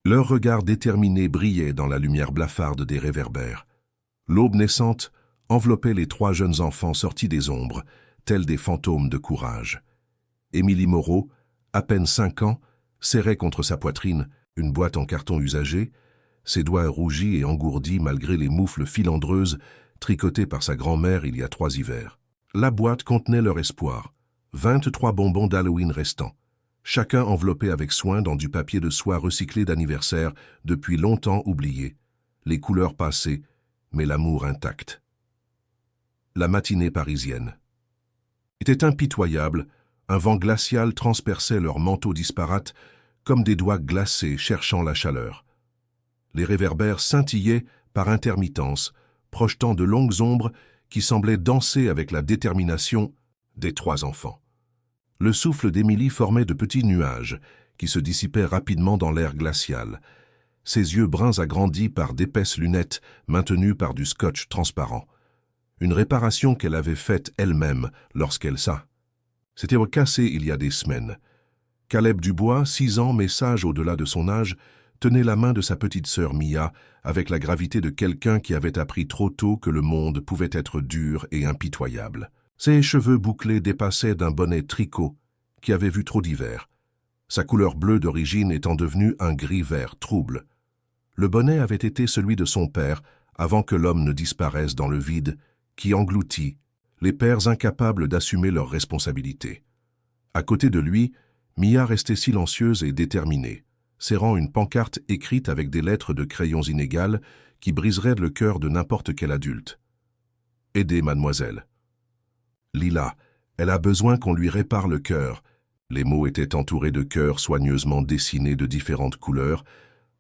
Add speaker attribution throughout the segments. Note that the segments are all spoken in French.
Speaker 1: Leurs regards déterminés brillaient dans la lumière blafarde des réverbères. L'aube naissante enveloppait les trois jeunes enfants sortis des ombres, tels des fantômes de courage. Émilie Moreau, à peine 5 ans, serrait contre sa poitrine une boîte en carton usagé, ses doigts rougis et engourdis malgré les moufles filandreuses tricotées par sa grand-mère il y a 3 hivers. La boîte contenait leur espoir, 23 bonbons d'Halloween restants, chacun enveloppé avec soin dans du papier de soie recyclé d'anniversaire depuis longtemps oublié, les couleurs passées, mais l'amour intact. La matinée parisienne était impitoyable, un vent glacial transperçait leurs manteaux disparates comme des doigts glacés cherchant la chaleur. Les réverbères scintillaient par intermittence, projetant de longues ombres qui semblaient danser avec la détermination des 3 enfants. Le souffle d'Émilie formait de petits nuages qui se dissipaient rapidement dans l'air glacial, ses yeux bruns agrandis par d'épaisses lunettes maintenues par du scotch transparent. Une réparation qu'elle avait faite elle-même lorsqu'elle s'était cassée il y a des semaines. Caleb Dubois, 6 ans mais sage au-delà de son âge, tenait la main de sa petite sœur Mia avec la gravité de quelqu'un qui avait appris trop tôt que le monde pouvait être dur et impitoyable. Ses cheveux bouclés dépassaient d'un bonnet tricot qui avait vu trop d'hiver, sa couleur bleue d'origine étant devenue un gris-vert trouble. Le bonnet avait été celui de son père avant que l'homme ne disparaisse dans le vide qui engloutit les pères incapables d'assumer leurs responsabilités. À côté de lui, Mia restait silencieuse et déterminée, serrant une pancarte écrite avec des lettres de crayons inégales qui briseraient le cœur de n'importe quel adulte. « Aidez, mademoiselle. »« Lila, elle a besoin qu'on lui répare le cœur. » Les mots étaient entourés de cœurs soigneusement dessinés de différentes couleurs,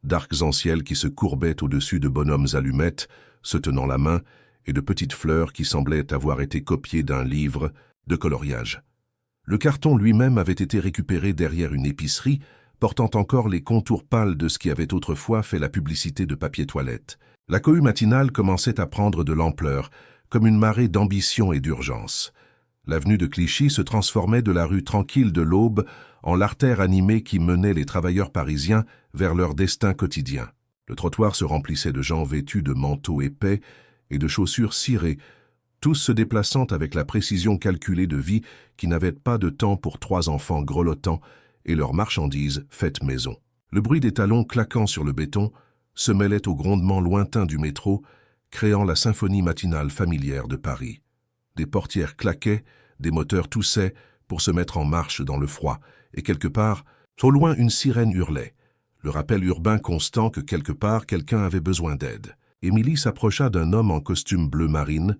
Speaker 1: d'arcs en ciel qui se courbaient au-dessus de bonhommes allumettes, se tenant la main, et de petites fleurs qui semblaient avoir été copiées d'un livre de coloriage. Le carton lui-même avait été récupéré derrière une épicerie, portant encore les contours pâles de ce qui avait autrefois fait la publicité de papier toilette. La cohue matinale commençait à prendre de l'ampleur, comme une marée d'ambition et d'urgence. L'avenue de Clichy se transformait de la rue tranquille de l'Aube en l'artère animée qui menait les travailleurs parisiens vers leur destin quotidien. Le trottoir se remplissait de gens vêtus de manteaux épais et de chaussures cirées, tous se déplaçant avec la précision calculée de vie qui n'avait pas de temps pour 3 enfants grelottants et leurs marchandises faites maison. Le bruit des talons claquant sur le béton se mêlait au grondement lointain du métro, créant la symphonie matinale familière de Paris. Des portières claquaient, des moteurs toussaient pour se mettre en marche dans le froid, et quelque part, au loin une sirène hurlait, le rappel urbain constant que quelque part quelqu'un avait besoin d'aide. Émilie s'approcha d'un homme en costume bleu marine,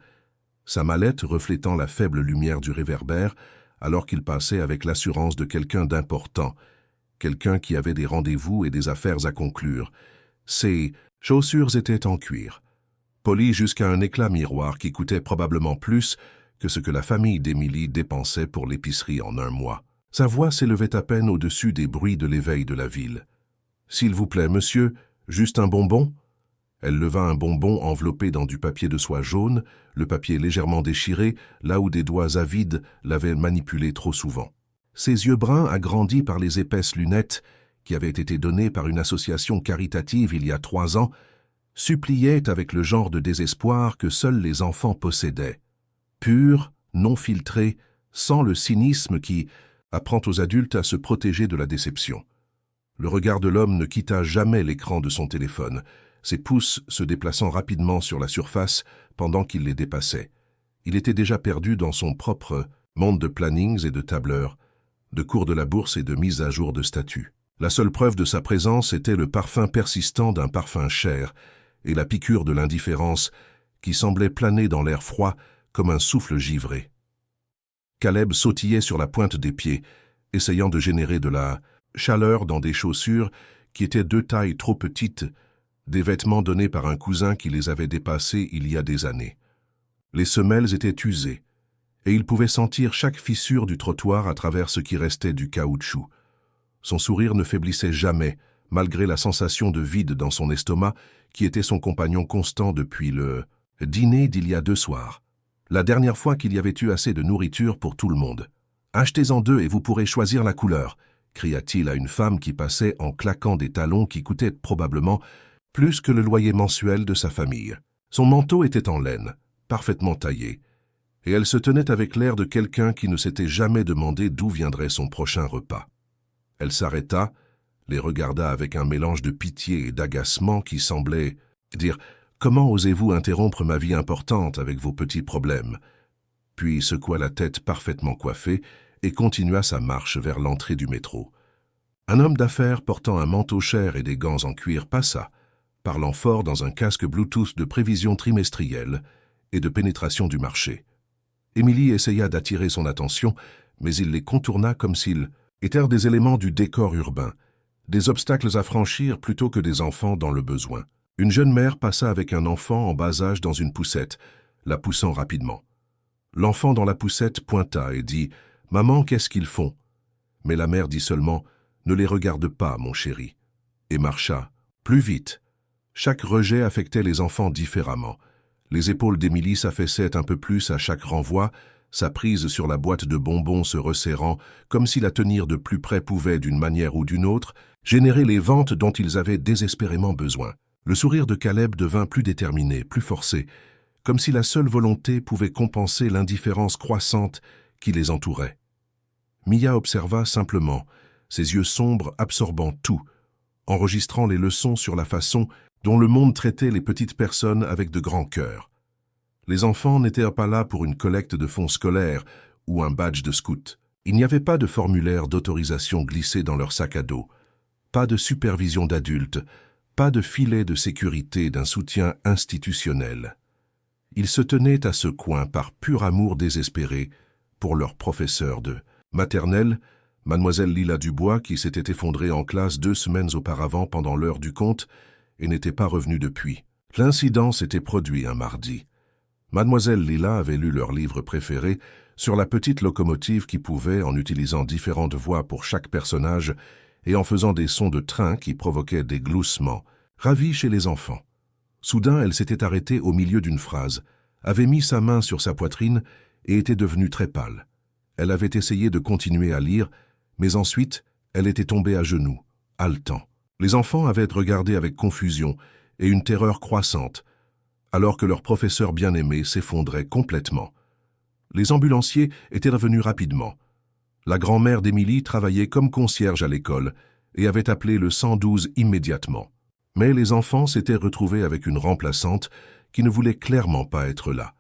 Speaker 1: sa mallette reflétant la faible lumière du réverbère, alors qu'il passait avec l'assurance de quelqu'un d'important, quelqu'un qui avait des rendez-vous et des affaires à conclure. Ses chaussures étaient en cuir, polies jusqu'à un éclat miroir qui coûtait probablement plus que ce que la famille d'Émilie dépensait pour l'épicerie en 1 mois. Sa voix s'élevait à peine au-dessus des bruits de l'éveil de la ville. « S'il vous plaît, monsieur, juste un bonbon ?» Elle leva un bonbon enveloppé dans du papier de soie jaune, le papier légèrement déchiré, là où des doigts avides l'avaient manipulé trop souvent. Ses yeux bruns, agrandis par les épaisses lunettes, qui avaient été données par une association caritative il y a 3 ans, suppliaient avec le genre de désespoir que seuls les enfants possédaient. Pur, non filtré, sans le cynisme qui apprend aux adultes à se protéger de la déception. Le regard de l'homme ne quitta jamais l'écran de son téléphone, ses pouces se déplaçant rapidement sur la surface pendant qu'il les dépassait. Il était déjà perdu dans son propre monde de plannings et de tableurs, de cours de la bourse et de mise à jour de statuts. La seule preuve de sa présence était le parfum persistant d'un parfum cher et la piqûre de l'indifférence qui semblait planer dans l'air froid comme un souffle givré. Caleb sautillait sur la pointe des pieds, essayant de générer de la chaleur dans des chaussures qui étaient 2 tailles trop petites, des vêtements donnés par un cousin qui les avait dépassés il y a des années. Les semelles étaient usées, et il pouvait sentir chaque fissure du trottoir à travers ce qui restait du caoutchouc. Son sourire ne faiblissait jamais, malgré la sensation de vide dans son estomac qui était son compagnon constant depuis le dîner d'il y a 2 soirs. La dernière fois qu'il y avait eu assez de nourriture pour tout le monde. « Achetez-en 2 et vous pourrez choisir la couleur », cria-t-il à une femme qui passait en claquant des talons qui coûtaient probablement plus que le loyer mensuel de sa famille. Son manteau était en laine, parfaitement taillé, et elle se tenait avec l'air de quelqu'un qui ne s'était jamais demandé d'où viendrait son prochain repas. Elle s'arrêta, les regarda avec un mélange de pitié et d'agacement qui semblait dire « Comment osez-vous interrompre ma vie importante avec vos petits problèmes ?» Puis secoua la tête parfaitement coiffée et continua sa marche vers l'entrée du métro. Un homme d'affaires portant un manteau cher et des gants en cuir passa, parlant fort dans un casque Bluetooth de prévision trimestrielle et de pénétration du marché. Émilie essaya d'attirer son attention, mais il les contourna comme s'ils étaient des éléments du décor urbain, des obstacles à franchir plutôt que des enfants dans le besoin. Une jeune mère passa avec un enfant en bas âge dans une poussette, la poussant rapidement. L'enfant dans la poussette pointa et dit « Maman, qu'est-ce qu'ils font ?» Mais la mère dit seulement « Ne les regarde pas, mon chéri » et marcha, plus vite. Chaque rejet affectait les enfants différemment. Les épaules d'Émilie s'affaissaient un peu plus à chaque renvoi, sa prise sur la boîte de bonbons se resserrant, comme si la tenir de plus près pouvait, d'une manière ou d'une autre, générer les ventes dont ils avaient désespérément besoin. Le sourire de Caleb devint plus déterminé, plus forcé, comme si la seule volonté pouvait compenser l'indifférence croissante qui les entourait. Mia observa simplement, ses yeux sombres absorbant tout, enregistrant les leçons sur la façon dont le monde traitait les petites personnes avec de grands cœurs. Les enfants n'étaient pas là pour une collecte de fonds scolaires ou un badge de scout. Il n'y avait pas de formulaire d'autorisation glissé dans leur sac à dos, pas de supervision d'adultes, pas de filet de sécurité d'un soutien institutionnel. Ils se tenaient à ce coin par pur amour désespéré pour leur professeur de maternelle, Mademoiselle Lila Dubois, qui s'était effondrée en classe 2 semaines auparavant pendant l'heure du conte et n'était pas revenue depuis. L'incident s'était produit un mardi. Mademoiselle Lila avait lu leur livre préféré sur la petite locomotive qui pouvait, en utilisant différentes voix pour chaque personnage et en faisant des sons de train qui provoquaient des gloussements, ravie chez les enfants. Soudain, elle s'était arrêtée au milieu d'une phrase, avait mis sa main sur sa poitrine et était devenue très pâle. Elle avait essayé de continuer à lire, mais ensuite, elle était tombée à genoux, haletant. Les enfants avaient regardé avec confusion et une terreur croissante, alors que leur professeur bien-aimé s'effondrait complètement. Les ambulanciers étaient revenus rapidement. La grand-mère d'Émilie travaillait comme concierge à l'école et avait appelé le 112 immédiatement. Mais les enfants s'étaient retrouvés avec une remplaçante qui ne voulait clairement pas être là,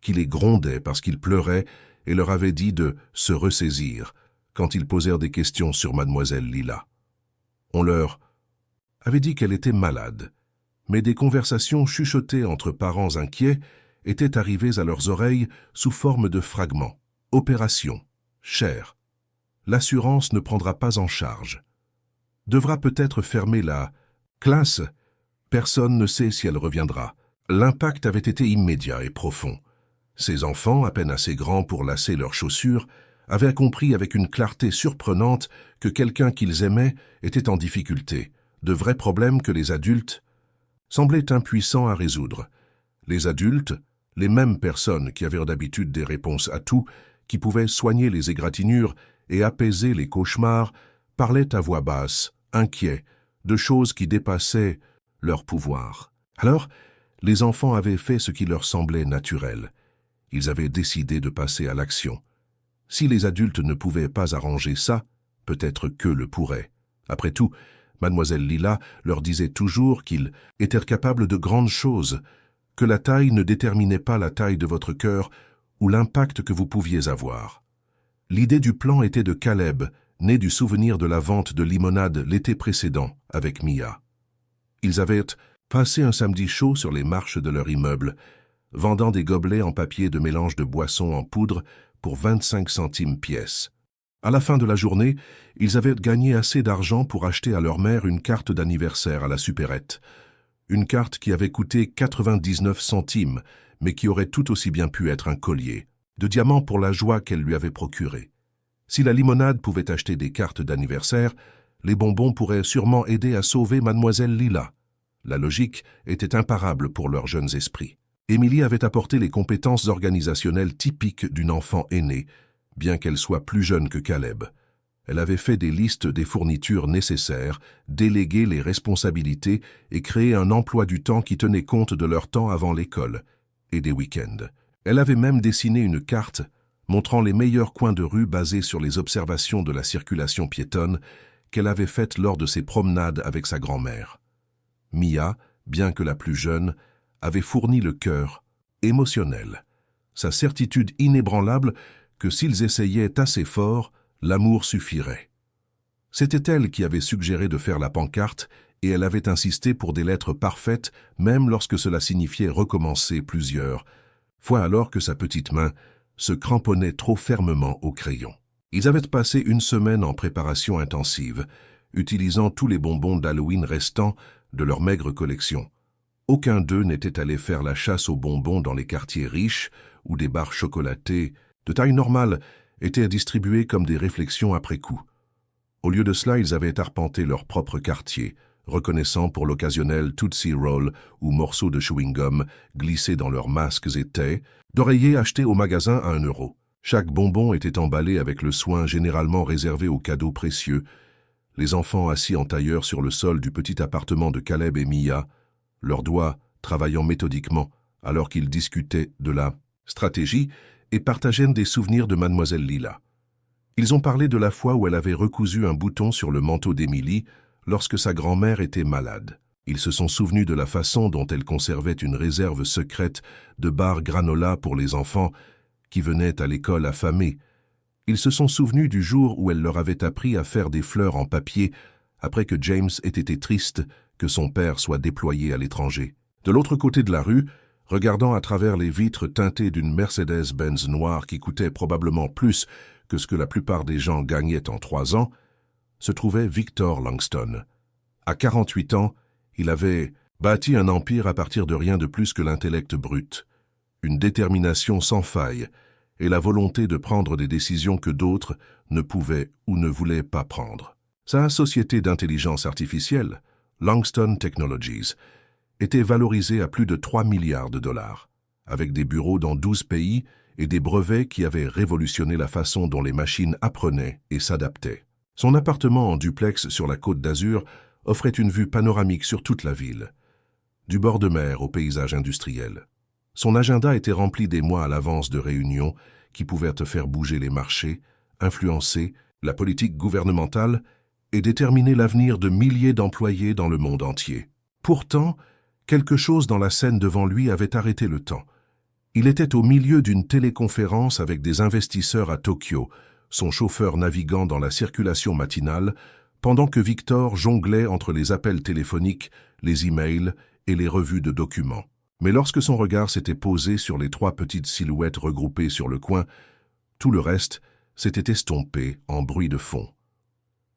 Speaker 1: qui les grondait parce qu'ils pleuraient et leur avait dit de se ressaisir quand ils posèrent des questions sur Mademoiselle Lila. On leur avait dit qu'elle était malade, mais des conversations chuchotées entre parents inquiets étaient arrivées à leurs oreilles sous forme de fragments. Opération, cher. L'assurance ne prendra pas en charge. Devra peut-être fermer la classe. Personne ne sait si elle reviendra. L'impact avait été immédiat et profond. Ces enfants, à peine assez grands pour lasser leurs chaussures, avaient compris avec une clarté surprenante que quelqu'un qu'ils aimaient était en difficulté, de vrais problèmes que les adultes semblaient impuissants à résoudre. Les adultes, les mêmes personnes qui avaient d'habitude des réponses à tout, qui pouvaient soigner les égratignures et apaiser les cauchemars, parlaient à voix basse, inquiets, de choses qui dépassaient leur pouvoir. Alors, les enfants avaient fait ce qui leur semblait naturel. Ils avaient décidé de passer à l'action. Si les adultes ne pouvaient pas arranger ça, peut-être qu'eux le pourraient. Après tout, Mademoiselle Lila leur disait toujours qu'ils étaient capables de grandes choses, que la taille ne déterminait pas la taille de votre cœur ou l'impact que vous pouviez avoir. L'idée du plan était de Caleb, né du souvenir de la vente de limonade l'été précédent avec Mia. Ils avaient passé un samedi chaud sur les marches de leur immeuble, vendant des gobelets en papier de mélange de boissons en poudre pour 25 centimes pièce. À la fin de la journée, ils avaient gagné assez d'argent pour acheter à leur mère une carte d'anniversaire à la supérette. Une carte qui avait coûté 99 centimes, mais qui aurait tout aussi bien pu être un collier, de diamants pour la joie qu'elle lui avait procurée. Si la limonade pouvait acheter des cartes d'anniversaire, les bonbons pourraient sûrement aider à sauver Mademoiselle Lila. La logique était imparable pour leurs jeunes esprits. Émilie avait apporté les compétences organisationnelles typiques d'une enfant aînée, bien qu'elle soit plus jeune que Caleb. Elle avait fait des listes des fournitures nécessaires, délégué les responsabilités et créé un emploi du temps qui tenait compte de leur temps avant l'école et des week-ends. Elle avait même dessiné une carte montrant les meilleurs coins de rue basés sur les observations de la circulation piétonne qu'elle avait faites lors de ses promenades avec sa grand-mère. Mia, bien que la plus jeune, avait fourni le cœur, émotionnel, sa certitude inébranlable que s'ils essayaient assez fort, l'amour suffirait. C'était elle qui avait suggéré de faire la pancarte et elle avait insisté pour des lettres parfaites, même lorsque cela signifiait recommencer plusieurs fois alors que sa petite main se cramponnait trop fermement au crayon. Ils avaient passé une semaine en préparation intensive, utilisant tous les bonbons d'Halloween restants de leur maigre collection. Aucun d'eux n'était allé faire la chasse aux bonbons dans les quartiers riches où des barres chocolatées de taille normale étaient distribuées comme des réflexions après coup. Au lieu de cela, ils avaient arpenté leur propre quartier, reconnaissant pour l'occasionnel Tootsie Roll ou morceaux de chewing-gum glissés dans leurs masques et tais, d'oreillers achetés au magasin à 1 euro. Chaque bonbon était emballé avec le soin généralement réservé aux cadeaux précieux. Les enfants assis en tailleur sur le sol du petit appartement de Caleb et Mia, leurs doigts travaillant méthodiquement alors qu'ils discutaient de la stratégie et partageaient des souvenirs de Mademoiselle Lila. Ils ont parlé de la fois où elle avait recousu un bouton sur le manteau d'Émilie lorsque sa grand-mère était malade. Ils se sont souvenus de la façon dont elle conservait une réserve secrète de barres granola pour les enfants qui venaient à l'école affamés. Ils se sont souvenus du jour où elle leur avait appris à faire des fleurs en papier après que James ait été triste que son père soit déployé à l'étranger. De l'autre côté de la rue, regardant à travers les vitres teintées d'une Mercedes-Benz noire qui coûtait probablement plus que ce que la plupart des gens gagnaient en 3 ans, se trouvait Victor Langston. À 48 ans, il avait bâti un empire à partir de rien de plus que l'intellect brut, une détermination sans faille et la volonté de prendre des décisions que d'autres ne pouvaient ou ne voulaient pas prendre. Sa société d'intelligence artificielle, Langston Technologies, était valorisée à plus de 3 milliards de dollars, avec des bureaux dans 12 pays et des brevets qui avaient révolutionné la façon dont les machines apprenaient et s'adaptaient. Son appartement en duplex sur la Côte d'Azur offrait une vue panoramique sur toute la ville, du bord de mer au paysage industriel. Son agenda était rempli des mois à l'avance de réunions qui pouvaient te faire bouger les marchés, influencer la politique gouvernementale et déterminer l'avenir de milliers d'employés dans le monde entier. Pourtant, quelque chose dans la scène devant lui avait arrêté le temps. Il était au milieu d'une téléconférence avec des investisseurs à Tokyo, son chauffeur naviguant dans la circulation matinale, pendant que Victor jonglait entre les appels téléphoniques, les emails et les revues de documents. Mais lorsque son regard s'était posé sur les 3 petites silhouettes regroupées sur le coin, tout le reste s'était estompé en bruit de fond.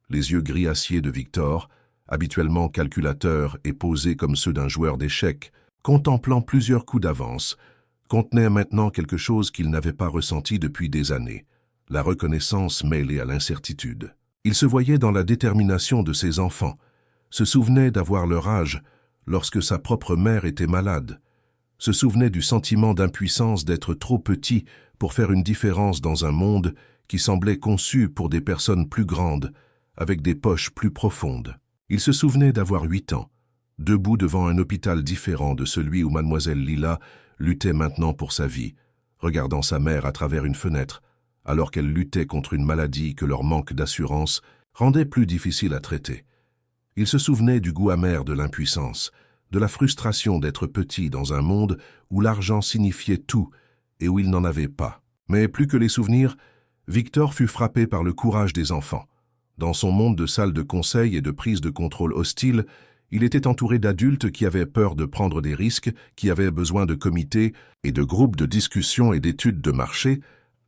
Speaker 1: Les yeux gris acier de Victor, habituellement calculateur et posé comme ceux d'un joueur d'échecs, contemplant plusieurs coups d'avance, contenaient maintenant quelque chose qu'il n'avait pas ressenti depuis des années, la reconnaissance mêlée à l'incertitude. Il se voyait dans la détermination de ses enfants, se souvenait d'avoir leur âge lorsque sa propre mère était malade, se souvenait du sentiment d'impuissance d'être trop petit pour faire une différence dans un monde qui semblait conçu pour des personnes plus grandes, avec des poches plus profondes. Il se souvenait d'avoir 8 ans, debout devant un hôpital différent de celui où Mademoiselle Lila luttait maintenant pour sa vie, regardant sa mère à travers une fenêtre, alors qu'elle luttait contre une maladie que leur manque d'assurance rendait plus difficile à traiter. Il se souvenait du goût amer de l'impuissance, de la frustration d'être petit dans un monde où l'argent signifiait tout et où il n'en avait pas. Mais plus que les souvenirs, Victor fut frappé par le courage des enfants. Dans son monde de salles de conseil et de prise de contrôle hostile, il était entouré d'adultes qui avaient peur de prendre des risques, qui avaient besoin de comités et de groupes de discussion et d'études de marché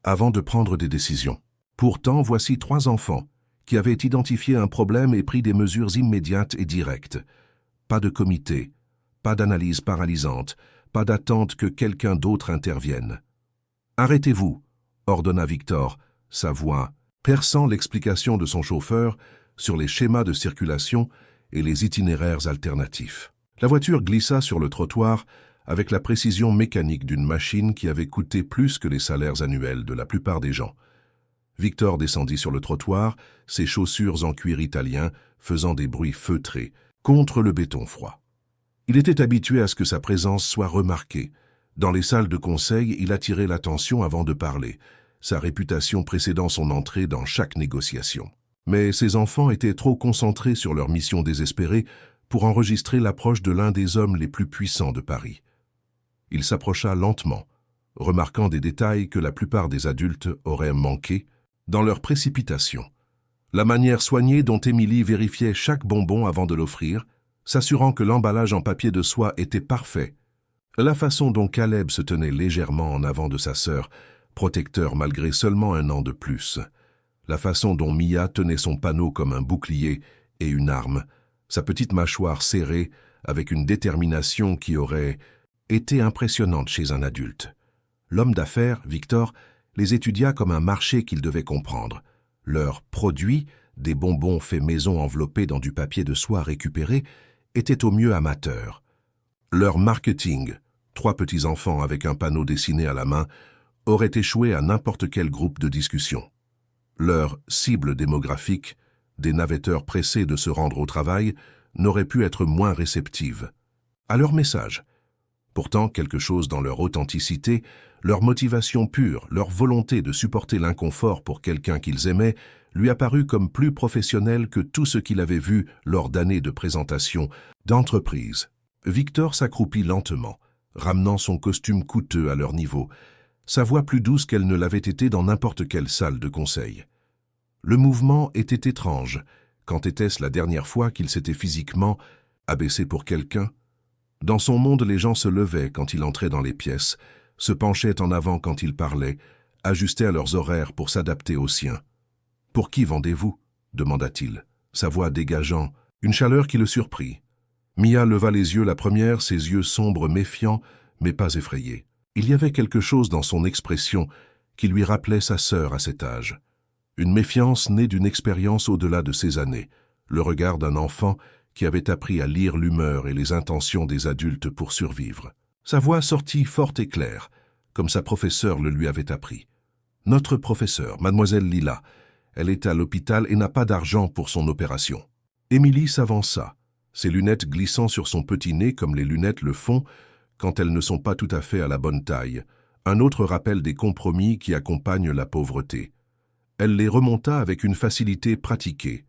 Speaker 1: avant de prendre des décisions. Pourtant, voici 3 enfants qui avaient identifié un problème et pris des mesures immédiates et directes. Pas de comité, pas d'analyse paralysante, pas d'attente que quelqu'un d'autre intervienne. « Arrêtez-vous » ordonna Victor, sa voix perçant l'explication de son chauffeur sur les schémas de circulation et les itinéraires alternatifs. La voiture glissa sur le trottoir avec la précision mécanique d'une machine qui avait coûté plus que les salaires annuels de la plupart des gens. Victor descendit sur le trottoir, ses chaussures en cuir italien faisant des bruits feutrés contre le béton froid. Il était habitué à ce que sa présence soit remarquée. Dans les salles de conseil, il attirait l'attention avant de parler, sa réputation précédant son entrée dans chaque négociation. Mais ses enfants étaient trop concentrés sur leur mission désespérée pour enregistrer l'approche de l'un des hommes les plus puissants de Paris. Il s'approcha lentement, remarquant des détails que la plupart des adultes auraient manqués dans leur précipitation. La manière soignée dont Émilie vérifiait chaque bonbon avant de l'offrir, s'assurant que l'emballage en papier de soie était parfait. La façon dont Caleb se tenait légèrement en avant de sa sœur, protecteur malgré seulement 1 an de plus. La façon dont Mia tenait son panneau comme un bouclier et une arme, sa petite mâchoire serrée avec une détermination qui aurait été impressionnante chez un adulte. L'homme d'affaires, Victor, les étudia comme un marché qu'il devait comprendre. Leurs produits, des bonbons faits maison enveloppés dans du papier de soie récupéré, étaient au mieux amateurs. Leur marketing, 3 petits-enfants avec un panneau dessiné à la main, aurait échoué à n'importe quel groupe de discussion. Leur cible démographique, des navetteurs pressés de se rendre au travail, n'aurait pu être moins réceptive à leur message. Pourtant, quelque chose dans leur authenticité, leur motivation pure, leur volonté de supporter l'inconfort pour quelqu'un qu'ils aimaient, lui apparut comme plus professionnel que tout ce qu'il avait vu lors d'années de présentation d'entreprise. Victor s'accroupit lentement, ramenant son costume coûteux à leur niveau, sa voix plus douce qu'elle ne l'avait été dans n'importe quelle salle de conseil. Le mouvement était étrange. Quand était-ce la dernière fois qu'il s'était physiquement abaissé pour quelqu'un? Dans son monde, les gens se levaient quand il entrait dans les pièces, se penchaient en avant quand il parlait, ajustaient à leurs horaires pour s'adapter aux siens. « Pour qui vendez-vous » demanda-t-il, sa voix dégageant une chaleur qui le surprit. Mia leva les yeux la première, ses yeux sombres méfiants, mais pas effrayés. Il y avait quelque chose dans son expression qui lui rappelait sa sœur à cet âge. Une méfiance née d'une expérience au-delà de ses années, le regard d'un enfant qui avait appris à lire l'humeur et les intentions des adultes pour survivre. Sa voix sortit forte et claire, comme sa professeure le lui avait appris. « Notre professeure, mademoiselle Lila, elle est à l'hôpital et n'a pas d'argent pour son opération. » Émilie s'avança, ses lunettes glissant sur son petit nez comme les lunettes le font quand elles ne sont pas tout à fait à la bonne taille, un autre rappel des compromis qui accompagnent la pauvreté. Elle les remonta avec une facilité pratiquée,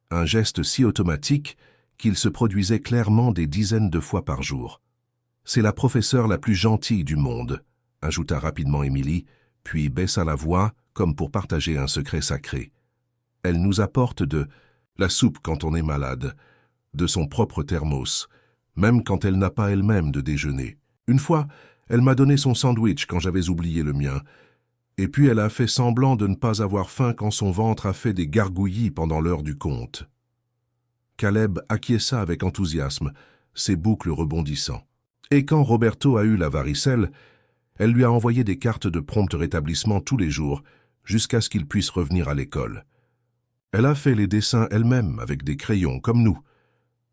Speaker 1: un geste si automatique qu'il se produisait clairement des dizaines de fois par jour. « C'est la professeure la plus gentille du monde », ajouta rapidement Émilie, puis baissa la voix comme pour partager un secret sacré. « Elle nous apporte de la soupe quand on est malade, de son propre thermos, même quand elle n'a pas elle-même de déjeuner. Une fois, elle m'a donné son sandwich quand j'avais oublié le mien, et puis elle a fait semblant de ne pas avoir faim quand son ventre a fait des gargouillis pendant l'heure du compte. » Caleb acquiesça avec enthousiasme, ses boucles rebondissant. Et quand Roberto a eu la varicelle, elle lui a envoyé des cartes de prompt rétablissement tous les jours, jusqu'à ce qu'il puisse revenir à l'école. Elle a fait les dessins elle-même, avec des crayons, comme nous.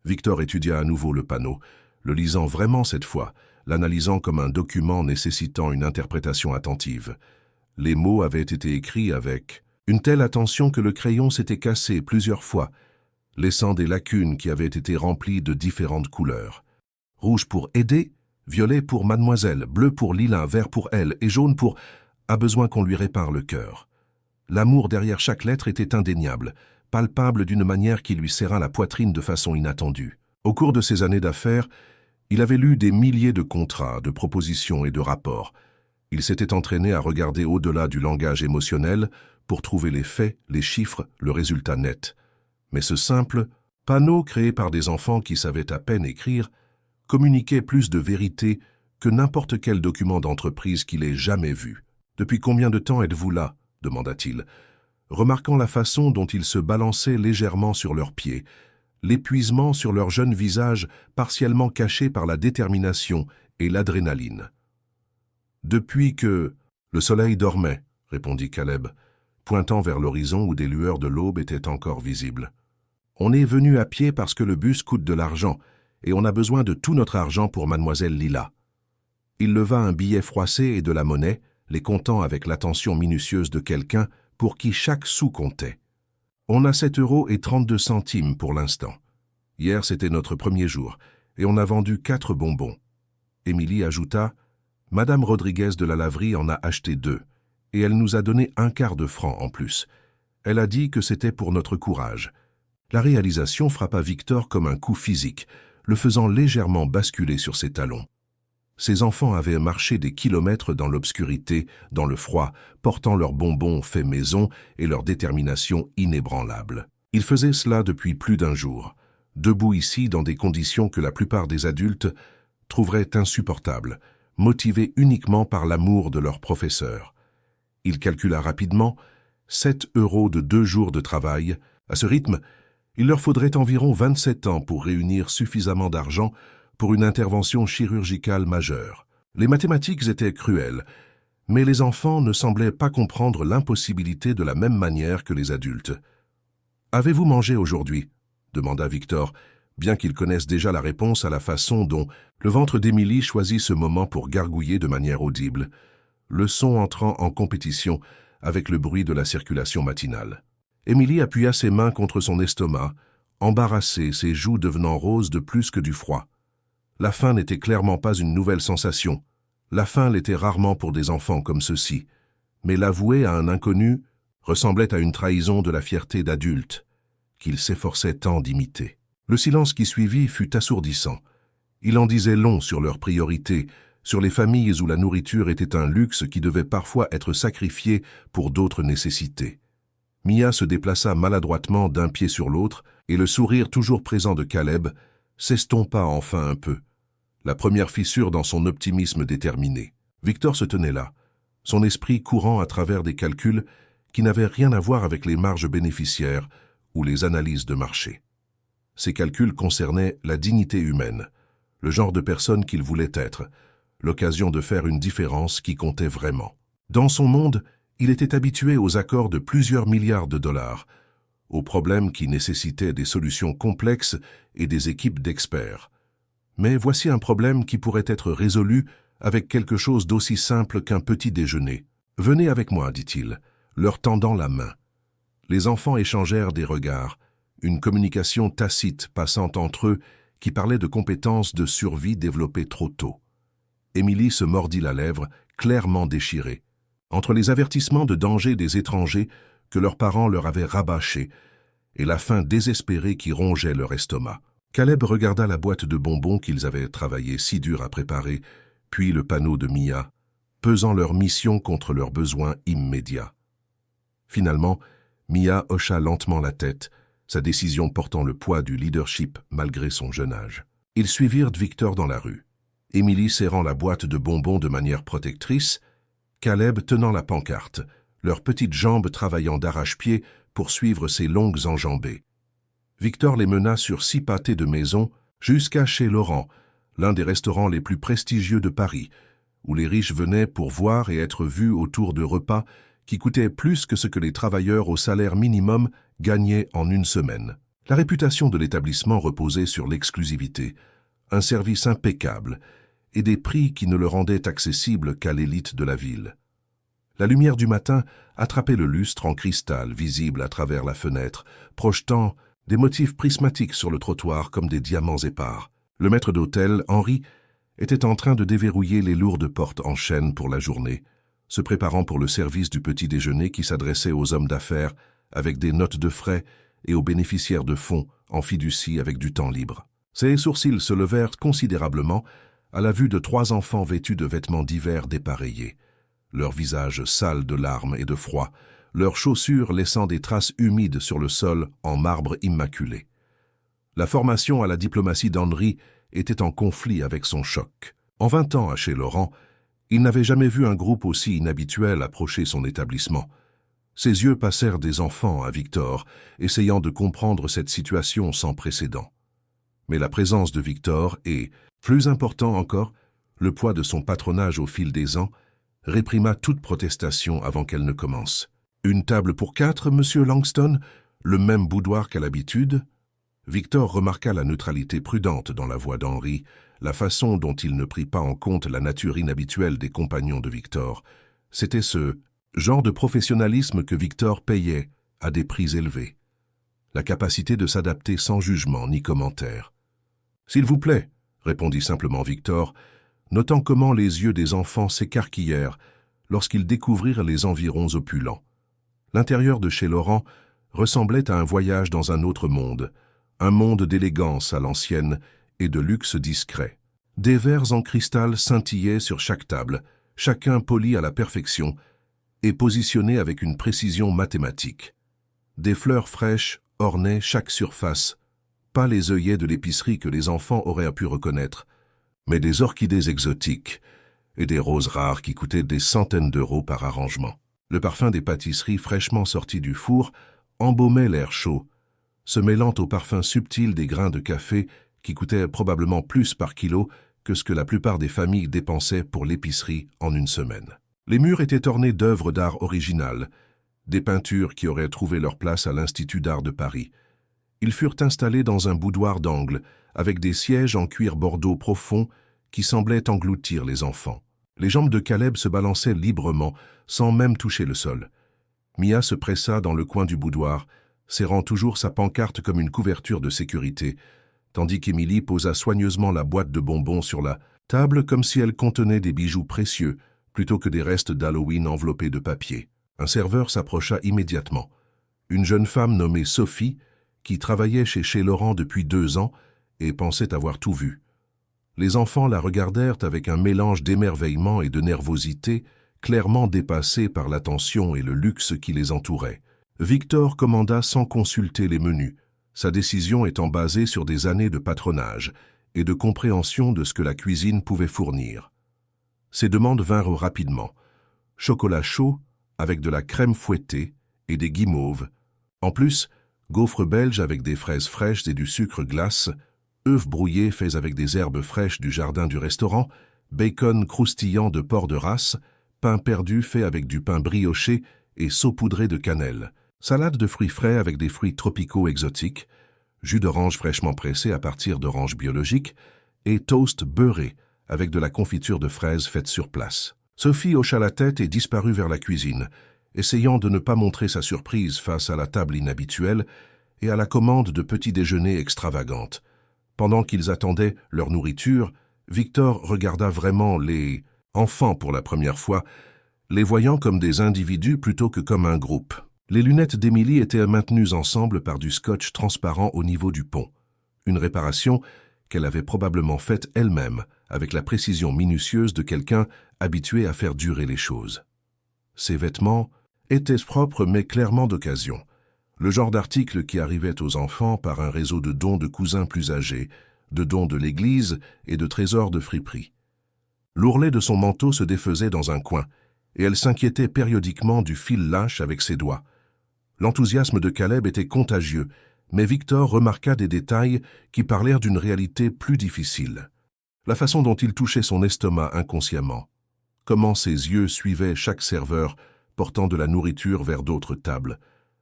Speaker 1: Victor étudia à nouveau le panneau, le lisant vraiment cette fois, l'analysant comme un document nécessitant une interprétation attentive. Les mots avaient été écrits avec une telle attention que le crayon s'était cassé plusieurs fois, laissant des lacunes qui avaient été remplies de différentes couleurs. Rouge pour aider, violet pour mademoiselle, bleu pour Lila, vert pour elle et jaune pour « a besoin qu'on lui répare le cœur ». L'amour derrière chaque lettre était indéniable, palpable d'une manière qui lui serra la poitrine de façon inattendue. Au cours de ses années d'affaires, il avait lu des milliers de contrats, de propositions et de rapports. Il s'était entraîné à regarder au-delà du langage émotionnel pour trouver les faits, les chiffres, le résultat net. Mais ce simple panneau créé par des enfants qui savaient à peine écrire communiquait plus de vérité que n'importe quel document d'entreprise qu'il ait jamais vu. « Depuis combien de temps êtes-vous là » demanda-t-il, remarquant la façon dont ils se balançaient légèrement sur leurs pieds, l'épuisement sur leurs jeunes visages partiellement cachés par la détermination et l'adrénaline. « Depuis que le soleil dormait » répondit Caleb, pointant vers l'horizon où des lueurs de l'aube étaient encore visibles. « On est venu à pied parce que le bus coûte de l'argent, et on a besoin de tout notre argent pour mademoiselle Lila. » Il leva un billet froissé et de la monnaie, les comptant avec l'attention minutieuse de quelqu'un pour qui chaque sou comptait. On a 7,32 € pour l'instant. Hier, c'était notre premier jour, et on a vendu 4 bonbons. Émilie ajouta, « Madame Rodriguez de la laverie en a acheté 2, et elle nous a donné 1/4 de franc en plus. Elle a dit que c'était pour notre courage. » La réalisation frappa Victor comme un coup physique, le faisant légèrement basculer sur ses talons. Ses enfants avaient marché des kilomètres dans l'obscurité, dans le froid, portant leurs bonbons faits maison et leur détermination inébranlable. Ils faisaient cela depuis plus d'1 jour, debout ici dans des conditions que la plupart des adultes trouveraient insupportables, motivés uniquement par l'amour de leur professeur. Il calcula rapidement 7 € de 2 jours de travail. À ce rythme, il leur faudrait environ 27 ans pour réunir suffisamment d'argent pour une intervention chirurgicale majeure. Les mathématiques étaient cruelles, mais les enfants ne semblaient pas comprendre l'impossibilité de la même manière que les adultes. « Avez-vous mangé aujourd'hui » demanda Victor, bien qu'il connaisse déjà la réponse à la façon dont le ventre d'Émilie choisit ce moment pour gargouiller de manière audible, le son entrant en compétition avec le bruit de la circulation matinale. Émilie appuya ses mains contre son estomac, embarrassée, ses joues devenant roses de plus que du froid. La faim n'était clairement pas une nouvelle sensation. La faim l'était rarement pour des enfants comme ceux-ci, mais l'avouer à un inconnu ressemblait à une trahison de la fierté d'adulte, qu'il s'efforçait tant d'imiter. Le silence qui suivit fut assourdissant. Il en disait long sur leurs priorités, sur les familles où la nourriture était un luxe qui devait parfois être sacrifié pour d'autres nécessités. Mia se déplaça maladroitement d'un pied sur l'autre, et le sourire toujours présent de Caleb s'estompa enfin un peu. La première fissure dans son optimisme déterminé. Victor se tenait là, son esprit courant à travers des calculs qui n'avaient rien à voir avec les marges bénéficiaires ou les analyses de marché. Ces calculs concernaient la dignité humaine, le genre de personne qu'il voulait être, l'occasion de faire une différence qui comptait vraiment. Dans son monde, il était habitué aux accords de plusieurs milliards de dollars, aux problèmes qui nécessitaient des solutions complexes et des équipes d'experts. Mais voici un problème qui pourrait être résolu avec quelque chose d'aussi simple qu'un petit déjeuner. « Venez avec moi, dit-il, leur tendant la main. » Les enfants échangèrent des regards, une communication tacite passant entre eux qui parlait de compétences de survie développées trop tôt. Émilie se mordit la lèvre, clairement déchirée. Entre les avertissements de danger des étrangers que leurs parents leur avaient rabâchés et la faim désespérée qui rongeait leur estomac. Caleb regarda la boîte de bonbons qu'ils avaient travaillé si dur à préparer, puis le panneau de Mia, pesant leur mission contre leurs besoins immédiats. Finalement, Mia hocha lentement la tête, sa décision portant le poids du leadership malgré son jeune âge. Ils suivirent Victor dans la rue. Émilie serrant la boîte de bonbons de manière protectrice, Caleb tenant la pancarte, leurs petites jambes travaillant d'arrache-pied pour suivre ses longues enjambées. Victor les mena sur 6 pâtés de maison jusqu'à chez Laurent, l'un des restaurants les plus prestigieux de Paris, où les riches venaient pour voir et être vus autour de repas qui coûtaient plus que ce que les travailleurs au salaire minimum gagnaient en une semaine. La réputation de l'établissement reposait sur l'exclusivité, un service impeccable et des prix qui ne le rendaient accessible qu'à l'élite de la ville. La lumière du matin attrapait le lustre en cristal visible à travers la fenêtre, projetant des motifs prismatiques sur le trottoir comme des diamants épars. Le maître d'hôtel, Henri, était en train de déverrouiller les lourdes portes en chêne pour la journée, se préparant pour le service du petit déjeuner qui s'adressait aux hommes d'affaires avec des notes de frais et aux bénéficiaires de fonds en fiducie avec du temps libre. Ses sourcils se levèrent considérablement à la vue de 3 enfants vêtus de vêtements d'hiver dépareillés, leurs visages sales de larmes et de froid, leurs chaussures laissant des traces humides sur le sol en marbre immaculé. La formation à la diplomatie d'Henri était en conflit avec son choc. En 20 ans à chez Laurent, il n'avait jamais vu un groupe aussi inhabituel approcher son établissement. Ses yeux passèrent des enfants à Victor, essayant de comprendre cette situation sans précédent. Mais la présence de Victor et, plus important encore, le poids de son patronage au fil des ans, réprima toute protestation avant qu'elle ne commence. « Une table pour 4, monsieur Langston? Le même boudoir qu'à l'habitude ?» Victor remarqua la neutralité prudente dans la voix d'Henri, la façon dont il ne prit pas en compte la nature inhabituelle des compagnons de Victor. C'était ce Genre de professionnalisme que Victor payait à des prix élevés. La capacité de s'adapter sans jugement ni commentaire. « S'il vous plaît », répondit simplement Victor, notant comment les yeux des enfants s'écarquillèrent lorsqu'ils découvrirent les environs opulents. L'intérieur de chez Laurent ressemblait à un voyage dans un autre monde, un monde d'élégance à l'ancienne et de luxe discret. Des verres en cristal scintillaient sur chaque table, chacun poli à la perfection et positionné avec une précision mathématique. Des fleurs fraîches ornaient chaque surface, pas les œillets de l'épicerie que les enfants auraient pu reconnaître, mais des orchidées exotiques et des roses rares qui coûtaient des centaines d'euros par arrangement. Le parfum des pâtisseries fraîchement sorties du four embaumait l'air chaud, se mêlant au parfum subtil des grains de café qui coûtaient probablement plus par kilo que ce que la plupart des familles dépensaient pour l'épicerie en une semaine. Les murs étaient ornés d'œuvres d'art originales, des peintures qui auraient trouvé leur place à l'Institut d'art de Paris. Ils furent installés dans un boudoir d'angle, avec des sièges en cuir bordeaux profond qui semblaient engloutir les enfants. Les jambes de Caleb se balançaient librement, sans même toucher le sol. Mia se pressa dans le coin du boudoir, serrant toujours sa pancarte comme une couverture de sécurité, tandis qu'Émilie posa soigneusement la boîte de bonbons sur la table comme si elle contenait des bijoux précieux, plutôt que des restes d'Halloween enveloppés de papier. Un serveur s'approcha immédiatement. Une jeune femme nommée Sophie, qui travaillait chez Laurent depuis 2 ans et pensait avoir tout vu. Les enfants la regardèrent avec un mélange d'émerveillement et de nervosité, clairement dépassés par l'attention et le luxe qui les entourait. Victor commanda sans consulter les menus, sa décision étant basée sur des années de patronage et de compréhension de ce que la cuisine pouvait fournir. Ces demandes vinrent rapidement. Chocolat chaud, avec de la crème fouettée et des guimauves. En plus, gaufres belges avec des fraises fraîches et du sucre glace, œufs brouillés faits avec des herbes fraîches du jardin du restaurant, bacon croustillant de porc de race, pain perdu fait avec du pain brioché et saupoudré de cannelle, salade de fruits frais avec des fruits tropicaux exotiques, jus d'orange fraîchement pressé à partir d'oranges biologiques et toast beurré avec de la confiture de fraises faite sur place. Sophie hocha la tête et disparut vers la cuisine, essayant de ne pas montrer sa surprise face à la table inhabituelle et à la commande de petits déjeuners extravagantes. Pendant qu'ils attendaient leur nourriture, Victor regarda vraiment les enfants pour la première fois, les voyant comme des individus plutôt que comme un groupe. Les lunettes d'Émilie étaient maintenues ensemble par du scotch transparent au niveau du pont, une réparation qu'elle avait probablement faite elle-même avec la précision minutieuse de quelqu'un habitué à faire durer les choses. Ses vêtements étaient propres mais clairement d'occasion, le genre d'article qui arrivait aux enfants par un réseau de dons de cousins plus âgés, de dons de l'église et de trésors de friperie. L'ourlet de son manteau se défaisait dans un coin, et elle s'inquiétait périodiquement du fil lâche avec ses doigts. L'enthousiasme de Caleb était contagieux, mais Victor remarqua des détails qui parlèrent d'une réalité plus difficile. La façon dont il touchait son estomac inconsciemment, comment ses yeux suivaient chaque serveur portant de la nourriture vers d'autres tables,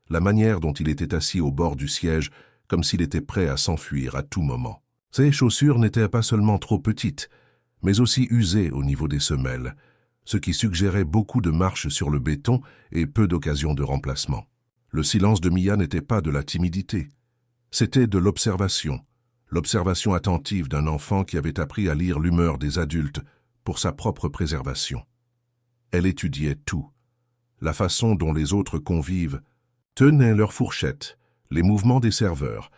Speaker 1: la manière dont il était assis au bord du siège comme s'il était prêt à s'enfuir à tout moment. Ses chaussures n'étaient pas seulement trop petites, mais aussi usées au niveau des semelles, ce qui suggérait beaucoup de marches sur le béton et peu d'occasions de remplacement. Le silence de Mia n'était pas de la timidité, c'était de l'observation attentive d'un enfant qui avait appris à lire l'humeur des adultes pour sa propre préservation. Elle étudiait tout, la façon dont les autres convives tenaient leurs fourchettes, les mouvements des serveurs,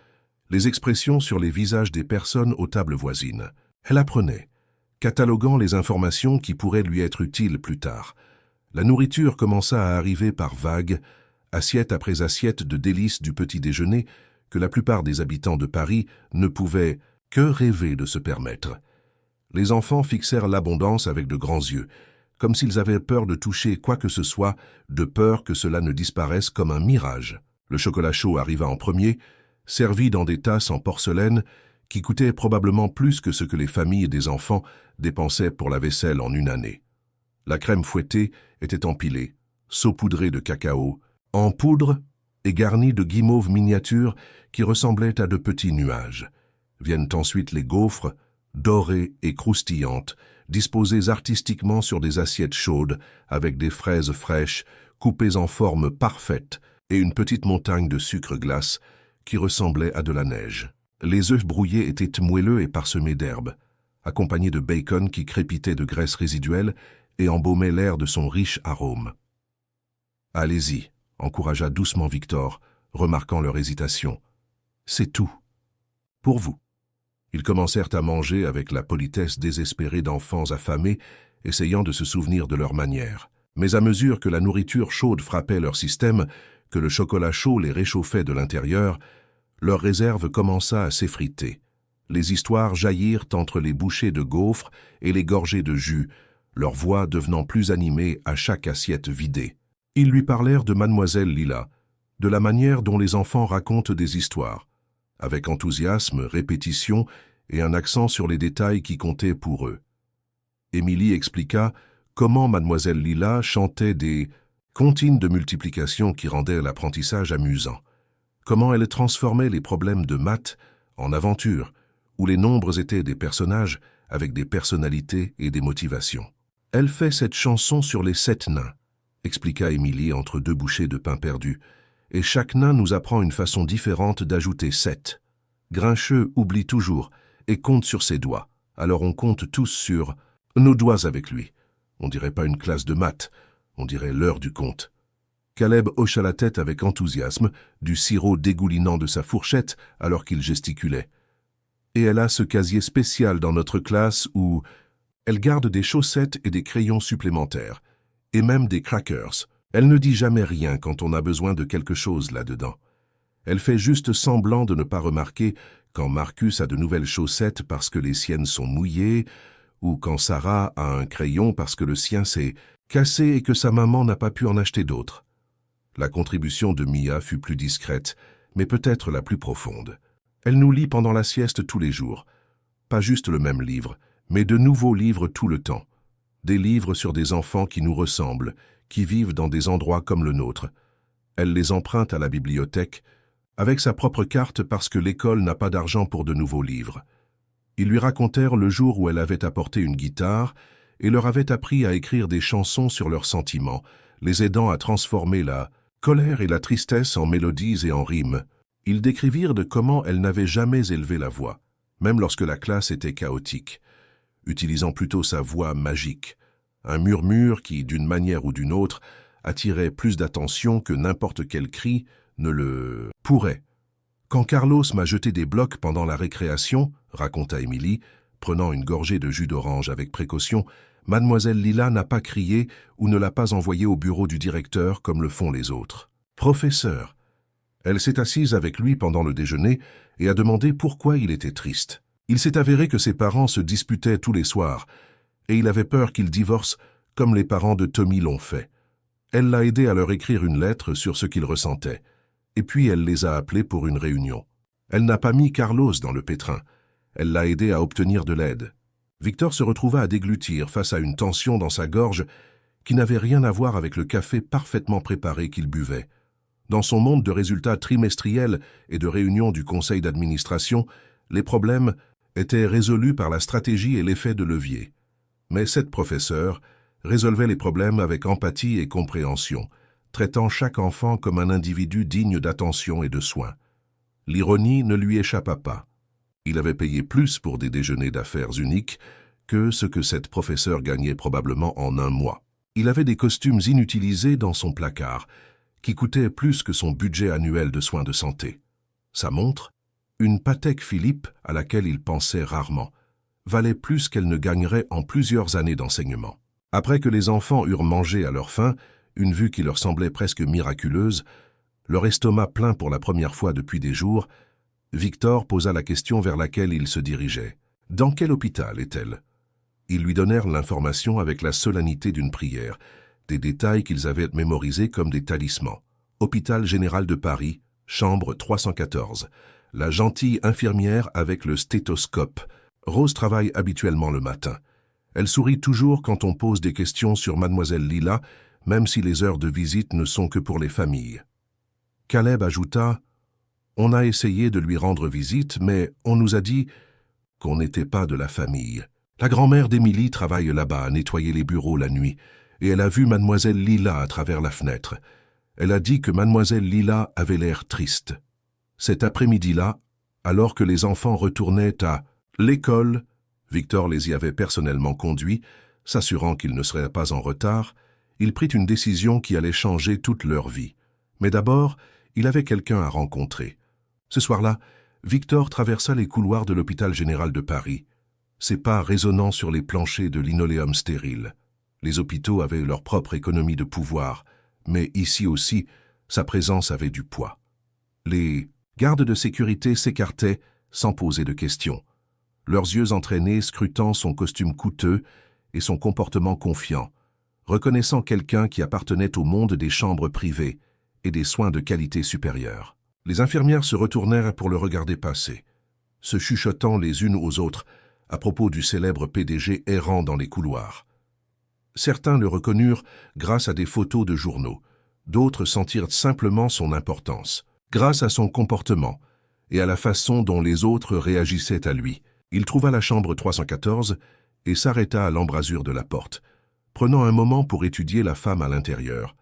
Speaker 1: les expressions sur les visages des personnes aux tables voisines. Elle apprenait, cataloguant les informations qui pourraient lui être utiles plus tard. La nourriture commença à arriver par vagues, assiette après assiette de délices du petit déjeuner que la plupart des habitants de Paris ne pouvaient que rêver de se permettre. Les enfants fixèrent l'abondance avec de grands yeux, comme s'ils avaient peur de toucher quoi que ce soit, de peur que cela ne disparaisse comme un mirage. Le chocolat chaud arriva en premier, servi dans des tasses en porcelaine qui coûtaient probablement plus que ce que les familles des enfants dépensaient pour la vaisselle en une année. La crème fouettée était empilée, saupoudrée de cacao, en poudre et garnie de guimauves miniatures qui ressemblaient à de petits nuages. Viennent ensuite les gaufres, dorées et croustillantes, disposées artistiquement sur des assiettes chaudes, avec des fraises fraîches, coupées en forme parfaite, et une petite montagne de sucre glace qui ressemblait à de la neige. Les œufs brouillés étaient moelleux et parsemés d'herbes, accompagnés de bacon qui crépitait de graisse résiduelle et embaumait l'air de son riche arôme. « Allez-y », encouragea doucement Victor, remarquant leur hésitation. « C'est tout. Pour vous. » Ils commencèrent à manger avec la politesse désespérée d'enfants affamés, essayant de se souvenir de leurs manières. Mais à mesure que la nourriture chaude frappait leur système, que le chocolat chaud les réchauffait de l'intérieur, leur réserve commença à s'effriter. Les histoires jaillirent entre les bouchées de gaufres et les gorgées de jus, leur voix devenant plus animée à chaque assiette vidée. Ils lui parlèrent de Mademoiselle Lila, de la manière dont les enfants racontent des histoires, avec enthousiasme, répétition et un accent sur les détails qui comptaient pour eux. Émilie expliqua comment Mademoiselle Lila chantait des comptines de multiplication qui rendaient l'apprentissage amusant, comment elle transformait les problèmes de maths en aventures, où les nombres étaient des personnages avec des personnalités et des motivations. « Elle fait cette chanson sur les 7 nains », expliqua Émilie entre 2 bouchées de pain perdu, « et chaque nain nous apprend une façon différente d'ajouter 7. Grincheux oublie toujours et compte sur ses doigts, alors on compte tous sur nos doigts avec lui. On dirait pas une classe de maths, on dirait l'heure du compte. » Caleb hocha la tête avec enthousiasme, du sirop dégoulinant de sa fourchette alors qu'il gesticulait. « Et elle a ce casier spécial dans notre classe où elle garde des chaussettes et des crayons supplémentaires, et même des crackers. Elle ne dit jamais rien quand on a besoin de quelque chose là-dedans. Elle fait juste semblant de ne pas remarquer quand Marcus a de nouvelles chaussettes parce que les siennes sont mouillées, ou quand Sarah a un crayon parce que le sien s'est cassé et que sa maman n'a pas pu en acheter d'autres. » La contribution de Mia fut plus discrète, mais peut-être la plus profonde. Elle nous lit pendant la sieste tous les jours. Pas juste le même livre, mais de nouveaux livres tout le temps. Des livres sur des enfants qui nous ressemblent, qui vivent dans des endroits comme le nôtre. Elle les emprunte à la bibliothèque, avec sa propre carte parce que l'école n'a pas d'argent pour de nouveaux livres. Ils lui racontèrent le jour où elle avait apporté une guitare et leur avait appris à écrire des chansons sur leurs sentiments, les aidant à transformer la colère et la tristesse en mélodies et en rimes. Ils décrivirent de comment elle n'avait jamais élevé la voix, même lorsque la classe était chaotique, utilisant plutôt sa voix magique, un murmure qui, d'une manière ou d'une autre, attirait plus d'attention que n'importe quel cri ne le pourrait. « Quand Carlos m'a jeté des blocs pendant la récréation, » raconta Émilie, prenant une gorgée de jus d'orange avec précaution, « Mademoiselle Lila n'a pas crié ou ne l'a pas envoyé au bureau du directeur comme le font les autres. Professeur. » Elle s'est assise avec lui pendant le déjeuner et a demandé pourquoi il était triste. Il s'est avéré que ses parents se disputaient tous les soirs et il avait peur qu'ils divorcent comme les parents de Tommy l'ont fait. Elle l'a aidé à leur écrire une lettre sur ce qu'il ressentait, et puis elle les a appelés pour une réunion. Elle n'a pas mis Carlos dans le pétrin, elle l'a aidé à obtenir de l'aide. Victor se retrouva à déglutir face à une tension dans sa gorge qui n'avait rien à voir avec le café parfaitement préparé qu'il buvait. Dans son monde de résultats trimestriels et de réunions du conseil d'administration, les problèmes étaient résolus par la stratégie et l'effet de levier. Mais cette professeure résolvait les problèmes avec empathie et compréhension, traitant chaque enfant comme un individu digne d'attention et de soins. L'ironie ne lui échappa pas. Il avait payé plus pour des déjeuners d'affaires uniques que ce que cette professeure gagnait probablement en un mois. Il avait des costumes inutilisés dans son placard, qui coûtaient plus que son budget annuel de soins de santé. Sa montre, une Patek Philippe à laquelle il pensait rarement, valait plus qu'elle ne gagnerait en plusieurs années d'enseignement. Après que les enfants eurent mangé à leur faim, une vue qui leur semblait presque miraculeuse, leur estomac plein pour la première fois depuis des jours, Victor posa la question vers laquelle il se dirigeait. Dans quel hôpital est-elle? Ils lui donnèrent l'information avec la solennité d'une prière, des détails qu'ils avaient mémorisés comme des talismans. Hôpital général de Paris, chambre 314. La gentille infirmière avec le stéthoscope. Rose travaille habituellement le matin. Elle sourit toujours quand on pose des questions sur Mademoiselle Lila, même si les heures de visite ne sont que pour les familles. Caleb ajouta « On a essayé de lui rendre visite, mais on nous a dit qu'on n'était pas de la famille. La grand-mère d'Émilie travaille là-bas à nettoyer les bureaux la nuit, et elle a vu mademoiselle Lila à travers la fenêtre. Elle a dit que mademoiselle Lila avait l'air triste. Cet après-midi-là, alors que les enfants retournaient à l'école, Victor les y avait personnellement conduits, s'assurant qu'ils ne seraient pas en retard, il prit une décision qui allait changer toute leur vie. Mais d'abord, il avait quelqu'un à rencontrer. Ce soir-là, Victor traversa les couloirs de l'hôpital général de Paris, ses pas résonnant sur les planchers de linoléum stérile. Les hôpitaux avaient leur propre économie de pouvoir, mais ici aussi, sa présence avait du poids. Les gardes de sécurité s'écartaient sans poser de questions, leurs yeux entraînés scrutant son costume coûteux et son comportement confiant, reconnaissant quelqu'un qui appartenait au monde des chambres privées et des soins de qualité supérieure. Les infirmières se retournèrent pour le regarder passer, se chuchotant les unes aux autres à propos du célèbre PDG errant dans les couloirs. Certains le reconnurent grâce à des photos de journaux, d'autres sentirent simplement son importance, grâce à son comportement et à la façon dont les autres réagissaient à lui. Il trouva la chambre 314 et s'arrêta à l'embrasure de la porte, prenant un moment pour étudier la femme à l'intérieur.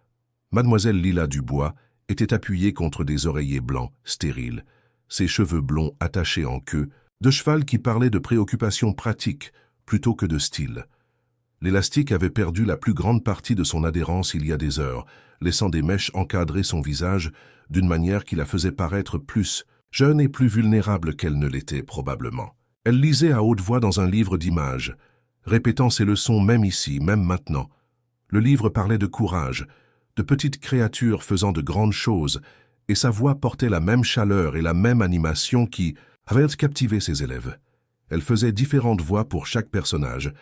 Speaker 1: Mademoiselle Lila Dubois était appuyée contre des oreillers blancs, stériles, ses cheveux blonds attachés en queue, de cheval qui parlait de préoccupations pratiques plutôt que de style. L'élastique avait perdu la plus grande partie de son adhérence il y a des heures, laissant des mèches encadrer son visage d'une manière qui la faisait paraître plus jeune et plus vulnérable qu'elle ne l'était probablement. Elle lisait à haute voix dans un livre d'images, répétant ses leçons même ici, même maintenant. Le livre parlait de courage, de petites créatures faisant de grandes choses, et sa voix portait la même chaleur et la même animation qui avaient captivé ses élèves. Elle faisait différentes voix pour chaque personnage,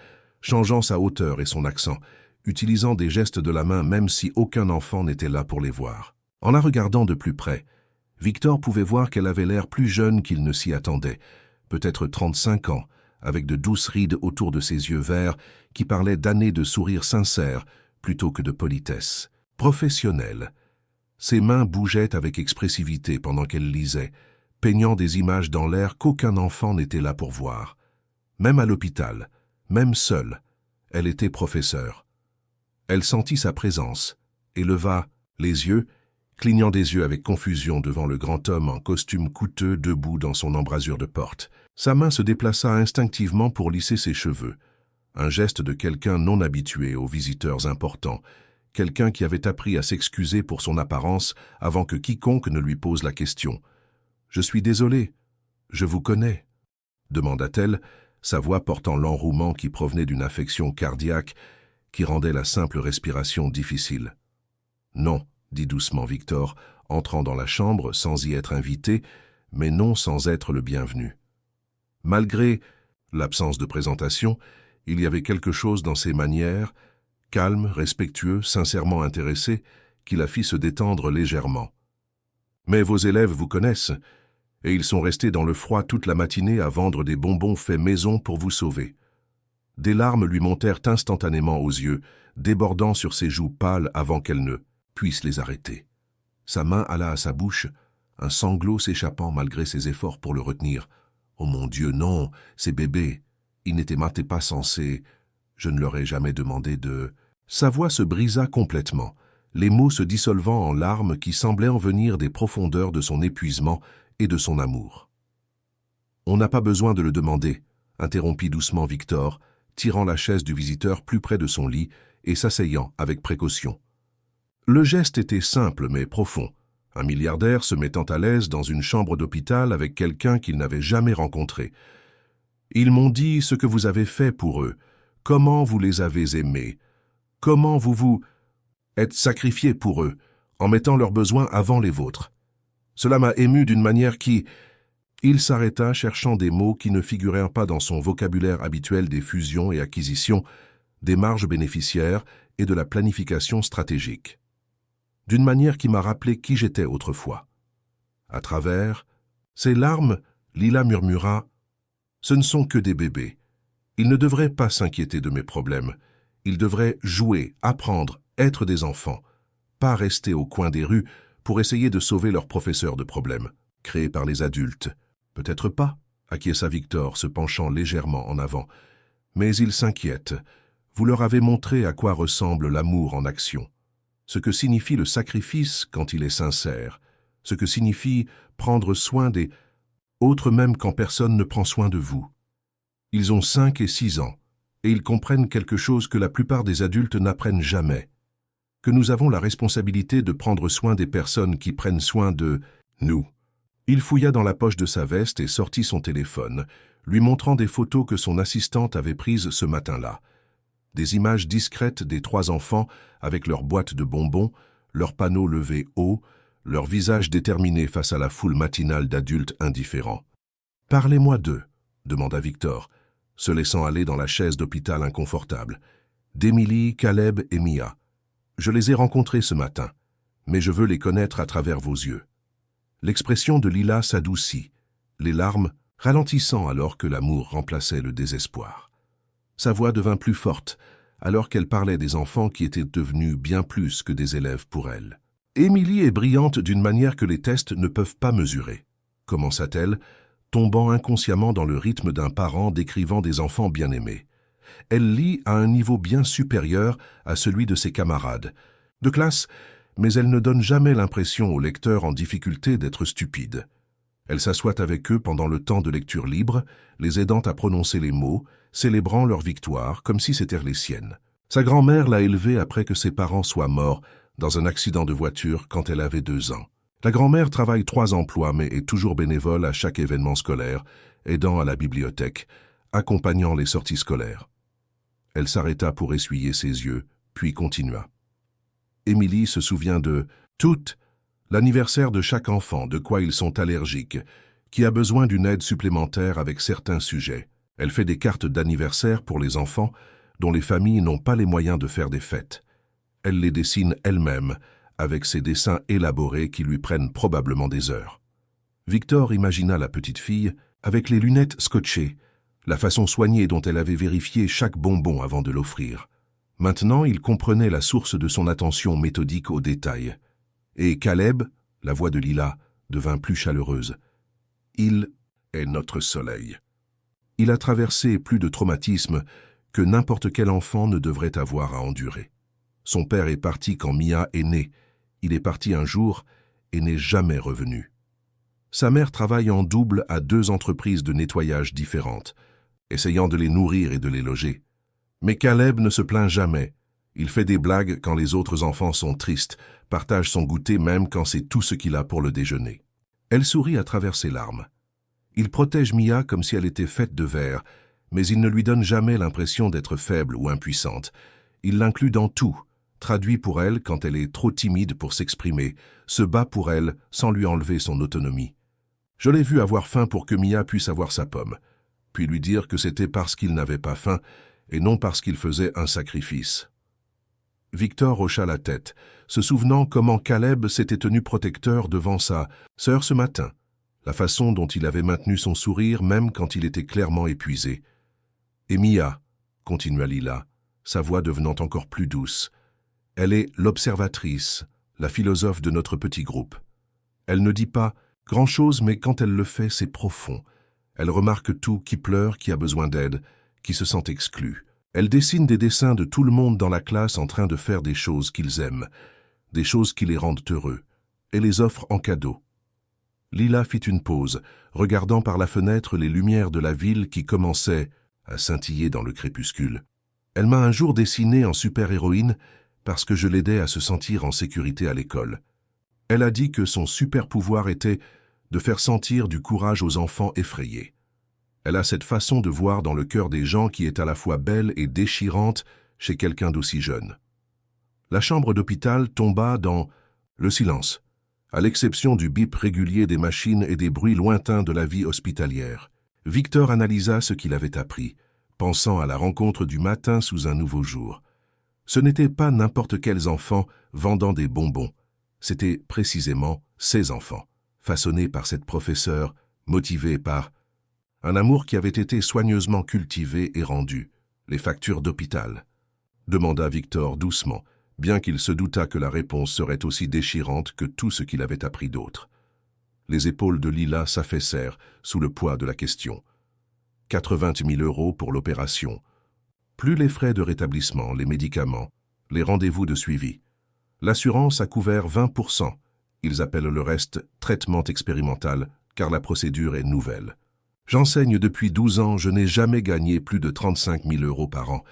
Speaker 1: changeant sa hauteur et son accent, utilisant des gestes de la main même si aucun enfant n'était là pour les voir. En la regardant de plus près, Victor pouvait voir qu'elle avait l'air plus jeune qu'il ne s'y attendait, peut-être 35 ans, avec de douces rides autour de ses yeux verts qui parlaient d'années de sourires sincères plutôt que de politesse. Professionnelle. Ses mains bougeaient avec expressivité pendant qu'elle lisait, peignant des images dans l'air qu'aucun enfant n'était là pour voir. Même à l'hôpital, même seule, elle était professeure. Elle sentit sa présence et leva les yeux, clignant des yeux avec confusion devant le grand homme en costume coûteux debout dans son embrasure de porte. Sa main se déplaça instinctivement pour lisser ses cheveux, un geste de quelqu'un non habitué aux visiteurs importants, quelqu'un qui avait appris à s'excuser pour son apparence avant que quiconque ne lui pose la question. « Je suis désolée, je vous connais », demanda-t-elle, sa voix portant l'enrouement qui provenait d'une affection cardiaque qui rendait la simple respiration difficile. « Non », dit doucement Victor, entrant dans la chambre sans y être invité, mais non sans être le bienvenu. Malgré l'absence de présentation, il y avait quelque chose dans ses manières, calme, respectueux, sincèrement intéressé, qui la fit se détendre légèrement. « Mais vos élèves vous connaissent, et ils sont restés dans le froid toute la matinée à vendre des bonbons faits maison pour vous sauver. » Des larmes lui montèrent instantanément aux yeux, débordant sur ses joues pâles avant qu'elle ne puisse les arrêter. Sa main alla à sa bouche, un sanglot s'échappant malgré ses efforts pour le retenir. « Oh mon Dieu, non, c'est bébé. Ils n'étaient pas censés. Je ne leur ai jamais demandé de... » Sa voix se brisa complètement, les mots se dissolvant en larmes qui semblaient en venir des profondeurs de son épuisement et de son amour. « On n'a pas besoin de le demander, » interrompit doucement Victor, tirant la chaise du visiteur plus près de son lit et s'asseyant avec précaution. Le geste était simple mais profond, un milliardaire se mettant à l'aise dans une chambre d'hôpital avec quelqu'un qu'il n'avait jamais rencontré. « Ils m'ont dit ce que vous avez fait pour eux, comment vous les avez aimés, comment vous vous êtes sacrifié pour eux, en mettant leurs besoins avant les vôtres. Cela m'a ému d'une manière qui... » Il s'arrêta, cherchant des mots qui ne figurèrent pas dans son vocabulaire habituel des fusions et acquisitions, des marges bénéficiaires et de la planification stratégique. D'une manière qui m'a rappelé qui j'étais autrefois. À travers ses larmes, Lila murmura « Ce ne sont que des bébés. Ils ne devraient pas s'inquiéter de mes problèmes. Ils devraient jouer, apprendre, être des enfants, pas rester au coin des rues pour essayer de sauver leurs professeurs de problèmes, créés par les adultes. Peut-être pas. acquiesça Victor, se penchant légèrement en avant. Mais ils s'inquiètent. Vous leur avez montré à quoi ressemble l'amour en action, ce que signifie le sacrifice quand il est sincère, ce que signifie prendre soin des autres même quand personne ne prend soin de vous. Ils ont 5 et 6 ans, et ils comprennent quelque chose que la plupart des adultes n'apprennent jamais, que nous avons la responsabilité de prendre soin des personnes qui prennent soin de nous. Il fouilla dans la poche de sa veste et sortit son téléphone, lui montrant des photos que son assistante avait prises ce matin-là. Des images discrètes des 3 enfants avec leurs boîtes de bonbons, leurs panneaux levés haut, leurs visages déterminés face à la foule matinale d'adultes indifférents. « Parlez-moi d'eux », demanda Victor, se laissant aller dans la chaise d'hôpital inconfortable. « D'Emily, Caleb et Mia. Je les ai rencontrés ce matin, mais je veux les connaître à travers vos yeux. » L'expression de Lila s'adoucit, les larmes ralentissant alors que l'amour remplaçait le désespoir. Sa voix devint plus forte, alors qu'elle parlait des enfants qui étaient devenus bien plus que des élèves pour elle. « Émilie est brillante d'une manière que les tests ne peuvent pas mesurer, » commença-t-elle, tombant inconsciemment dans le rythme d'un parent décrivant des enfants bien-aimés. Elle lit à un niveau bien supérieur à celui de ses camarades de classe, mais elle ne donne jamais l'impression aux lecteurs en difficulté d'être stupide. Elle s'assoit avec eux pendant le temps de lecture libre, les aidant à prononcer les mots, célébrant leur victoire comme si c'était les siennes. Sa grand-mère l'a élevée après que ses parents soient morts dans un accident de voiture quand elle avait 2 ans. La grand-mère travaille 3 emplois mais est toujours bénévole à chaque événement scolaire, aidant à la bibliothèque, accompagnant les sorties scolaires. Elle s'arrêta pour essuyer ses yeux, puis continua. Émilie se souvient de toutes, l'anniversaire de chaque enfant, de quoi ils sont allergiques, qui a besoin d'une aide supplémentaire avec certains sujets. Elle fait des cartes d'anniversaire pour les enfants dont les familles n'ont pas les moyens de faire des fêtes. Elle les dessine elle-même, avec ses dessins élaborés qui lui prennent probablement des heures. Victor imagina la petite fille avec les lunettes scotchées, la façon soignée dont elle avait vérifié chaque bonbon avant de l'offrir. Maintenant, il comprenait la source de son attention méthodique aux détails. Et Caleb, la voix de Lila, devint plus chaleureuse. Il est notre soleil. Il a traversé plus de traumatismes que n'importe quel enfant ne devrait avoir à endurer. Son père est parti quand Mia est née. Il est parti un jour et n'est jamais revenu. Sa mère travaille en double à 2 entreprises de nettoyage différentes, essayant de les nourrir et de les loger. Mais Caleb ne se plaint jamais. Il fait des blagues quand les autres enfants sont tristes, partage son goûter même quand c'est tout ce qu'il a pour le déjeuner. Elle sourit à travers ses larmes. Il protège Mia comme si elle était faite de verre, mais il ne lui donne jamais l'impression d'être faible ou impuissante. Il l'inclut dans tout, traduit pour elle quand elle est trop timide pour s'exprimer, se bat pour elle sans lui enlever son autonomie. Je l'ai vu avoir faim pour que Mia puisse avoir sa pomme, puis lui dire que c'était parce qu'il n'avait pas faim et non parce qu'il faisait un sacrifice. Victor hocha la tête, se souvenant comment Caleb s'était tenu protecteur devant sa sœur ce matin, la façon dont il avait maintenu son sourire même quand il était clairement épuisé. « Et Mia, » continua Lila, sa voix devenant encore plus douce, « elle est l'observatrice, la philosophe de notre petit groupe. Elle ne dit pas grand-chose, mais quand elle le fait, c'est profond. Elle remarque tout, qui pleure, qui a besoin d'aide, qui se sent exclu. Elle dessine des dessins de tout le monde dans la classe en train de faire des choses qu'ils aiment, des choses qui les rendent heureux, et les offre en cadeau. » Lila fit une pause, regardant par la fenêtre les lumières de la ville qui commençaient à scintiller dans le crépuscule. « Elle m'a un jour dessiné en super-héroïne parce que je l'aidais à se sentir en sécurité à l'école. Elle a dit que son super-pouvoir était de faire sentir du courage aux enfants effrayés. Elle a cette façon de voir dans le cœur des gens qui est à la fois belle et déchirante chez quelqu'un d'aussi jeune. » La chambre d'hôpital tomba dans le silence, à l'exception du bip régulier des machines et des bruits lointains de la vie hospitalière. Victor analysa ce qu'il avait appris, pensant à la rencontre du matin sous un nouveau jour. Ce n'étaient pas n'importe quels enfants vendant des bonbons, c'était précisément ces enfants, façonnés par cette professeure, motivés par un amour qui avait été soigneusement cultivé et rendu, les factures d'hôpital, demanda Victor doucement, bien qu'il se doutât que la réponse serait aussi déchirante que tout ce qu'il avait appris d'autre. Les épaules de Lila s'affaissèrent sous le poids de la question. 80 000 € pour l'opération. Plus les frais de rétablissement, les médicaments, les rendez-vous de suivi. L'assurance a couvert 20%. Ils appellent le reste traitement expérimental, car la procédure est nouvelle. J'enseigne depuis 12 ans, je n'ai jamais gagné plus de 35 000 € par an.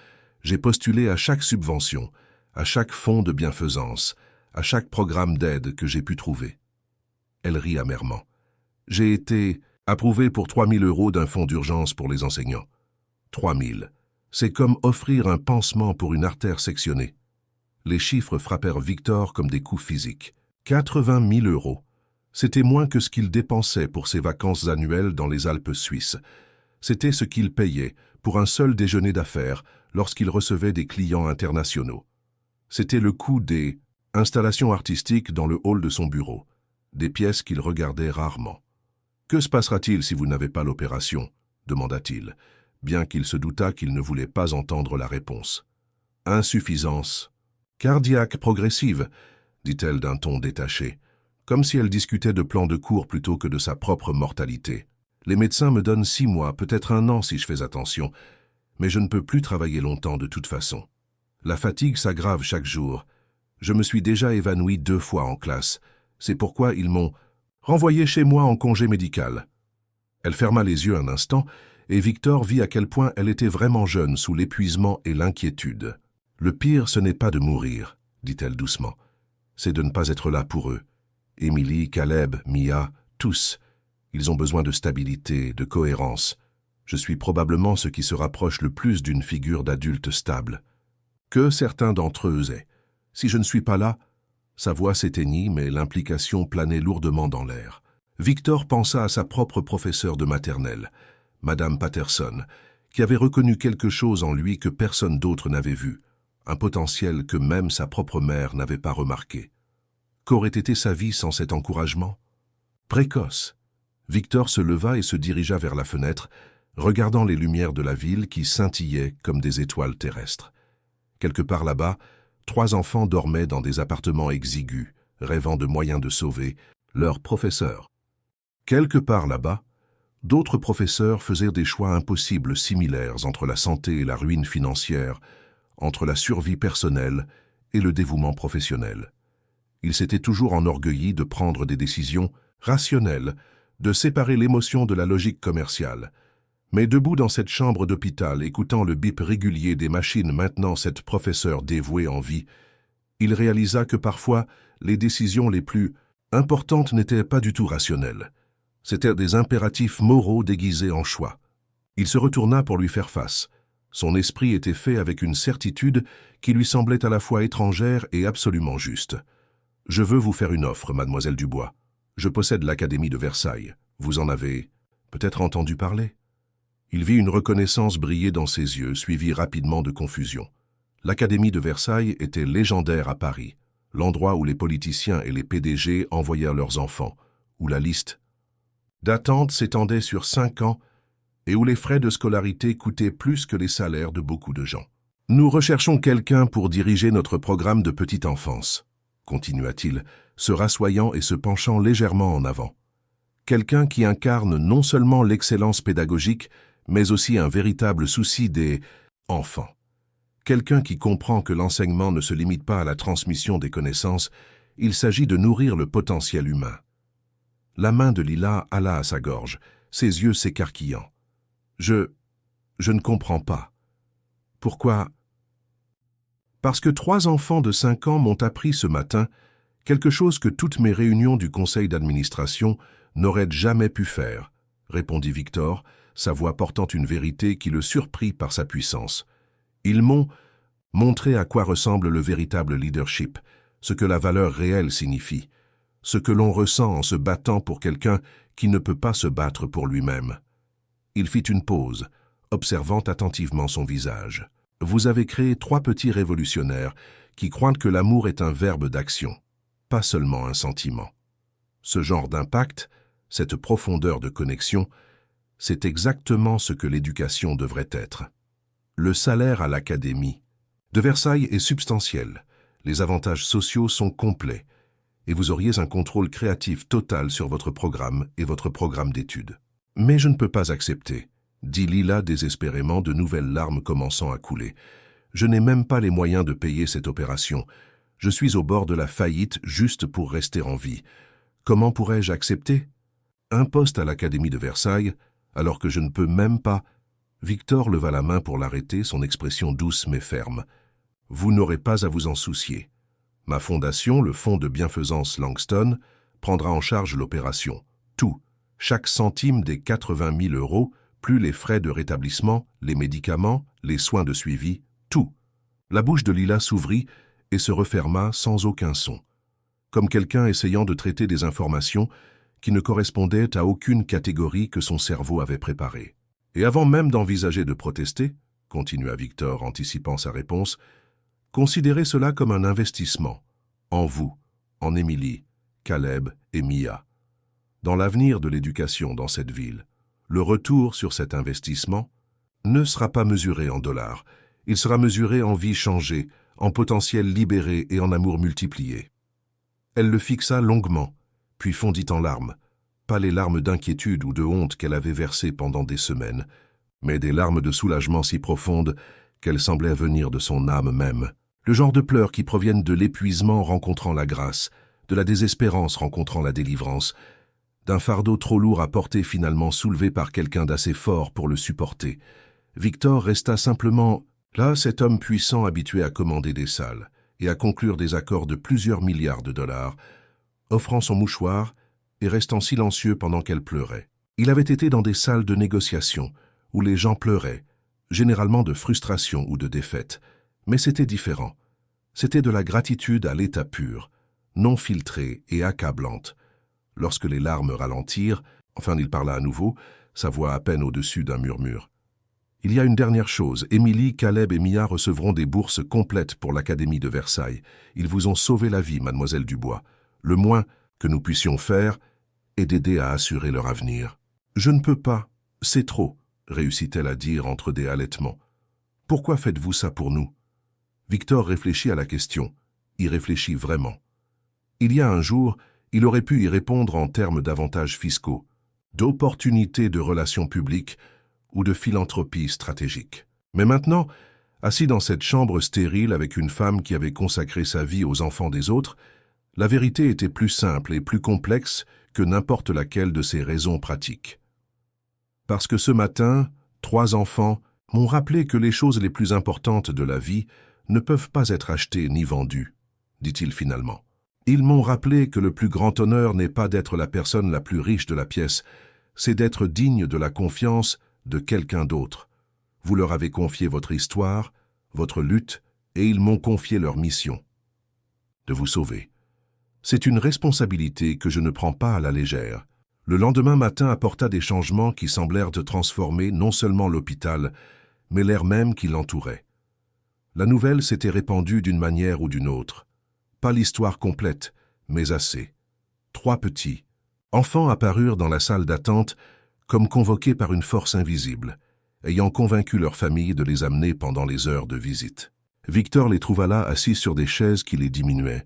Speaker 1: J'ai postulé à chaque subvention, à chaque fonds de bienfaisance, à chaque programme d'aide que j'ai pu trouver. Elle rit amèrement. J'ai été approuvé pour 3 000 € d'un fonds d'urgence pour les enseignants. 3 000. C'est comme offrir un pansement pour une artère sectionnée. Les chiffres frappèrent Victor comme des coups physiques. 80 000 €. C'était moins que ce qu'il dépensait pour ses vacances annuelles dans les Alpes suisses. C'était ce qu'il payait pour un seul déjeuner d'affaires lorsqu'il recevait des clients internationaux. C'était le coût des installations artistiques dans le hall de son bureau, des pièces qu'il regardait rarement. « Que se passera-t-il si vous n'avez pas l'opération » demanda-t-il, bien qu'il se doutât qu'il ne voulait pas entendre la réponse. « Insuffisance. Cardiaque progressive » dit-elle d'un ton détaché, comme si elle discutait de plans de cours plutôt que de sa propre mortalité. « Les médecins me donnent 6 mois, peut-être 1 an si je fais attention, mais je ne peux plus travailler longtemps de toute façon. La fatigue s'aggrave chaque jour. Je me suis déjà évanoui 2 fois en classe. C'est pourquoi ils m'ont renvoyé chez moi en congé médical. » Elle ferma les yeux un instant, et Victor vit à quel point elle était vraiment jeune sous l'épuisement et l'inquiétude. « Le pire, ce n'est pas de mourir, » dit-elle doucement. « C'est de ne pas être là pour eux. Émilie, Caleb, Mia, tous. Ils ont besoin de stabilité, de cohérence. Je suis probablement ce qui se rapproche le plus d'une figure d'adulte stable. Que certains d'entre eux aient. Si je ne suis pas là, » sa voix s'éteignit, mais l'implication planait lourdement dans l'air. Victor pensa à sa propre professeure de maternelle, Madame Patterson, qui avait reconnu quelque chose en lui que personne d'autre n'avait vu, un potentiel que même sa propre mère n'avait pas remarqué. Qu'aurait été sa vie sans cet encouragement? Précoce. Victor se leva et se dirigea vers la fenêtre, regardant les lumières de la ville qui scintillaient comme des étoiles terrestres. Quelque part là-bas, 3 enfants dormaient dans des appartements exigus, rêvant de moyens de sauver leur professeur. Quelque part là-bas, d'autres professeurs faisaient des choix impossibles similaires entre la santé et la ruine financière, entre la survie personnelle et le dévouement professionnel. Ils s'étaient toujours enorgueillis de prendre des décisions rationnelles, de séparer l'émotion de la logique commerciale. Mais debout dans cette chambre d'hôpital, écoutant le bip régulier des machines maintenant cette professeure dévouée en vie, il réalisa que parfois, les décisions les plus importantes n'étaient pas du tout rationnelles. C'étaient des impératifs moraux déguisés en choix. Il se retourna pour lui faire face. Son esprit était fait avec une certitude qui lui semblait à la fois étrangère et absolument juste. « Je veux vous faire une offre, mademoiselle Dubois. Je possède l'Académie de Versailles. Vous en avez peut-être entendu parler ?» Il vit une reconnaissance briller dans ses yeux, suivie rapidement de confusion. L'Académie de Versailles était légendaire à Paris, l'endroit où les politiciens et les PDG envoyèrent leurs enfants, où la liste d'attente s'étendait sur 5 ans et où les frais de scolarité coûtaient plus que les salaires de beaucoup de gens. « Nous recherchons quelqu'un pour diriger notre programme de petite enfance, » continua-t-il, se rassoyant et se penchant légèrement en avant. « Quelqu'un qui incarne non seulement l'excellence pédagogique, mais aussi un véritable souci des enfants. Quelqu'un qui comprend que l'enseignement ne se limite pas à la transmission des connaissances, il s'agit de nourrir le potentiel humain. » La main de Lila alla à sa gorge, ses yeux s'écarquillant. « Je ne comprends pas. Pourquoi ?» « Parce que 3 enfants de 5 ans m'ont appris ce matin quelque chose que toutes mes réunions du conseil d'administration n'auraient jamais pu faire, » répondit Victor, sa voix portant une vérité qui le surprit par sa puissance. « Ils m'ont montré à quoi ressemble le véritable leadership, ce que la valeur réelle signifie, ce que l'on ressent en se battant pour quelqu'un qui ne peut pas se battre pour lui-même. » Il fit une pause, observant attentivement son visage. « Vous avez créé 3 petits révolutionnaires qui croient que l'amour est un verbe d'action, pas seulement un sentiment. Ce genre d'impact, cette profondeur de connexion, c'est exactement ce que l'éducation devrait être. Le salaire à l'Académie de Versailles est substantiel, les avantages sociaux sont complets, et vous auriez un contrôle créatif total sur votre programme et votre programme d'études. Mais je ne peux pas accepter, dit Lila désespérément, de nouvelles larmes commençant à couler. Je n'ai même pas les moyens de payer cette opération. Je suis au bord de la faillite juste pour rester en vie. Comment pourrais-je accepter un poste à l'Académie de Versailles, alors que je ne peux même pas... Victor leva la main pour l'arrêter, son expression douce mais ferme. Vous n'aurez pas à vous en soucier. Ma fondation, le Fonds de bienfaisance Langston, prendra en charge l'opération. Tout, chaque centime des 80 000 €, plus les frais de rétablissement, les médicaments, les soins de suivi, tout. La bouche de Lila s'ouvrit et se referma sans aucun son, comme quelqu'un essayant de traiter des informations qui ne correspondaient à aucune catégorie que son cerveau avait préparée. Et avant même d'envisager de protester, continua Victor anticipant sa réponse, considérez cela comme un investissement, en vous, en Émilie, Caleb et Mia, dans l'avenir de l'éducation dans cette ville. Le retour sur cet investissement ne sera pas mesuré en dollars, il sera mesuré en vies changées, en potentiel libéré et en amour multiplié. Elle le fixa longuement, puis fondit en larmes, pas les larmes d'inquiétude ou de honte qu'elle avait versées pendant des semaines, mais des larmes de soulagement si profondes qu'elles semblaient venir de son âme même. Le genre de pleurs qui proviennent de l'épuisement rencontrant la grâce, de la désespérance rencontrant la délivrance, d'un fardeau trop lourd à porter finalement soulevé par quelqu'un d'assez fort pour le supporter. Victor resta simplement là, cet homme puissant habitué à commander des salles et à conclure des accords de plusieurs milliards de dollars, offrant son mouchoir et restant silencieux pendant qu'elle pleurait. Il avait été dans des salles de négociation où les gens pleuraient, généralement de frustration ou de défaite, mais c'était différent. C'était de la gratitude à l'état pur, non filtrée et accablante. Lorsque les larmes ralentirent, enfin il parla à nouveau, sa voix à peine au-dessus d'un murmure. « Il y a une dernière chose, Émilie, Caleb et Mia recevront des bourses complètes pour l'Académie de Versailles. Ils vous ont sauvé la vie, mademoiselle Dubois. Le moins que nous puissions faire est d'aider à assurer leur avenir. »« Je ne peux pas, c'est trop, » réussit-elle à dire entre des halètements. « Pourquoi faites-vous ça pour nous ?» Victor réfléchit à la question, y réfléchit vraiment. Il y a un jour, il aurait pu y répondre en termes d'avantages fiscaux, d'opportunités de relations publiques ou de philanthropie stratégique. Mais maintenant, assis dans cette chambre stérile avec une femme qui avait consacré sa vie aux enfants des autres, la vérité était plus simple et plus complexe que n'importe laquelle de ces raisons pratiques. Parce que ce matin, 3 enfants m'ont rappelé que les choses les plus importantes de la vie ne peuvent pas être achetées ni vendues, dit-il finalement. Ils m'ont rappelé que le plus grand honneur n'est pas d'être la personne la plus riche de la pièce, c'est d'être digne de la confiance de quelqu'un d'autre. Vous leur avez confié votre histoire, votre lutte, et ils m'ont confié leur mission. De vous sauver. C'est une responsabilité que je ne prends pas à la légère. Le lendemain matin apporta des changements qui semblèrent de transformer non seulement l'hôpital, mais l'air même qui l'entourait. La nouvelle s'était répandue d'une manière ou d'une autre. Pas l'histoire complète, mais assez. 3 petits enfants apparurent dans la salle d'attente comme convoqués par une force invisible, ayant convaincu leur famille de les amener pendant les heures de visite. Victor les trouva là assis sur des chaises qui les diminuaient,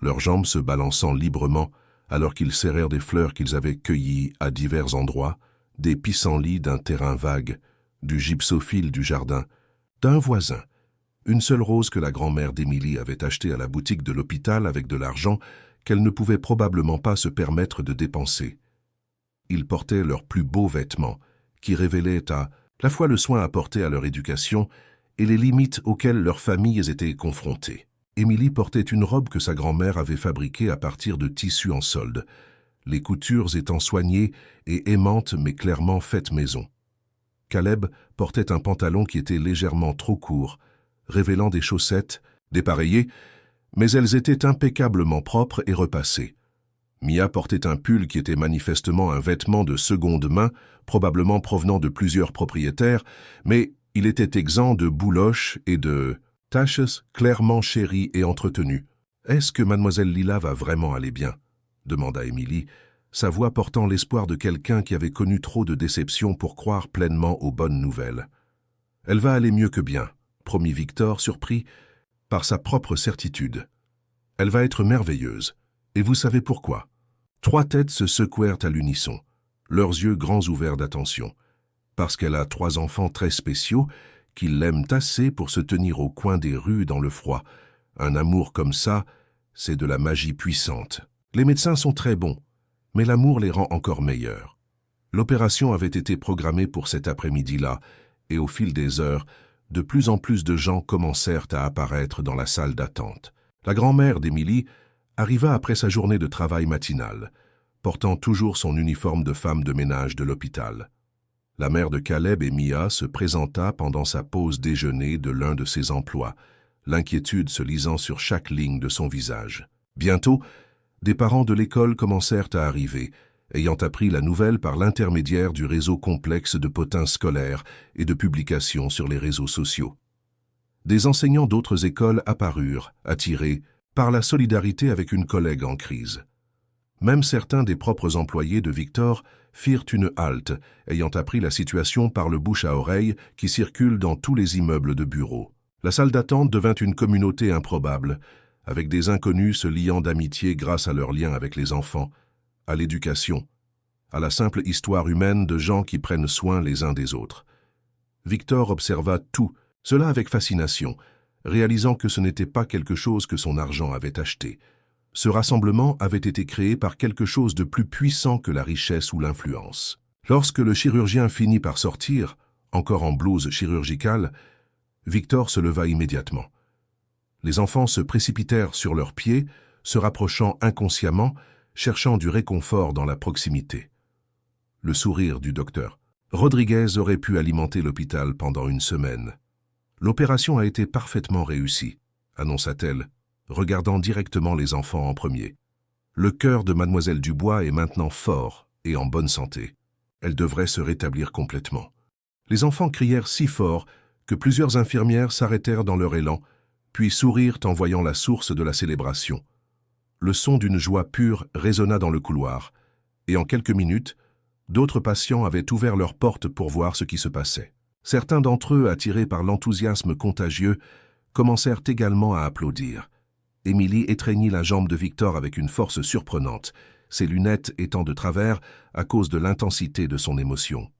Speaker 1: leurs jambes se balançant librement alors qu'ils serrèrent des fleurs qu'ils avaient cueillies à divers endroits, des pissenlits d'un terrain vague, du gypsophile du jardin, d'un voisin, une seule rose que la grand-mère d'Émilie avait achetée à la boutique de l'hôpital avec de l'argent qu'elle ne pouvait probablement pas se permettre de dépenser. Ils portaient leurs plus beaux vêtements, qui révélaient à la fois le soin apporté à leur éducation et les limites auxquelles leurs familles étaient confrontées. Émilie portait une robe que sa grand-mère avait fabriquée à partir de tissus en solde, les coutures étant soignées et aimantes mais clairement faites maison. Caleb portait un pantalon qui était légèrement trop court, révélant des chaussettes, dépareillées, mais elles étaient impeccablement propres et repassées. Mia portait un pull qui était manifestement un vêtement de seconde main, probablement provenant de plusieurs propriétaires, mais il était exempt de bouloches et de taches clairement chéries et entretenues. « Est-ce que mademoiselle Lila va vraiment aller bien ?» demanda Émilie, sa voix portant l'espoir de quelqu'un qui avait connu trop de déceptions pour croire pleinement aux bonnes nouvelles. « Elle va aller mieux que bien », promit Victor, surpris par sa propre certitude. « Elle va être merveilleuse. Et vous savez pourquoi? 3 têtes se secouèrent à l'unisson, leurs yeux grands ouverts d'attention. Parce qu'elle a 3 enfants très spéciaux qui l'aiment assez pour se tenir au coin des rues dans le froid. Un amour comme ça, c'est de la magie puissante. Les médecins sont très bons, mais l'amour les rend encore meilleurs. L'opération avait été programmée pour cet après-midi-là, et au fil des heures, de plus en plus de gens commencèrent à apparaître dans la salle d'attente. La grand-mère d'Émilie arriva après sa journée de travail matinale, portant toujours son uniforme de femme de ménage de l'hôpital. La mère de Caleb et Mia se présenta pendant sa pause déjeuner de l'un de ses emplois, l'inquiétude se lisant sur chaque ligne de son visage. Bientôt, des parents de l'école commencèrent à arriver, ayant appris la nouvelle par l'intermédiaire du réseau complexe de potins scolaires et de publications sur les réseaux sociaux. Des enseignants d'autres écoles apparurent, attirés par la solidarité avec une collègue en crise. Même certains des propres employés de Victor firent une halte, ayant appris la situation par le bouche à oreille qui circule dans tous les immeubles de bureaux. La salle d'attente devint une communauté improbable, avec des inconnus se liant d'amitié grâce à leur lien avec les enfants, à l'éducation, à la simple histoire humaine de gens qui prennent soin les uns des autres. Victor observa tout, cela avec fascination, réalisant que ce n'était pas quelque chose que son argent avait acheté. Ce rassemblement avait été créé par quelque chose de plus puissant que la richesse ou l'influence. Lorsque le chirurgien finit par sortir, encore en blouse chirurgicale, Victor se leva immédiatement. Les enfants se précipitèrent sur leurs pieds, se rapprochant inconsciemment, cherchant du réconfort dans la proximité. Le sourire du docteur. Rodriguez aurait pu alimenter l'hôpital pendant une semaine. L'opération a été parfaitement réussie, annonça-t-elle, regardant directement les enfants en premier. Le cœur de mademoiselle Dubois est maintenant fort et en bonne santé. Elle devrait se rétablir complètement. Les enfants crièrent si fort que plusieurs infirmières s'arrêtèrent dans leur élan, puis sourirent en voyant la source de la célébration. Le son d'une joie pure résonna dans le couloir, et en quelques minutes, d'autres patients avaient ouvert leurs portes pour voir ce qui se passait. Certains d'entre eux, attirés par l'enthousiasme contagieux, commencèrent également à applaudir. Émilie étreignit la jambe de Victor avec une force surprenante, ses lunettes étant de travers à cause de l'intensité de son émotion.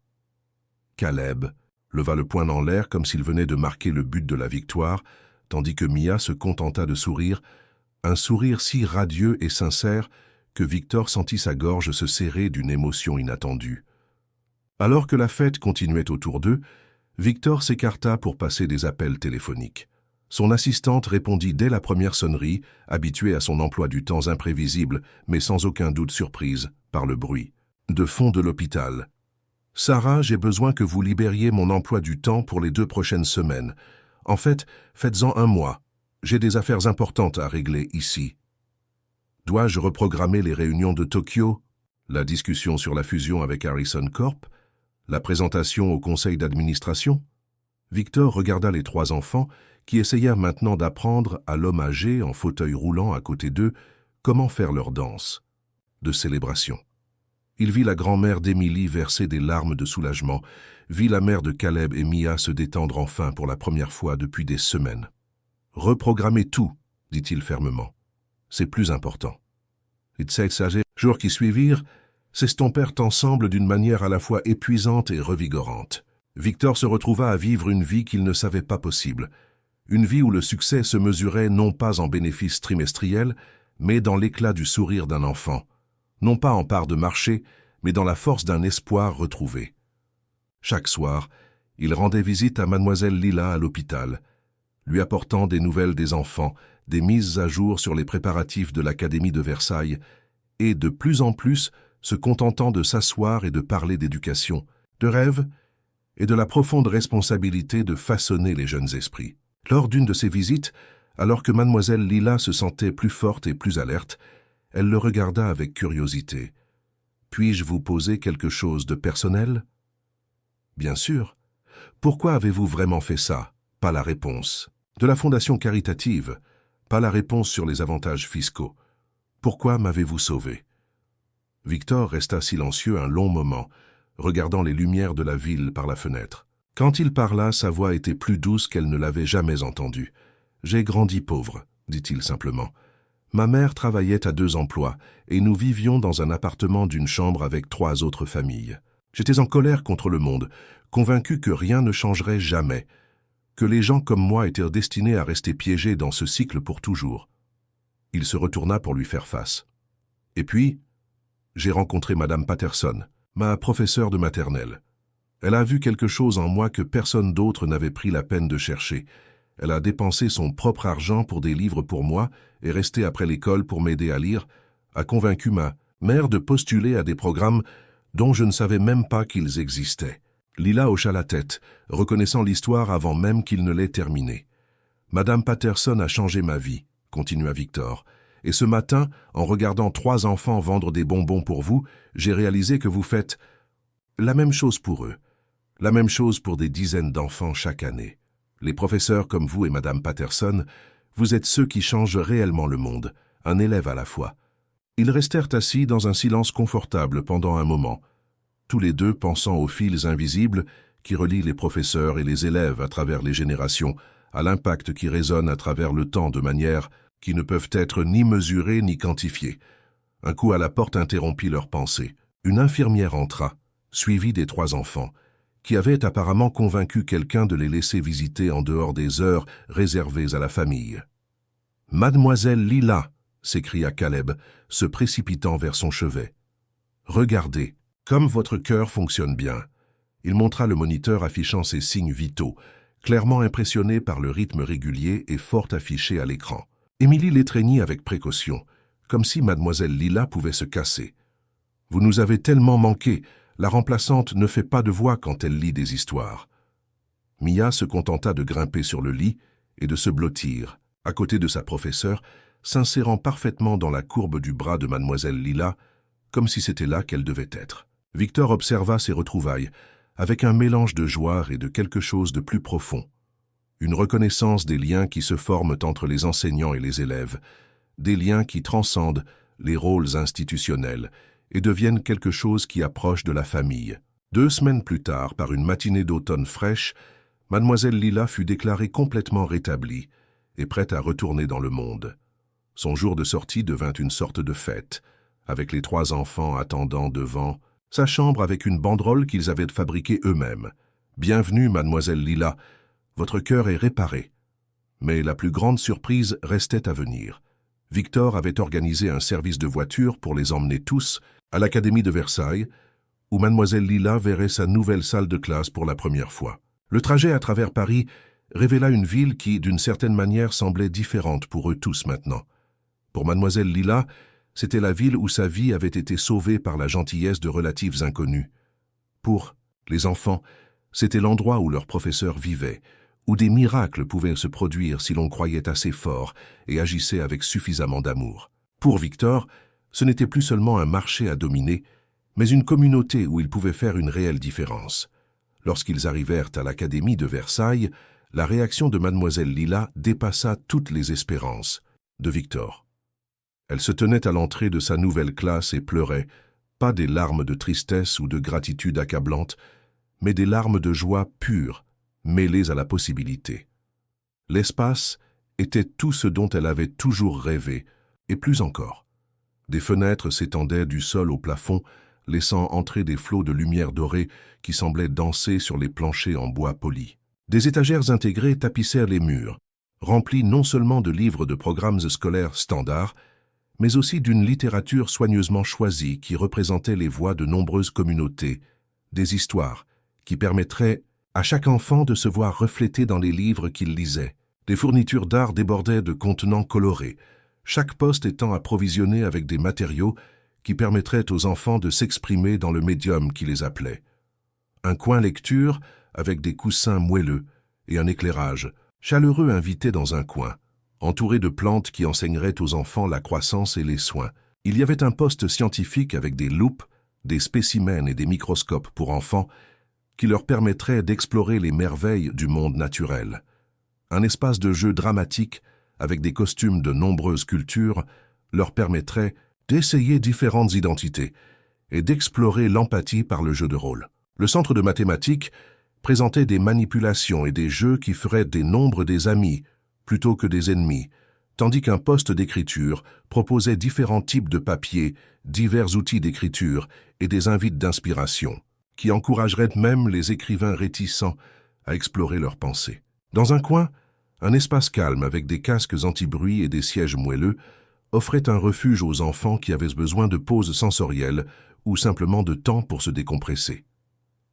Speaker 1: Caleb leva le poing en l'air comme s'il venait de marquer le but de la victoire, tandis que Mia se contenta de sourire, un sourire si radieux et sincère que Victor sentit sa gorge se serrer d'une émotion inattendue. Alors que la fête continuait autour d'eux, Victor s'écarta pour passer des appels téléphoniques. Son assistante répondit dès la première sonnerie, habituée à son emploi du temps imprévisible, mais sans aucun doute surprise par le bruit. De fond de l'hôpital. « Sarah, j'ai besoin que vous libériez mon emploi du temps pour les 2 prochaines semaines. En fait, faites-en 1 mois. J'ai des affaires importantes à régler ici. » Dois-je reprogrammer les réunions de Tokyo, la discussion sur la fusion avec Harrison Corp, la présentation au conseil d'administration? Victor regarda les 3 enfants qui essayèrent maintenant d'apprendre à l'homme âgé en fauteuil roulant à côté d'eux comment faire leur danse de célébration. Il vit la grand-mère d'Émilie verser des larmes de soulagement, vit la mère de Caleb et Mia se détendre enfin pour la première fois depuis des semaines. « Reprogrammez tout, dit-il fermement. C'est plus important. » Les 7 jours qui suivirent s'estompèrent ensemble d'une manière à la fois épuisante et revigorante. Victor se retrouva à vivre une vie qu'il ne savait pas possible, une vie où le succès se mesurait non pas en bénéfices trimestriels, mais dans l'éclat du sourire d'un enfant, non pas en part de marché, mais dans la force d'un espoir retrouvé. Chaque soir, il rendait visite à mademoiselle Lila à l'hôpital, lui apportant des nouvelles des enfants, des mises à jour sur les préparatifs de l'Académie de Versailles, et de plus en plus se contentant de s'asseoir et de parler d'éducation, de rêves, et de la profonde responsabilité de façonner les jeunes esprits. Lors d'une de ces visites, alors que mademoiselle Lila se sentait plus forte et plus alerte, elle le regarda avec curiosité. « Puis-je vous poser quelque chose de personnel ?»« Bien sûr. Pourquoi avez-vous vraiment fait ça ?» Pas la réponse. De la fondation caritative, pas la réponse sur les avantages fiscaux. Pourquoi m'avez-vous sauvé? Victor resta silencieux un long moment, regardant les lumières de la ville par la fenêtre. Quand il parla, sa voix était plus douce qu'elle ne l'avait jamais entendue. « J'ai grandi pauvre, dit-il simplement. Ma mère travaillait à 2 emplois et nous vivions dans un appartement d'une chambre avec 3 autres familles. J'étais en colère contre le monde, convaincu que rien ne changerait jamais, que les gens comme moi étaient destinés à rester piégés dans ce cycle pour toujours. Il se retourna pour lui faire face. Et puis, j'ai rencontré Madame Patterson, ma professeure de maternelle. Elle a vu quelque chose en moi que personne d'autre n'avait pris la peine de chercher. Elle a dépensé son propre argent pour des livres pour moi et resté après l'école pour m'aider à lire, a convaincu ma mère de postuler à des programmes dont je ne savais même pas qu'ils existaient. Lila hocha la tête, reconnaissant l'histoire avant même qu'il ne l'ait terminée. Madame Patterson a changé ma vie, continua Victor. Et ce matin, en regardant 3 enfants vendre des bonbons pour vous, j'ai réalisé que vous faites la même chose pour eux. La même chose pour des dizaines d'enfants chaque année. Les professeurs comme vous et Madame Patterson, vous êtes ceux qui changent réellement le monde, un élève à la fois. Ils restèrent assis dans un silence confortable pendant un moment, tous les deux pensant aux fils invisibles qui relient les professeurs et les élèves à travers les générations, à l'impact qui résonne à travers le temps de manière qui ne peuvent être ni mesurées ni quantifiées. Un coup à la porte interrompit leurs pensées. Une infirmière entra, suivie des 3 enfants, qui avaient apparemment convaincu quelqu'un de les laisser visiter en dehors des heures réservées à la famille. « Mademoiselle Lila !» s'écria Caleb, se précipitant vers son chevet. « Regardez, comme votre cœur fonctionne bien. » Il montra le moniteur affichant ses signes vitaux, clairement impressionné par le rythme régulier et fort affiché à l'écran. Émilie l'étreignit avec précaution, comme si Mademoiselle Lila pouvait se casser. « Vous nous avez tellement manqué. La remplaçante ne fait pas de voix quand elle lit des histoires. » Mia se contenta de grimper sur le lit et de se blottir, à côté de sa professeure, s'insérant parfaitement dans la courbe du bras de Mademoiselle Lila, comme si c'était là qu'elle devait être. Victor observa ces retrouvailles, avec un mélange de joie et de quelque chose de plus profond. Une reconnaissance des liens qui se forment entre les enseignants et les élèves, des liens qui transcendent les rôles institutionnels et deviennent quelque chose qui approche de la famille. 2 semaines plus tard, par une matinée d'automne fraîche, Mademoiselle Lila fut déclarée complètement rétablie et prête à retourner dans le monde. Son jour de sortie devint une sorte de fête, avec les 3 enfants attendant devant sa chambre avec une banderole qu'ils avaient fabriquée eux-mêmes. « Bienvenue, Mademoiselle Lila, votre cœur est réparé. » Mais la plus grande surprise restait à venir. Victor avait organisé un service de voiture pour les emmener tous à l'Académie de Versailles, où Mademoiselle Lila verrait sa nouvelle salle de classe pour la première fois. Le trajet à travers Paris révéla une ville qui, d'une certaine manière, semblait différente pour eux tous maintenant. Pour Mademoiselle Lila, c'était la ville où sa vie avait été sauvée par la gentillesse de relatifs inconnus. Pour les enfants, c'était l'endroit où leurs professeurs vivaient, où des miracles pouvaient se produire si l'on croyait assez fort et agissait avec suffisamment d'amour. Pour Victor, ce n'était plus seulement un marché à dominer, mais une communauté où il pouvait faire une réelle différence. Lorsqu'ils arrivèrent à l'Académie de Versailles, la réaction de Mademoiselle Lila dépassa toutes les espérances de Victor. Elle se tenait à l'entrée de sa nouvelle classe et pleurait, pas des larmes de tristesse ou de gratitude accablante, mais des larmes de joie pure, mêlées à la possibilité. L'espace était tout ce dont elle avait toujours rêvé, et plus encore. Des fenêtres s'étendaient du sol au plafond, laissant entrer des flots de lumière dorée qui semblaient danser sur les planchers en bois poli. Des étagères intégrées tapissèrent les murs, remplis non seulement de livres de programmes scolaires standards, mais aussi d'une littérature soigneusement choisie qui représentait les voix de nombreuses communautés, des histoires qui permettraient à chaque enfant de se voir reflété dans les livres qu'il lisait. Des fournitures d'art débordaient de contenants colorés, chaque poste étant approvisionné avec des matériaux qui permettraient aux enfants de s'exprimer dans le médium qui les appelait. Un coin lecture avec des coussins moelleux et un éclairage chaleureux invité dans un coin, entouré de plantes qui enseigneraient aux enfants la croissance et les soins. Il y avait un poste scientifique avec des loupes, des spécimens et des microscopes pour enfants qui leur permettrait d'explorer les merveilles du monde naturel. Un espace de jeu dramatique avec des costumes de nombreuses cultures leur permettrait d'essayer différentes identités et d'explorer l'empathie par le jeu de rôle. Le centre de mathématiques présentait des manipulations et des jeux qui feraient des nombres des amis plutôt que des ennemis, tandis qu'un poste d'écriture proposait différents types de papiers, divers outils d'écriture et des invites d'inspiration, qui encourageraient même les écrivains réticents à explorer leurs pensées. Dans un coin, un espace calme avec des casques anti-bruit et des sièges moelleux offrait un refuge aux enfants qui avaient besoin de pauses sensorielles ou simplement de temps pour se décompresser.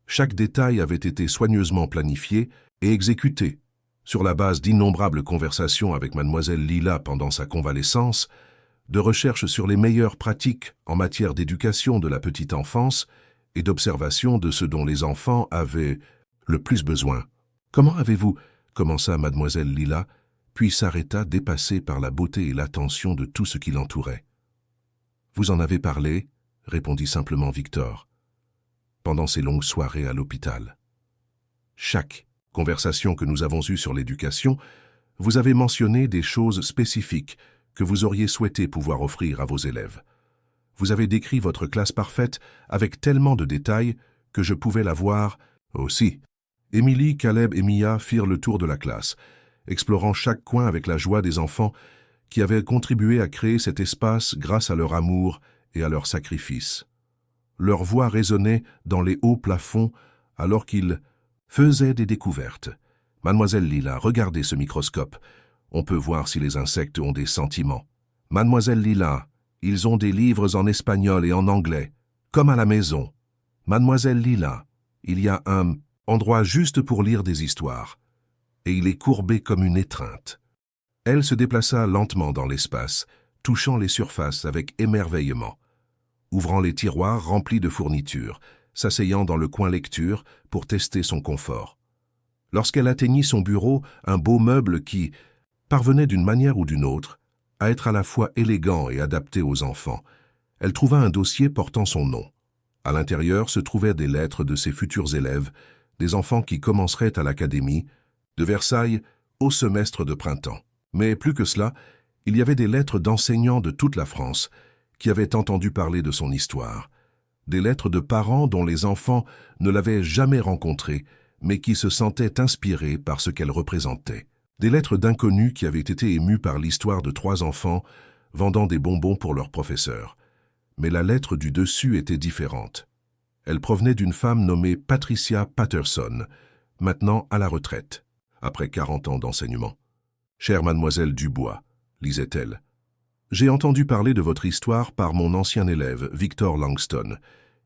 Speaker 1: Chaque détail avait été soigneusement planifié et exécuté, sur la base d'innombrables conversations avec mademoiselle Lila pendant sa convalescence, de recherches sur les meilleures pratiques en matière d'éducation de la petite enfance et d'observation de ce dont les enfants avaient le plus besoin. « Comment avez-vous » commença mademoiselle Lila, puis s'arrêta dépassée par la beauté et l'attention de tout ce qui l'entourait. « Vous en avez parlé » répondit simplement Victor, pendant ces longues soirées à l'hôpital. Chaque conversation que nous avons eue sur l'éducation, vous avez mentionné des choses spécifiques que vous auriez souhaité pouvoir offrir à vos élèves. Vous avez décrit votre classe parfaite avec tellement de détails que je pouvais la voir aussi. Émilie, Caleb et Mia firent le tour de la classe, explorant chaque coin avec la joie des enfants qui avaient contribué à créer cet espace grâce à leur amour et à leur sacrifice. Leur voix résonnait dans les hauts plafonds alors qu'ils faisaient des découvertes. « Mademoiselle Lila, regardez ce microscope. On peut voir si les insectes ont des sentiments. Mademoiselle Lila, ils ont des livres en espagnol et en anglais, comme à la maison. Mademoiselle Lila, il y a un endroit juste pour lire des histoires, et il est courbé comme une étreinte. » Elle se déplaça lentement dans l'espace, touchant les surfaces avec émerveillement, ouvrant les tiroirs remplis de fournitures, s'asseyant dans le coin lecture pour tester son confort. Lorsqu'elle atteignit son bureau, un beau meuble qui parvenait d'une manière ou d'une autre à être à la fois élégant et adapté aux enfants, elle trouva un dossier portant son nom. À l'intérieur se trouvaient des lettres de ses futurs élèves, des enfants qui commenceraient à l'académie, de Versailles au semestre de printemps. Mais plus que cela, il y avait des lettres d'enseignants de toute la France qui avaient entendu parler de son histoire, des lettres de parents dont les enfants ne l'avaient jamais rencontrée, mais qui se sentaient inspirés par ce qu'elle représentait, des lettres d'inconnus qui avaient été émus par l'histoire de 3 enfants vendant des bonbons pour leur professeur. Mais la lettre du dessus était différente. Elle provenait d'une femme nommée Patricia Patterson, maintenant à la retraite, après 40 ans d'enseignement. « Chère mademoiselle Dubois », lisait-elle, « j'ai entendu parler de votre histoire par mon ancien élève, Victor Langston.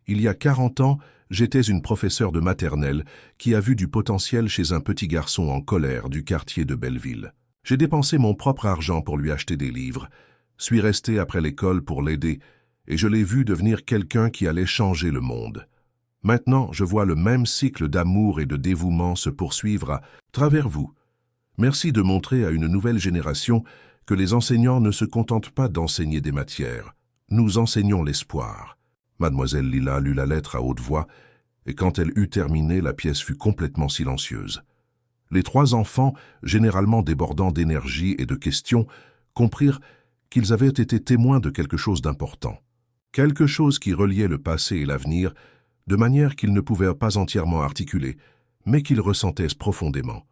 Speaker 1: Il y a 40 ans, j'étais une professeure de maternelle qui a vu du potentiel chez un petit garçon en colère du quartier de Belleville. J'ai dépensé mon propre argent pour lui acheter des livres, suis resté après l'école pour l'aider, et je l'ai vu devenir quelqu'un qui allait changer le monde. Maintenant, je vois le même cycle d'amour et de dévouement se poursuivre à travers vous. Merci de montrer à une nouvelle génération que les enseignants ne se contentent pas d'enseigner des matières. Nous enseignons l'espoir. » Mademoiselle Lila lut la lettre à haute voix, et quand elle eut terminé, la pièce fut complètement silencieuse. Les 3 enfants, généralement débordant d'énergie et de questions, comprirent qu'ils avaient été témoins de quelque chose d'important. Quelque chose qui reliait le passé et l'avenir, de manière qu'ils ne pouvaient pas entièrement articuler, mais qu'ils ressentaient profondément.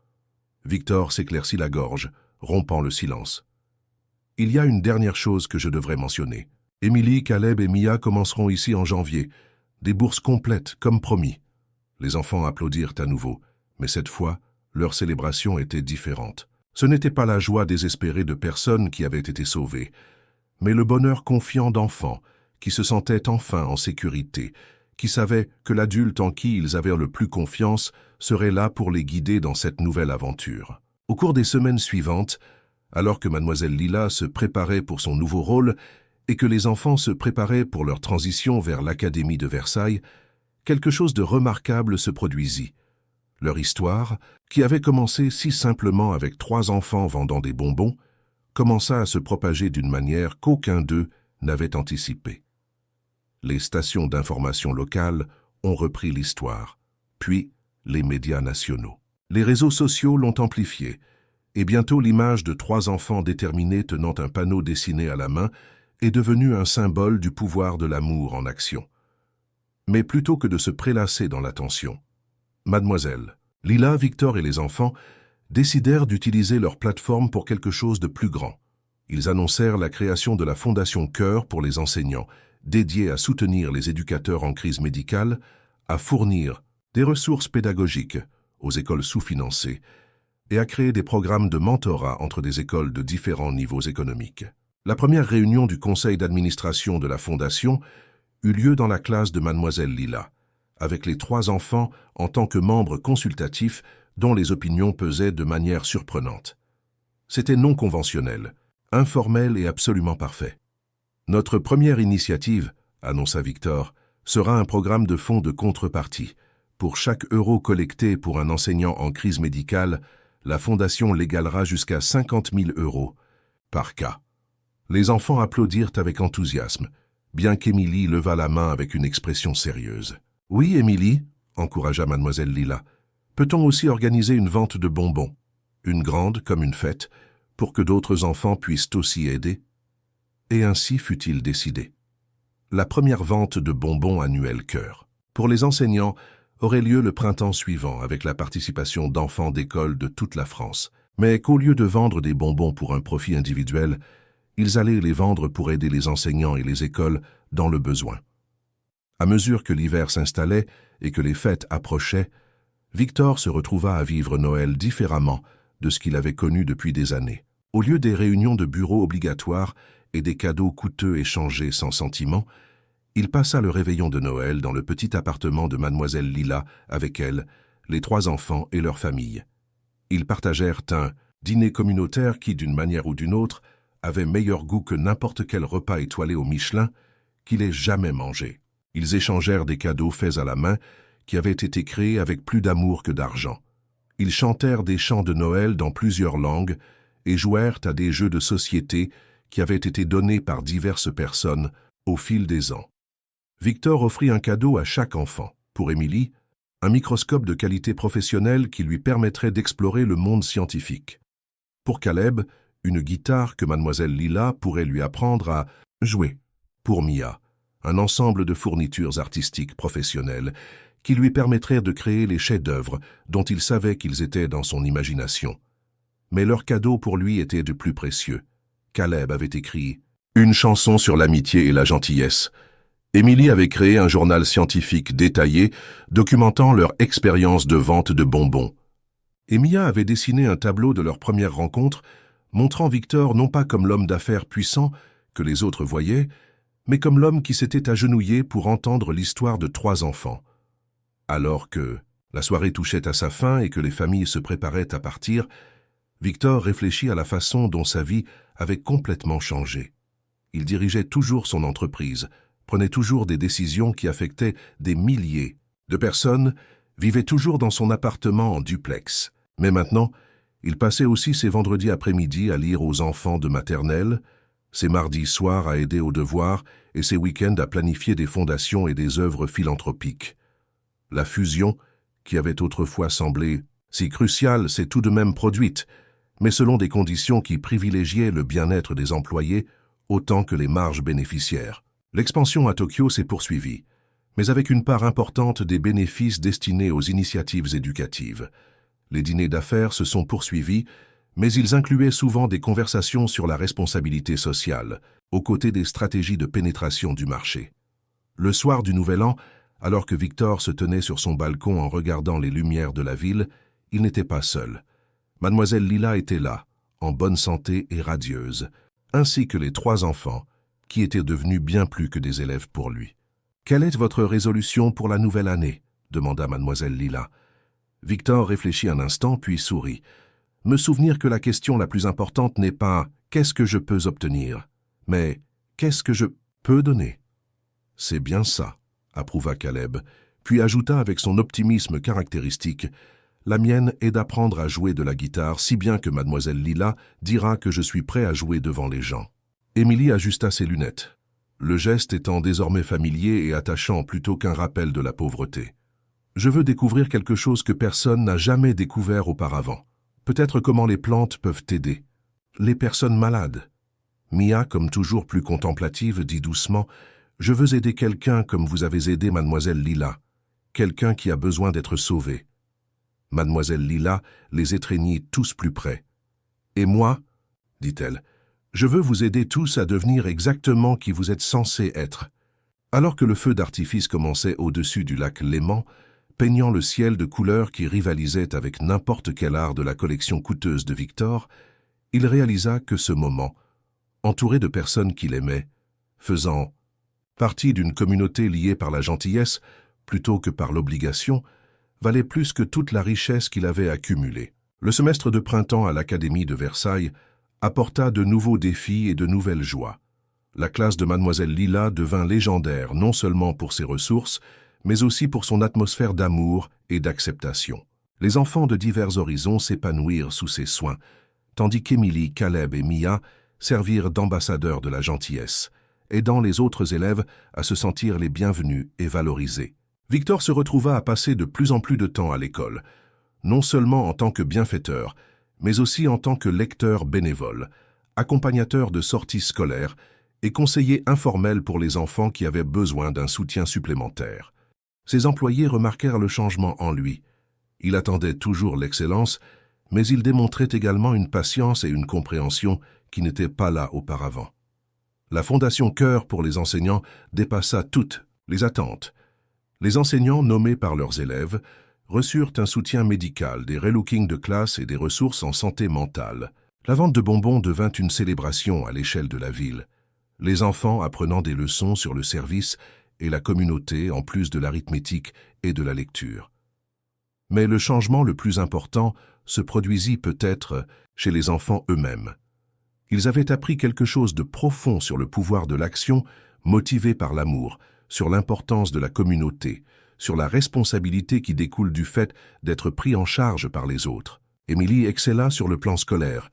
Speaker 1: Victor s'éclaircit la gorge, rompant le silence. « Il y a une dernière chose que je devrais mentionner. Émilie, Caleb et Mia commenceront ici en janvier. Des bourses complètes, comme promis. » Les enfants applaudirent à nouveau, mais cette fois, leur célébration était différente. Ce n'était pas la joie désespérée de personnes qui avaient été sauvées, mais le bonheur confiant d'enfants qui se sentaient enfin en sécurité, qui savaient que l'adulte en qui ils avaient le plus confiance serait là pour les guider dans cette nouvelle aventure. Au cours des semaines suivantes, alors que mademoiselle Lila se préparait pour son nouveau rôle et que les enfants se préparaient pour leur transition vers l'Académie de Versailles, quelque chose de remarquable se produisit. Leur histoire, qui avait commencé si simplement avec 3 enfants vendant des bonbons, commença à se propager d'une manière qu'aucun d'eux n'avait anticipée. Les stations d'information locales ont repris l'histoire, puis les médias nationaux. Les réseaux sociaux l'ont amplifié, et bientôt l'image de 3 enfants déterminés tenant un panneau dessiné à la main est devenue un symbole du pouvoir de l'amour en action. Mais plutôt que de se prélasser dans l'attention, mademoiselle Lila, Victor et les enfants décidèrent d'utiliser leur plateforme pour quelque chose de plus grand, Ils annoncèrent la création de la Fondation Cœur pour les enseignants, dédiée à soutenir les éducateurs en crise médicale, à fournir des ressources pédagogiques aux écoles sous-financées et à créer des programmes de mentorat entre des écoles de différents niveaux économiques. La première réunion du conseil d'administration de la Fondation eut lieu dans la classe de Mademoiselle Lila, avec les 3 enfants en tant que membres consultatifs dont les opinions pesaient de manière surprenante. C'était non conventionnel, informel et absolument parfait. Notre première initiative, annonça Victor, sera un programme de fonds de contrepartie. Pour chaque euro collecté pour un enseignant en crise médicale, la Fondation l'égalera jusqu'à 50 000 euros par cas. Les enfants applaudirent avec enthousiasme, bien qu'Émilie levât la main avec une expression sérieuse. « Oui, Émilie, encouragea Mademoiselle Lila, peut-on aussi organiser une vente de bonbons, une grande comme une fête, pour que d'autres enfants puissent aussi aider ?» Et ainsi fut-il décidé. La première vente de bonbons annuelle Cœur pour les enseignants aurait lieu le printemps suivant avec la participation d'enfants d'écoles de toute la France, mais qu'au lieu de vendre des bonbons pour un profit individuel, ils allaient les vendre pour aider les enseignants et les écoles dans le besoin. À mesure que l'hiver s'installait et que les fêtes approchaient, Victor se retrouva à vivre Noël différemment de ce qu'il avait connu depuis des années. Au lieu des réunions de bureau obligatoires et des cadeaux coûteux échangés sans sentiment, il passa le réveillon de Noël dans le petit appartement de Mademoiselle Lila avec elle, les 3 enfants et leur famille. Ils partagèrent un dîner communautaire qui, d'une manière ou d'une autre, avait meilleur goût que n'importe quel repas étoilé au Michelin qu'il ait jamais mangé. Ils échangèrent des cadeaux faits à la main qui avaient été créés avec plus d'amour que d'argent. Ils chantèrent des chants de Noël dans plusieurs langues et jouèrent à des jeux de société qui avaient été donnés par diverses personnes au fil des ans. Victor offrit un cadeau à chaque enfant. Pour Émilie, un microscope de qualité professionnelle qui lui permettrait d'explorer le monde scientifique. Pour Caleb, une guitare que Mademoiselle Lila pourrait lui apprendre à jouer. Pour Mia, un ensemble de fournitures artistiques professionnelles qui lui permettraient de créer les chefs-d'œuvre dont il savait qu'ils étaient dans son imagination. Mais leur cadeau pour lui était de plus précieux. Caleb avait écrit une chanson sur l'amitié et la gentillesse. Émilie avait créé un journal scientifique détaillé documentant leur expérience de vente de bonbons. Et Mia avait dessiné un tableau de leur première rencontre montrant Victor non pas comme l'homme d'affaires puissant que les autres voyaient, mais comme l'homme qui s'était agenouillé pour entendre l'histoire de 3 enfants. Alors que la soirée touchait à sa fin et que les familles se préparaient à partir, Victor réfléchit à la façon dont sa vie avait complètement changé. Il dirigeait toujours son entreprise, prenait toujours des décisions qui affectaient des milliers de personnes, vivait toujours dans son appartement en duplex. Mais maintenant, il passait aussi ses vendredis après-midi à lire aux enfants de maternelle, ses mardis soirs à aider aux devoirs et ses week-ends à planifier des fondations et des œuvres philanthropiques. La fusion, qui avait autrefois semblé si cruciale, s'est tout de même produite, mais selon des conditions qui privilégiaient le bien-être des employés autant que les marges bénéficiaires. L'expansion à Tokyo s'est poursuivie, mais avec une part importante des bénéfices destinés aux initiatives éducatives. Les dîners d'affaires se sont poursuivis, mais ils incluaient souvent des conversations sur la responsabilité sociale, aux côtés des stratégies de pénétration du marché. Le soir du Nouvel An, alors que Victor se tenait sur son balcon en regardant les lumières de la ville, il n'était pas seul. Mademoiselle Lila était là, en bonne santé et radieuse, ainsi que les 3 enfants, qui étaient devenus bien plus que des élèves pour lui. « Quelle est votre résolution pour la nouvelle année ?» demanda Mademoiselle Lila. Victor réfléchit un instant, puis sourit. « Me souvenir que la question la plus importante n'est pas « qu'est-ce que je peux obtenir ?» mais « qu'est-ce que je peux donner ?» « C'est bien ça, » approuva Caleb, puis ajouta avec son optimisme caractéristique « La mienne est d'apprendre à jouer de la guitare si bien que Mademoiselle Lila dira que je suis prêt à jouer devant les gens. » Émilie ajusta ses lunettes, le geste étant désormais familier et attachant plutôt qu'un rappel de la pauvreté. « Je veux découvrir quelque chose que personne n'a jamais découvert auparavant. Peut-être comment les plantes peuvent aider. Les personnes malades. » Mia, comme toujours plus contemplative, dit doucement « Je veux aider quelqu'un comme vous avez aidé Mademoiselle Lila, quelqu'un qui a besoin d'être sauvé. » Mademoiselle Lila les étreignit tous plus près. « Et moi ?» dit-elle. Je veux vous aider tous à devenir exactement qui vous êtes censés être. » Alors que le feu d'artifice commençait au-dessus du lac Léman, peignant le ciel de couleurs qui rivalisaient avec n'importe quel art de la collection coûteuse de Victor, il réalisa que ce moment, entouré de personnes qu'il aimait, faisant partie d'une communauté liée par la gentillesse plutôt que par l'obligation, valait plus que toute la richesse qu'il avait accumulée. Le semestre de printemps à l'Académie de Versailles apporta de nouveaux défis et de nouvelles joies. La classe de Mademoiselle Lila devint légendaire non seulement pour ses ressources, mais aussi pour son atmosphère d'amour et d'acceptation. Les enfants de divers horizons s'épanouirent sous ses soins, tandis qu'Émilie, Caleb et Mia servirent d'ambassadeurs de la gentillesse, aidant les autres élèves à se sentir les bienvenus et valorisés. Victor se retrouva à passer de plus en plus de temps à l'école, non seulement en tant que bienfaiteur, mais aussi en tant que lecteur bénévole, accompagnateur de sorties scolaires et conseiller informel pour les enfants qui avaient besoin d'un soutien supplémentaire. Ses employés remarquèrent le changement en lui. Il attendait toujours l'excellence, mais il démontrait également une patience et une compréhension qui n'étaient pas là auparavant. La Fondation Cœur pour les enseignants dépassa toutes les attentes. Les enseignants nommés par leurs élèves reçurent un soutien médical, des relookings de classe et des ressources en santé mentale. La vente de bonbons devint une célébration à l'échelle de la ville. Les enfants apprenant des leçons sur le service et la communauté en plus de l'arithmétique et de la lecture. Mais le changement le plus important se produisit peut-être chez les enfants eux-mêmes. Ils avaient appris quelque chose de profond sur le pouvoir de l'action motivée par l'amour, sur l'importance de la communauté, sur la responsabilité qui découle du fait d'être pris en charge par les autres. Émilie excella sur le plan scolaire,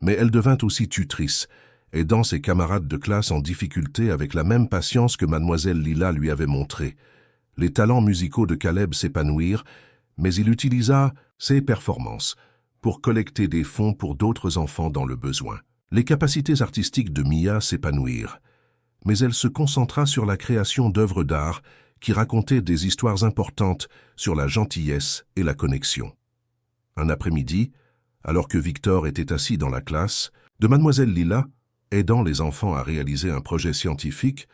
Speaker 1: mais elle devint aussi tutrice, aidant ses camarades de classe en difficulté avec la même patience que Mademoiselle Lila lui avait montrée. Les talents musicaux de Caleb s'épanouirent, mais il utilisa ses performances pour collecter des fonds pour d'autres enfants dans le besoin. Les capacités artistiques de Mia s'épanouirent, mais elle se concentra sur la création d'œuvres d'art qui racontaient des histoires importantes sur la gentillesse et la connexion. Un après-midi, alors que Victor était assis dans la classe de Mademoiselle Lila, aidant les enfants à réaliser un projet scientifique,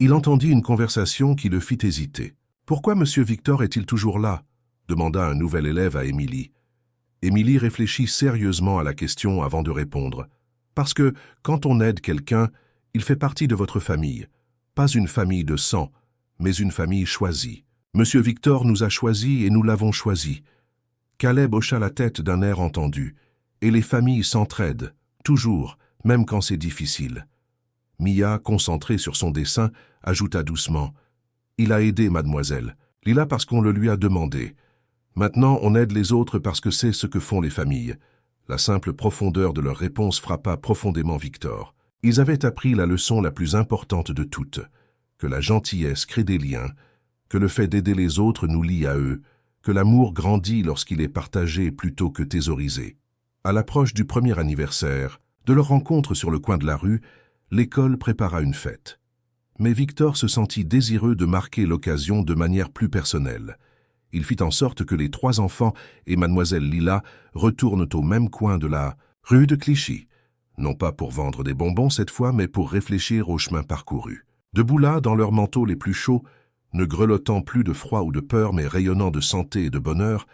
Speaker 1: il entendit une conversation qui le fit hésiter. « Pourquoi Monsieur Victor est-il toujours là ?» demanda un nouvel élève à Émilie. Émilie réfléchit sérieusement à la question avant de répondre. « Parce que, quand on aide quelqu'un, il fait partie de votre famille. Pas une famille de sang, mais une famille choisie. Monsieur Victor nous a choisis et nous l'avons choisi. » Caleb hocha la tête d'un air entendu. « Et les familles s'entraident, toujours, même quand c'est difficile. » Mia, concentrée sur son dessin, ajouta doucement. « Il a aidé mademoiselle. Lila parce qu'on le lui a demandé. Maintenant, on aide les autres parce que c'est ce que font les familles. » La simple profondeur de leur réponse frappa profondément Victor. Ils avaient appris la leçon la plus importante de toutes, que la gentillesse crée des liens, que le fait d'aider les autres nous lie à eux, que l'amour grandit lorsqu'il est partagé plutôt que thésaurisé. À l'approche du premier anniversaire, de leur rencontre sur le coin de la rue, l'école prépara une fête. Mais Victor se sentit désireux de marquer l'occasion de manière plus personnelle. Il fit en sorte que les 3 enfants et Mademoiselle Lila retournent au même coin de la rue de Clichy, non pas pour vendre des bonbons cette fois, mais pour réfléchir au chemin parcouru. Debout là, dans leurs manteaux les plus chauds, ne grelottant plus de froid ou de peur, mais rayonnant de santé et de bonheur,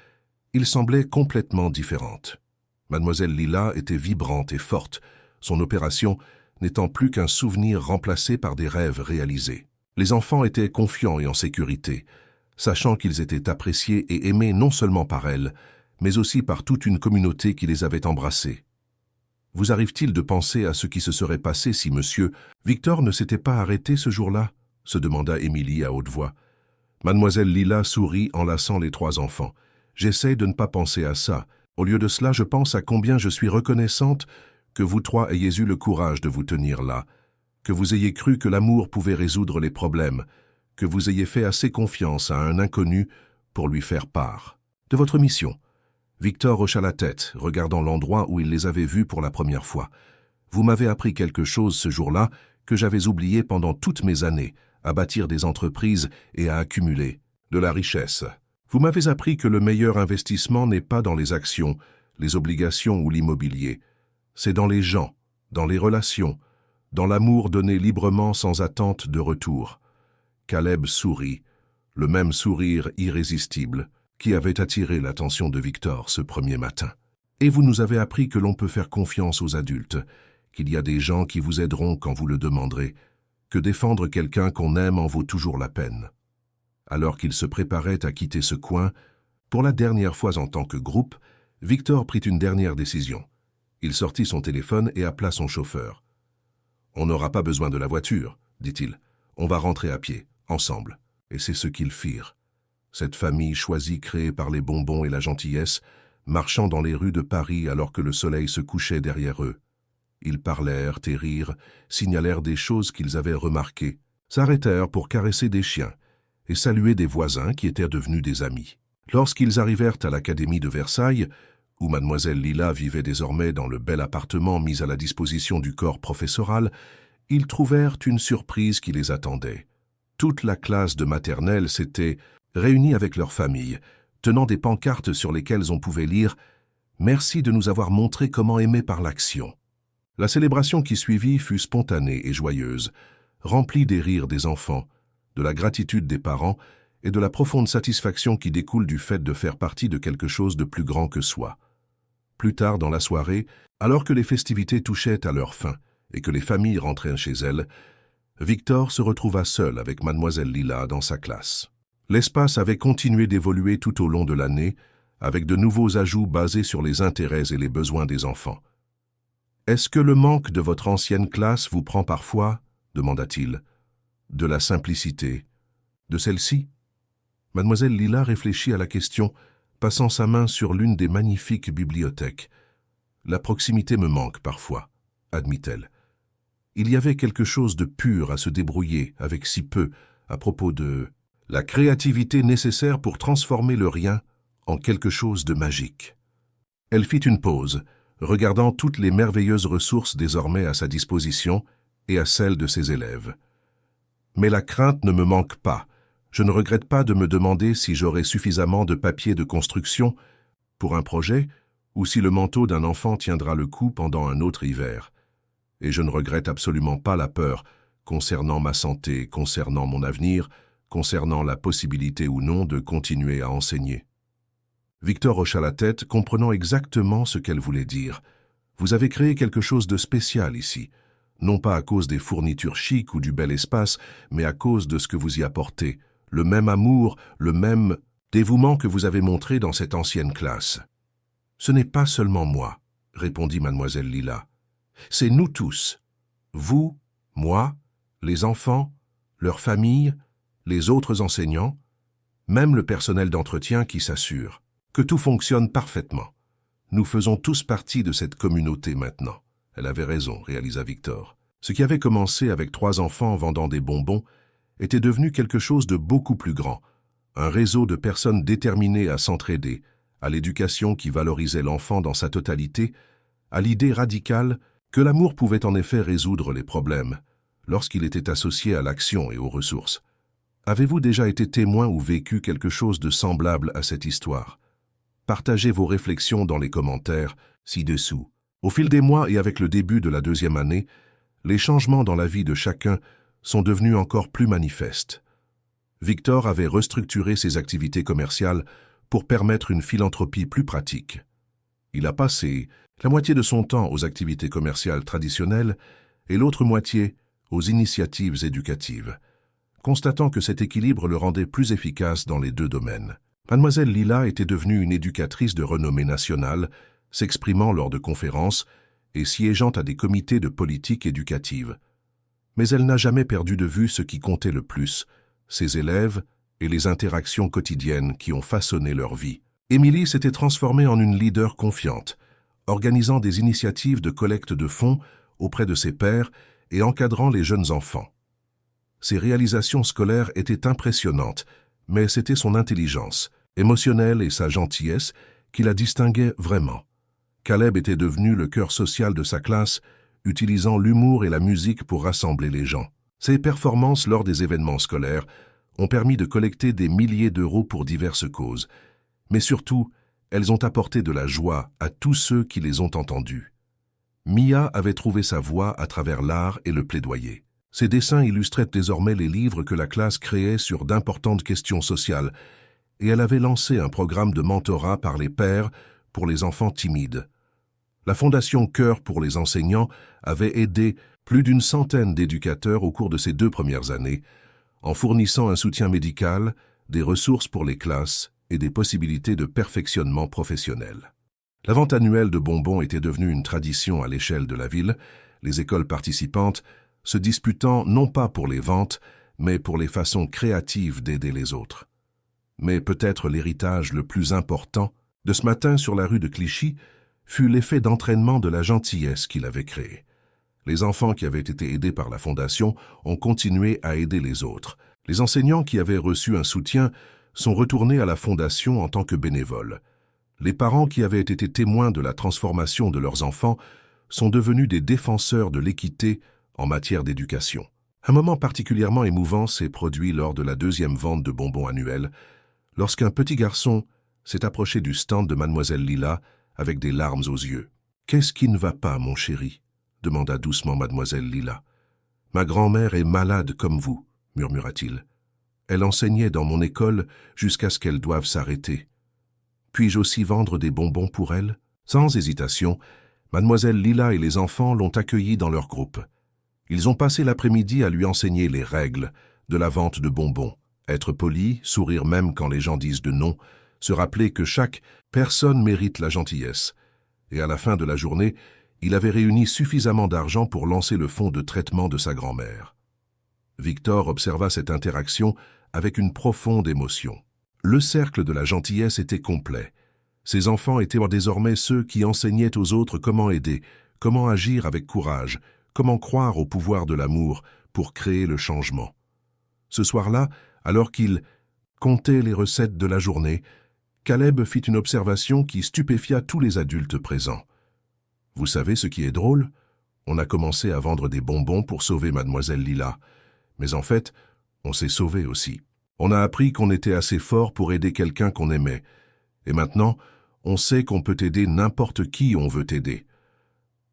Speaker 1: ils semblaient complètement différentes. Mademoiselle Lila était vibrante et forte, son opération n'étant plus qu'un souvenir remplacé par des rêves réalisés. Les enfants étaient confiants et en sécurité, sachant qu'ils étaient appréciés et aimés non seulement par elle, mais aussi par toute une communauté qui les avait embrassés. Vous arrive-t-il de penser à ce qui se serait passé si Monsieur Victor ne s'était pas arrêté ce jour-là ? Se demanda Émilie à haute voix. Mademoiselle Lila sourit en lassant les 3 enfants. J'essaie de ne pas penser à ça. Au lieu de cela, je pense à combien je suis reconnaissante que vous 3 ayez eu le courage de vous tenir là, que vous ayez cru que l'amour pouvait résoudre les problèmes, que vous ayez fait assez confiance à un inconnu pour lui faire part de votre mission. Victor hocha la tête, regardant l'endroit où il les avait vus pour la première fois. Vous m'avez appris quelque chose ce jour-là que j'avais oublié pendant toutes mes années, à bâtir des entreprises et à accumuler de la richesse. Vous m'avez appris que le meilleur investissement n'est pas dans les actions, les obligations ou l'immobilier. C'est dans les gens, dans les relations, dans l'amour donné librement sans attente de retour. Caleb sourit, le même sourire irrésistible qui avait attiré l'attention de Victor ce premier matin. Et vous nous avez appris que l'on peut faire confiance aux adultes, qu'il y a des gens qui vous aideront quand vous le demanderez, que défendre quelqu'un qu'on aime en vaut toujours la peine. Alors qu'il se préparait à quitter ce coin, pour la dernière fois en tant que groupe, Victor prit une dernière décision. Il sortit son téléphone et appela son chauffeur. « On n'aura pas besoin de la voiture, dit-il. On va rentrer à pied, ensemble. » Et c'est ce qu'ils firent. Cette famille choisie créée par les bonbons et la gentillesse, marchant dans les rues de Paris alors que le soleil se couchait derrière eux. Ils parlèrent et rirent, signalèrent des choses qu'ils avaient remarquées, s'arrêtèrent pour caresser des chiens et saluer des voisins qui étaient devenus des amis. Lorsqu'ils arrivèrent à l'Académie de Versailles, où mademoiselle Lila vivait désormais dans le bel appartement mis à la disposition du corps professoral, ils trouvèrent une surprise qui les attendait. Toute la classe de maternelle s'était réunie avec leur famille, tenant des pancartes sur lesquelles on pouvait lire « Merci de nous avoir montré comment aimer par l'action ». La célébration qui suivit fut spontanée et joyeuse, remplie des rires des enfants, de la gratitude des parents et de la profonde satisfaction qui découle du fait de faire partie de quelque chose de plus grand que soi. Plus tard dans la soirée, alors que les festivités touchaient à leur fin et que les familles rentraient chez elles, Victor se retrouva seul avec mademoiselle Lila dans sa classe. L'espace avait continué d'évoluer tout au long de l'année, avec de nouveaux ajouts basés sur les intérêts et les besoins des enfants. « Est-ce que le manque de votre ancienne classe vous prend parfois ?» demanda-t-il. « De la simplicité. De celle-ci » Mademoiselle Lila réfléchit à la question, passant sa main sur l'une des magnifiques bibliothèques. « La proximité me manque parfois, » admit-elle. Il y avait quelque chose de pur à se débrouiller avec si peu à propos de la créativité nécessaire pour transformer le rien en quelque chose de magique. Elle fit une pause, regardant toutes les merveilleuses ressources désormais à sa disposition et à celles de ses élèves. Mais la crainte ne me manque pas. Je ne regrette pas de me demander si j'aurai suffisamment de papier de construction pour un projet ou si le manteau d'un enfant tiendra le coup pendant un autre hiver. Et je ne regrette absolument pas la peur concernant ma santé, concernant mon avenir, concernant la possibilité ou non de continuer à enseigner. Victor hocha la tête, comprenant exactement ce qu'elle voulait dire. Vous avez créé quelque chose de spécial ici, non pas à cause des fournitures chics ou du bel espace, mais à cause de ce que vous y apportez, le même amour, le même dévouement que vous avez montré dans cette ancienne classe. Ce n'est pas seulement moi, répondit mademoiselle Lila. C'est nous tous, vous, moi, les enfants, leurs familles, les autres enseignants, même le personnel d'entretien qui s'assure que tout fonctionne parfaitement. Nous faisons tous partie de cette communauté maintenant. Elle avait raison, réalisa Victor. Ce qui avait commencé avec 3 enfants vendant des bonbons était devenu quelque chose de beaucoup plus grand, un réseau de personnes déterminées à s'entraider, à l'éducation qui valorisait l'enfant dans sa totalité, à l'idée radicale que l'amour pouvait en effet résoudre les problèmes, lorsqu'il était associé à l'action et aux ressources. Avez-vous déjà été témoin ou vécu quelque chose de semblable à cette histoire? Partagez vos réflexions dans les commentaires ci-dessous. Au fil des mois et avec le début de la 2e année, les changements dans la vie de chacun sont devenus encore plus manifestes. Victor avait restructuré ses activités commerciales pour permettre une philanthropie plus pratique. Il a passé la moitié de son temps aux activités commerciales traditionnelles et l'autre moitié aux initiatives éducatives, constatant que cet équilibre le rendait plus efficace dans les 2 domaines. Mademoiselle Lila était devenue une éducatrice de renommée nationale, s'exprimant lors de conférences et siégeant à des comités de politique éducative. Mais elle n'a jamais perdu de vue ce qui comptait le plus, ses élèves et les interactions quotidiennes qui ont façonné leur vie. Émilie s'était transformée en une leader confiante, organisant des initiatives de collecte de fonds auprès de ses pairs et encadrant les jeunes enfants. Ses réalisations scolaires étaient impressionnantes, mais c'était son intelligence émotionnelle et sa gentillesse qui la distinguaient vraiment. Caleb était devenu le cœur social de sa classe, utilisant l'humour et la musique pour rassembler les gens. Ses performances lors des événements scolaires ont permis de collecter des milliers d'euros pour diverses causes, mais surtout, elles ont apporté de la joie à tous ceux qui les ont entendues. Mia avait trouvé sa voie à travers l'art et le plaidoyer. Ses dessins illustraient désormais les livres que la classe créait sur d'importantes questions sociales, et elle avait lancé un programme de mentorat par les pairs pour les enfants timides. La Fondation Cœur pour les enseignants avait aidé plus d'une centaine d'éducateurs au cours de ces 2 premières années, en fournissant un soutien médical, des ressources pour les classes et des possibilités de perfectionnement professionnel. La vente annuelle de bonbons était devenue une tradition à l'échelle de la ville, les écoles participantes se disputant non pas pour les ventes, mais pour les façons créatives d'aider les autres. Mais peut-être l'héritage le plus important de ce matin sur la rue de Clichy fut l'effet d'entraînement de la gentillesse qu'il avait créé. Les enfants qui avaient été aidés par la Fondation ont continué à aider les autres. Les enseignants qui avaient reçu un soutien sont retournés à la Fondation en tant que bénévoles. Les parents qui avaient été témoins de la transformation de leurs enfants sont devenus des défenseurs de l'équité en matière d'éducation. Un moment particulièrement émouvant s'est produit lors de la 2e vente de bonbons annuelle, lorsqu'un petit garçon s'est approché du stand de Mademoiselle Lila avec des larmes aux yeux. « Qu'est-ce qui ne va pas, mon chéri ?» demanda doucement Mademoiselle Lila. « Ma grand-mère est malade comme vous, » murmura-t-il. « Elle enseignait dans mon école jusqu'à ce qu'elle doive s'arrêter. Puis-je aussi vendre des bonbons pour elle ?» Sans hésitation, Mademoiselle Lila et les enfants l'ont accueillie dans leur groupe. Ils ont passé l'après-midi à lui enseigner les règles de la vente de bonbons. Être poli, sourire même quand les gens disent de non, se rappeler que chaque personne mérite la gentillesse. Et à la fin de la journée, il avait réuni suffisamment d'argent pour lancer le fonds de traitement de sa grand-mère. Victor observa cette interaction avec une profonde émotion. Le cercle de la gentillesse était complet. Ses enfants étaient désormais ceux qui enseignaient aux autres comment aider, comment agir avec courage, comment croire au pouvoir de l'amour pour créer le changement. Ce soir-là, alors qu'il comptait les recettes de la journée, Caleb fit une observation qui stupéfia tous les adultes présents. « Vous savez ce qui est drôle? On a commencé à vendre des bonbons pour sauver Mademoiselle Lila. Mais en fait, on s'est sauvé aussi. On a appris qu'on était assez fort pour aider quelqu'un qu'on aimait. Et maintenant, on sait qu'on peut aider n'importe qui on veut aider. »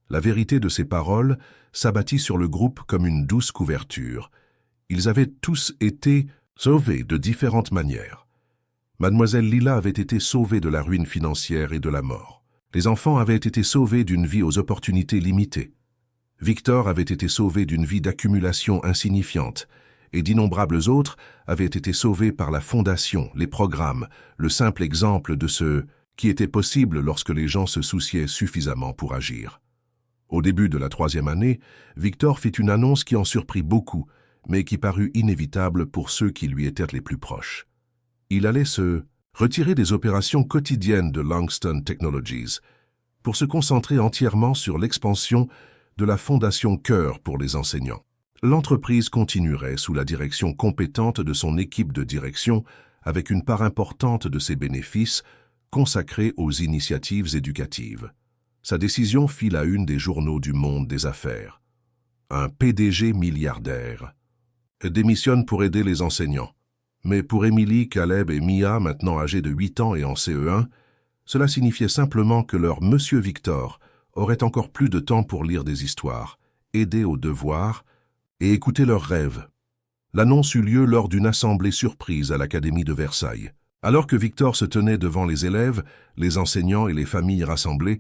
Speaker 1: La vérité de ces paroles s'abattit sur le groupe comme une douce couverture. Ils avaient tous été sauvés de différentes manières. Mademoiselle Lila avait été sauvée de la ruine financière et de la mort. Les enfants avaient été sauvés d'une vie aux opportunités limitées. Victor avait été sauvé d'une vie d'accumulation insignifiante, et d'innombrables autres avaient été sauvés par la Fondation, les programmes, le simple exemple de ce qui était possible lorsque les gens se souciaient suffisamment pour agir. Au début de la 3e année, Victor fit une annonce qui en surprit beaucoup, mais qui parut inévitable pour ceux qui lui étaient les plus proches. Il allait se retirer des opérations quotidiennes de Langston Technologies pour se concentrer entièrement sur l'expansion de la Fondation Cœur pour les enseignants. L'entreprise continuerait sous la direction compétente de son équipe de direction, avec une part importante de ses bénéfices consacrée aux initiatives éducatives. Sa décision fit la une des journaux du monde des affaires. Un PDG milliardaire démissionne pour aider les enseignants. Mais pour Émilie, Caleb et Mia, maintenant âgés de 8 ans et en CE1, cela signifiait simplement que leur Monsieur Victor aurait encore plus de temps pour lire des histoires, aider aux devoirs et écouter leurs rêves. L'annonce eut lieu lors d'une assemblée surprise à l'Académie de Versailles. Alors que Victor se tenait devant les élèves, les enseignants et les familles rassemblées,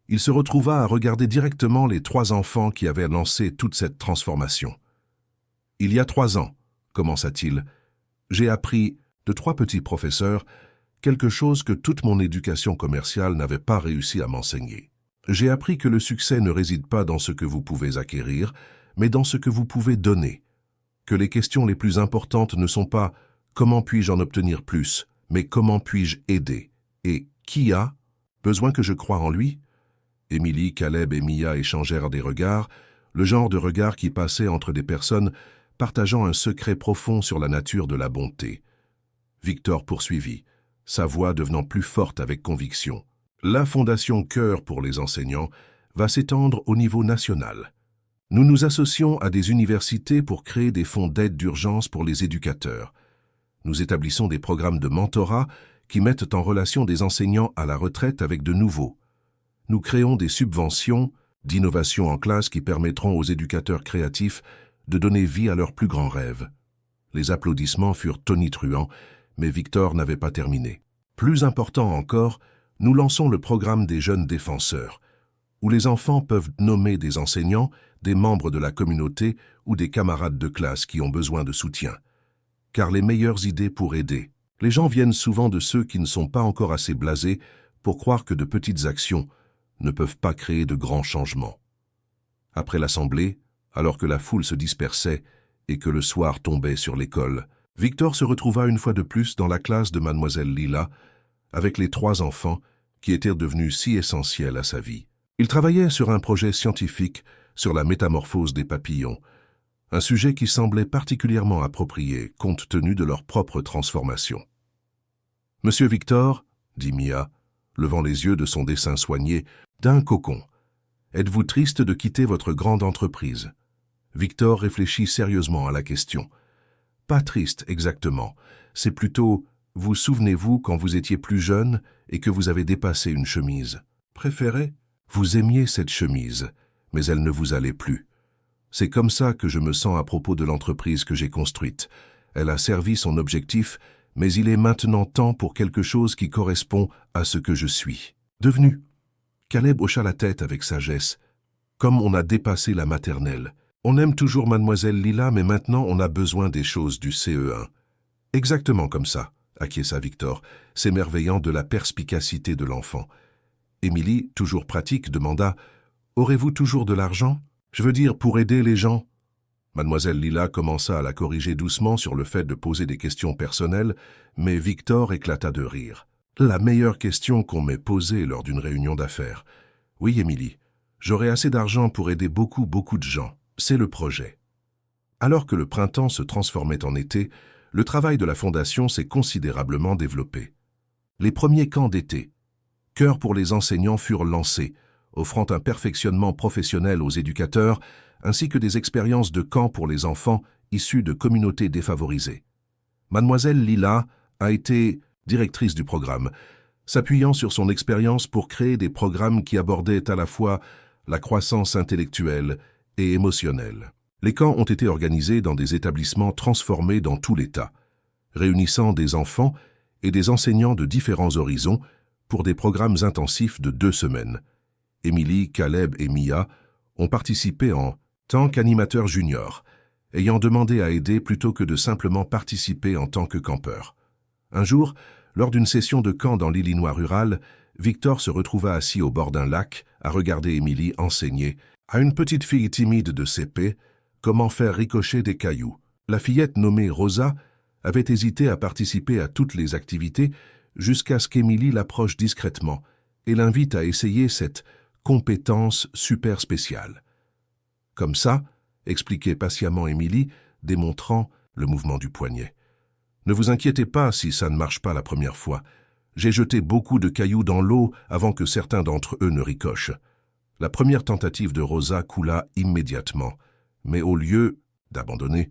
Speaker 1: il se retrouva à regarder directement les 3 enfants qui avaient lancé toute cette transformation. « Il y a 3 ans, commença-t-il, j'ai appris de 3 petits professeurs quelque chose que toute mon éducation commerciale n'avait pas réussi à m'enseigner. J'ai appris que le succès ne réside pas dans ce que vous pouvez acquérir, mais dans ce que vous pouvez donner. Que les questions les plus importantes ne sont pas « comment puis-je en obtenir plus ?», mais « comment puis-je aider ?» et « qui a besoin que je croie en lui ?» Émilie, Caleb et Mia échangèrent des regards, le genre de regard qui passait entre des personnes partageant un secret profond sur la nature de la bonté. Victor poursuivit, sa voix devenant plus forte avec conviction. La Fondation Cœur pour les enseignants va s'étendre au niveau national. Nous nous associons à des universités pour créer des fonds d'aide d'urgence pour les éducateurs. Nous établissons des programmes de mentorat qui mettent en relation des enseignants à la retraite avec de nouveaux. Nous créons des subventions d'innovations en classe qui permettront aux éducateurs créatifs de donner vie à leurs plus grands rêves. Les applaudissements furent tonitruants, mais Victor n'avait pas terminé. Plus important encore, nous lançons le programme des jeunes défenseurs, où les enfants peuvent nommer des enseignants, des membres de la communauté ou des camarades de classe qui ont besoin de soutien. Car les meilleures idées pour aider. Les gens viennent souvent de ceux qui ne sont pas encore assez blasés pour croire que de petites actions ne peuvent pas créer de grands changements. Après l'assemblée, alors que la foule se dispersait et que le soir tombait sur l'école, Victor se retrouva une fois de plus dans la classe de mademoiselle Lila, avec les 3 enfants qui étaient devenus si essentiels à sa vie. Il travaillait sur un projet scientifique sur la métamorphose des papillons, un sujet qui semblait particulièrement approprié compte tenu de leur propre transformation. « Monsieur Victor, » dit Mia, levant les yeux de son dessin soigné, d'un cocon, « êtes-vous triste de quitter votre grande entreprise ?» Victor réfléchit sérieusement à la question. « Pas triste exactement, c'est plutôt, vous souvenez-vous quand vous étiez plus jeune et que vous avez dépassé une chemise. Préférez ? Vous aimiez cette chemise, mais elle ne vous allait plus. C'est comme ça que je me sens à propos de l'entreprise que j'ai construite. Elle a servi son objectif, mais il est maintenant temps pour quelque chose qui correspond à ce que je suis devenu. » Caleb hocha la tête avec sagesse. « Comme on a dépassé la maternelle. On aime toujours mademoiselle Lila, mais maintenant on a besoin des choses du CE1. » « Exactement comme ça, » acquiesça Victor, s'émerveillant de la perspicacité de l'enfant. Émilie, toujours pratique, demanda « Aurez-vous toujours de l'argent ? Je veux dire, pour aider les gens ?» Mademoiselle Lila commença à la corriger doucement sur le fait de poser des questions personnelles, mais Victor éclata de rire. « La meilleure question qu'on m'ait posée lors d'une réunion d'affaires. Oui, Émilie, j'aurai assez d'argent pour aider beaucoup de gens. C'est le projet. » Alors que le printemps se transformait en été, le travail de la Fondation s'est considérablement développé. Les premiers camps d'été, Cœur pour les enseignants furent lancés, offrant un perfectionnement professionnel aux éducateurs, ainsi que des expériences de camps pour les enfants issus de communautés défavorisées. Mademoiselle Lila a été directrice du programme, s'appuyant sur son expérience pour créer des programmes qui abordaient à la fois la croissance intellectuelle et émotionnelle. Les camps ont été organisés dans des établissements transformés dans tout l'État, réunissant des enfants et des enseignants de différents horizons pour des programmes intensifs de 2 semaines. Émilie, Caleb et Mia ont participé en tant qu'animateurs juniors, ayant demandé à aider plutôt que de simplement participer en tant que campeurs. Un jour, lors d'une session de camp dans l'Illinois rural, Victor se retrouva assis au bord d'un lac à regarder Émilie enseigner à une petite fille timide de CP comment faire ricocher des cailloux. La fillette nommée Rosa avait hésité à participer à toutes les activités jusqu'à ce qu'Émilie l'approche discrètement et l'invite à essayer cette compétence super spéciale. Comme ça, expliquait patiemment Émilie, démontrant le mouvement du poignet. Ne vous inquiétez pas si ça ne marche pas la première fois. J'ai jeté beaucoup de cailloux dans l'eau avant que certains d'entre eux ne ricochent. La première tentative de Rosa coula immédiatement, mais au lieu d'abandonner,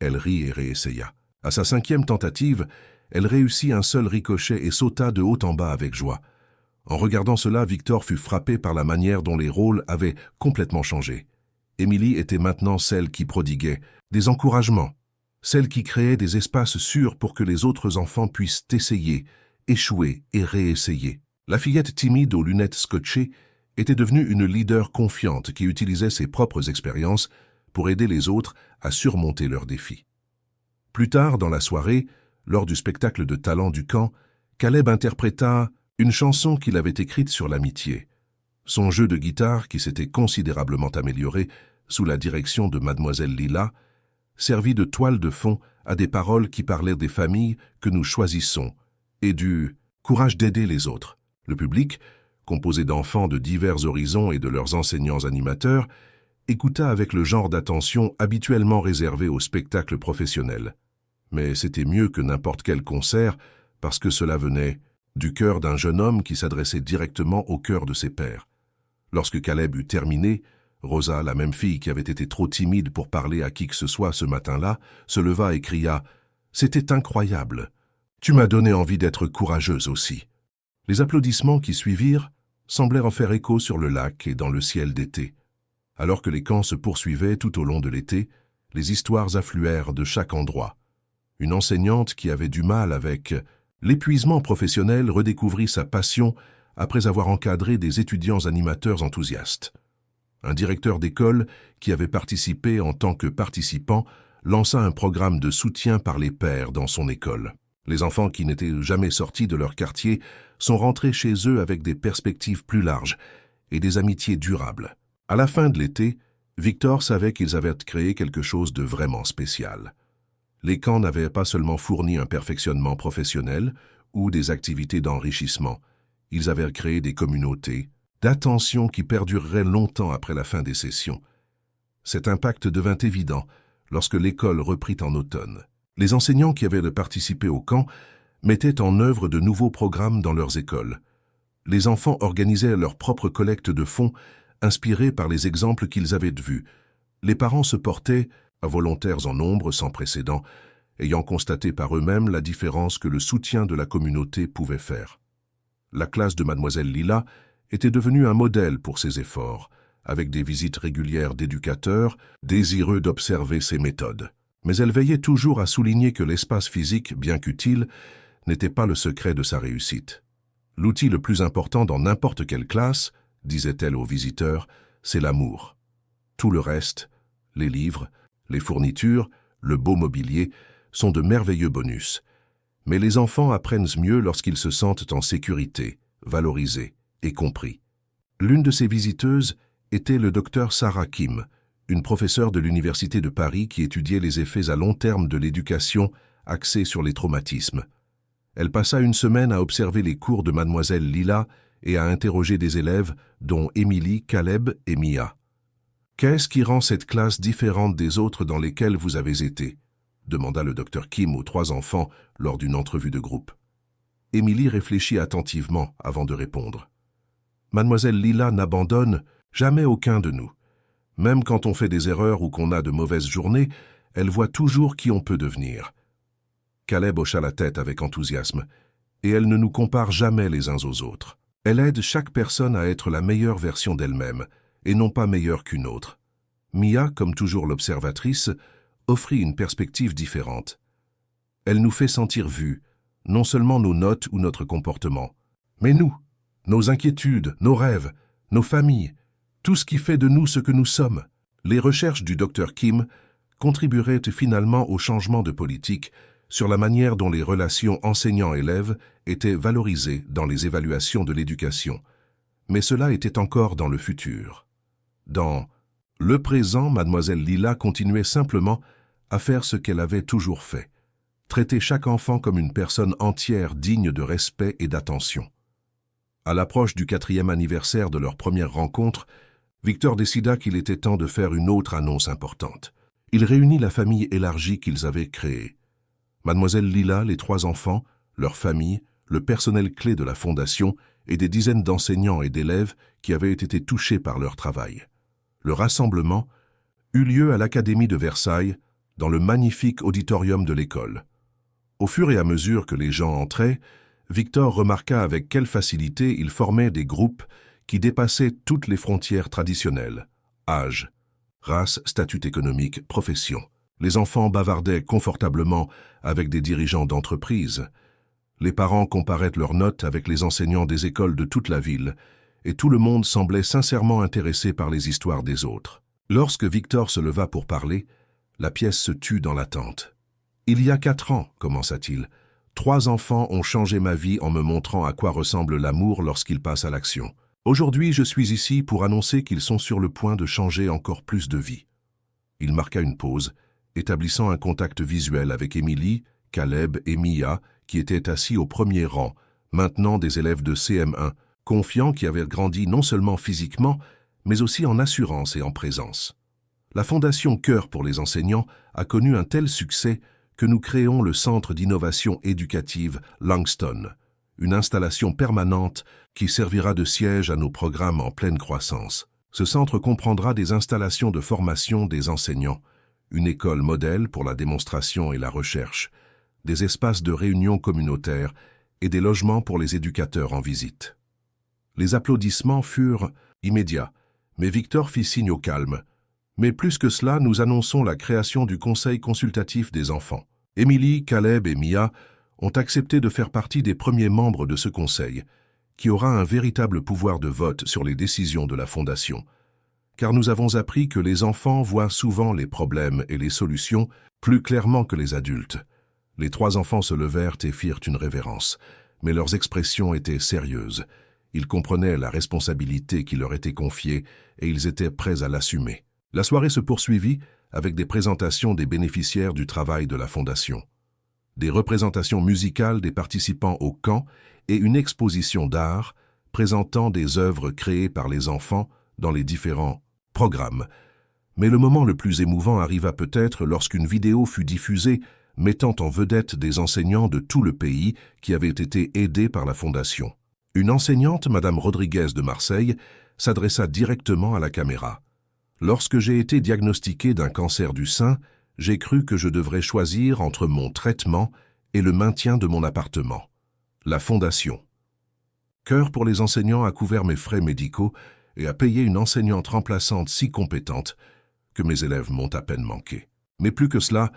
Speaker 1: elle rit et réessaya. À sa 5e tentative, elle réussit un seul ricochet et sauta de haut en bas avec joie. En regardant cela, Victor fut frappé par la manière dont les rôles avaient complètement changé. Émilie était maintenant celle qui prodiguait des encouragements, celle qui créait des espaces sûrs pour que les autres enfants puissent essayer, échouer et réessayer. La fillette timide aux lunettes scotchées était devenue une leader confiante qui utilisait ses propres expériences pour aider les autres à surmonter leurs défis. Plus tard dans la soirée, lors du spectacle de talent du camp, Caleb interpréta une chanson qu'il avait écrite sur l'amitié. Son jeu de guitare, qui s'était considérablement amélioré sous la direction de mademoiselle Lila, servit de toile de fond à des paroles qui parlaient des familles que nous choisissons et du courage d'aider les autres. Le public, composé d'enfants de divers horizons et de leurs enseignants animateurs, écouta avec le genre d'attention habituellement réservé aux spectacles professionnels. Mais c'était mieux que n'importe quel concert parce que cela venait du cœur d'un jeune homme qui s'adressait directement au cœur de ses pairs. Lorsque Caleb eut terminé, Rosa, la même fille qui avait été trop timide pour parler à qui que ce soit ce matin-là, se leva et cria « C'était incroyable. Tu m'as donné envie d'être courageuse aussi. » Les applaudissements qui suivirent semblèrent en faire écho sur le lac et dans le ciel d'été. Alors que les camps se poursuivaient tout au long de l'été, les histoires affluèrent de chaque endroit. Une enseignante qui avait du mal avec l'épuisement professionnel redécouvrit sa passion après avoir encadré des étudiants animateurs enthousiastes. Un directeur d'école qui avait participé en tant que participant lança un programme de soutien par les pairs dans son école. Les enfants qui n'étaient jamais sortis de leur quartier sont rentrés chez eux avec des perspectives plus larges et des amitiés durables. À la fin de l'été, Victor savait qu'ils avaient créé quelque chose de vraiment spécial. Les camps n'avaient pas seulement fourni un perfectionnement professionnel ou des activités d'enrichissement, ils avaient créé des communautés d'attention qui perdureraient longtemps après la fin des sessions. Cet impact devint évident lorsque l'école reprit en automne. Les enseignants qui avaient participé au camp mettaient en œuvre de nouveaux programmes dans leurs écoles. Les enfants organisaient leur propre collecte de fonds, inspirés par les exemples qu'ils avaient vus. Les parents se portaient, à volontaires en nombre sans précédent, ayant constaté par eux-mêmes la différence que le soutien de la communauté pouvait faire. La classe de Mademoiselle Lila était devenue un modèle pour ses efforts, avec des visites régulières d'éducateurs, désireux d'observer ses méthodes. Mais elle veillait toujours à souligner que l'espace physique, bien qu'utile, n'était pas le secret de sa réussite. L'outil le plus important dans n'importe quelle classe, disait-elle aux visiteurs, c'est l'amour. Tout le reste, les livres, les fournitures, le beau mobilier, sont de merveilleux bonus. Mais les enfants apprennent mieux lorsqu'ils se sentent en sécurité, valorisés et compris. L'une de ces visiteuses était le docteur Sarah Kim, une professeure de l'Université de Paris qui étudiait les effets à long terme de l'éducation axée sur les traumatismes. Elle passa une semaine à observer les cours de Mademoiselle Lila et à interroger des élèves, dont Émilie, Caleb et Mia. « Qu'est-ce qui rend cette classe différente des autres dans lesquelles vous avez été ?» demanda le docteur Kim aux 3 enfants lors d'une entrevue de groupe. Émilie réfléchit attentivement avant de répondre. « Mademoiselle Lila n'abandonne jamais aucun de nous. Même quand on fait des erreurs ou qu'on a de mauvaises journées, elle voit toujours qui on peut devenir. » Caleb hocha la tête avec enthousiasme, et elle ne nous compare jamais les uns aux autres. Elle aide chaque personne à être la meilleure version d'elle-même, et non pas meilleure qu'une autre. Mia, comme toujours l'observatrice, offrit une perspective différente. Elle nous fait sentir vus, non seulement nos notes ou notre comportement, mais nous, nos inquiétudes, nos rêves, nos familles, tout ce qui fait de nous ce que nous sommes. Les recherches du Dr Kim contribueraient finalement au changement de politique sur la manière dont les relations enseignants-élèves étaient valorisées dans les évaluations de l'éducation. Mais cela était encore dans le futur. Dans le présent, Mademoiselle Lila continuait simplement à faire ce qu'elle avait toujours fait, traiter chaque enfant comme une personne entière digne de respect et d'attention. À l'approche du 4e anniversaire de leur première rencontre, Victor décida qu'il était temps de faire une autre annonce importante. Il réunit la famille élargie qu'ils avaient créée. Mademoiselle Lila, les 3 enfants, leur famille, le personnel clé de la fondation et des dizaines d'enseignants et d'élèves qui avaient été touchés par leur travail. Le rassemblement eut lieu à l'Académie de Versailles, dans le magnifique auditorium de l'école. Au fur et à mesure que les gens entraient, Victor remarqua avec quelle facilité ils formaient des groupes qui dépassaient toutes les frontières traditionnelles, âge, race, statut économique, profession. Les enfants bavardaient confortablement avec des dirigeants d'entreprise. Les parents comparaient leurs notes avec les enseignants des écoles de toute la ville, et tout le monde semblait sincèrement intéressé par les histoires des autres. Lorsque Victor se leva pour parler, la pièce se tut dans l'attente. « Il y a 4 ans, commença-t-il, 3 enfants ont changé ma vie en me montrant à quoi ressemble l'amour lorsqu'il passe à l'action. Aujourd'hui, je suis ici pour annoncer qu'ils sont sur le point de changer encore plus de vie. » Il marqua une pause, établissant un contact visuel avec Émilie, Caleb et Mia, qui étaient assis au premier rang, maintenant des élèves de CM1, confiants qui avaient grandi non seulement physiquement, mais aussi en assurance et en présence. La Fondation Cœur pour les enseignants a connu un tel succès que nous créons le Centre d'innovation éducative Langston, une installation permanente qui servira de siège à nos programmes en pleine croissance. Ce centre comprendra des installations de formation des enseignants, une école modèle pour la démonstration et la recherche, des espaces de réunion communautaires et des logements pour les éducateurs en visite. Les applaudissements furent immédiats, mais Victor fit signe au calme. Mais plus que cela, nous annonçons la création du Conseil consultatif des enfants. Émilie, Caleb et Mia ont accepté de faire partie des premiers membres de ce conseil, qui aura un véritable pouvoir de vote sur les décisions de la Fondation. Car nous avons appris que les enfants voient souvent les problèmes et les solutions plus clairement que les adultes. Les 3 enfants se levèrent et firent une révérence, mais leurs expressions étaient sérieuses. Ils comprenaient la responsabilité qui leur était confiée et ils étaient prêts à l'assumer. La soirée se poursuivit avec des présentations des bénéficiaires du travail de la Fondation, des représentations musicales des participants au camp et une exposition d'art présentant des œuvres créées par les enfants dans les différents programmes. Mais le moment le plus émouvant arriva peut-être lorsqu'une vidéo fut diffusée mettant en vedette des enseignants de tout le pays qui avaient été aidés par la Fondation. Une enseignante, Madame Rodriguez de Marseille, s'adressa directement à la caméra. « Lorsque j'ai été diagnostiqué d'un cancer du sein, j'ai cru que je devrais choisir entre mon traitement et le maintien de mon appartement. La Fondation. Cœur pour les enseignants a couvert mes frais médicaux et a payé une enseignante remplaçante si compétente que mes élèves m'ont à peine manqué. Mais plus que cela,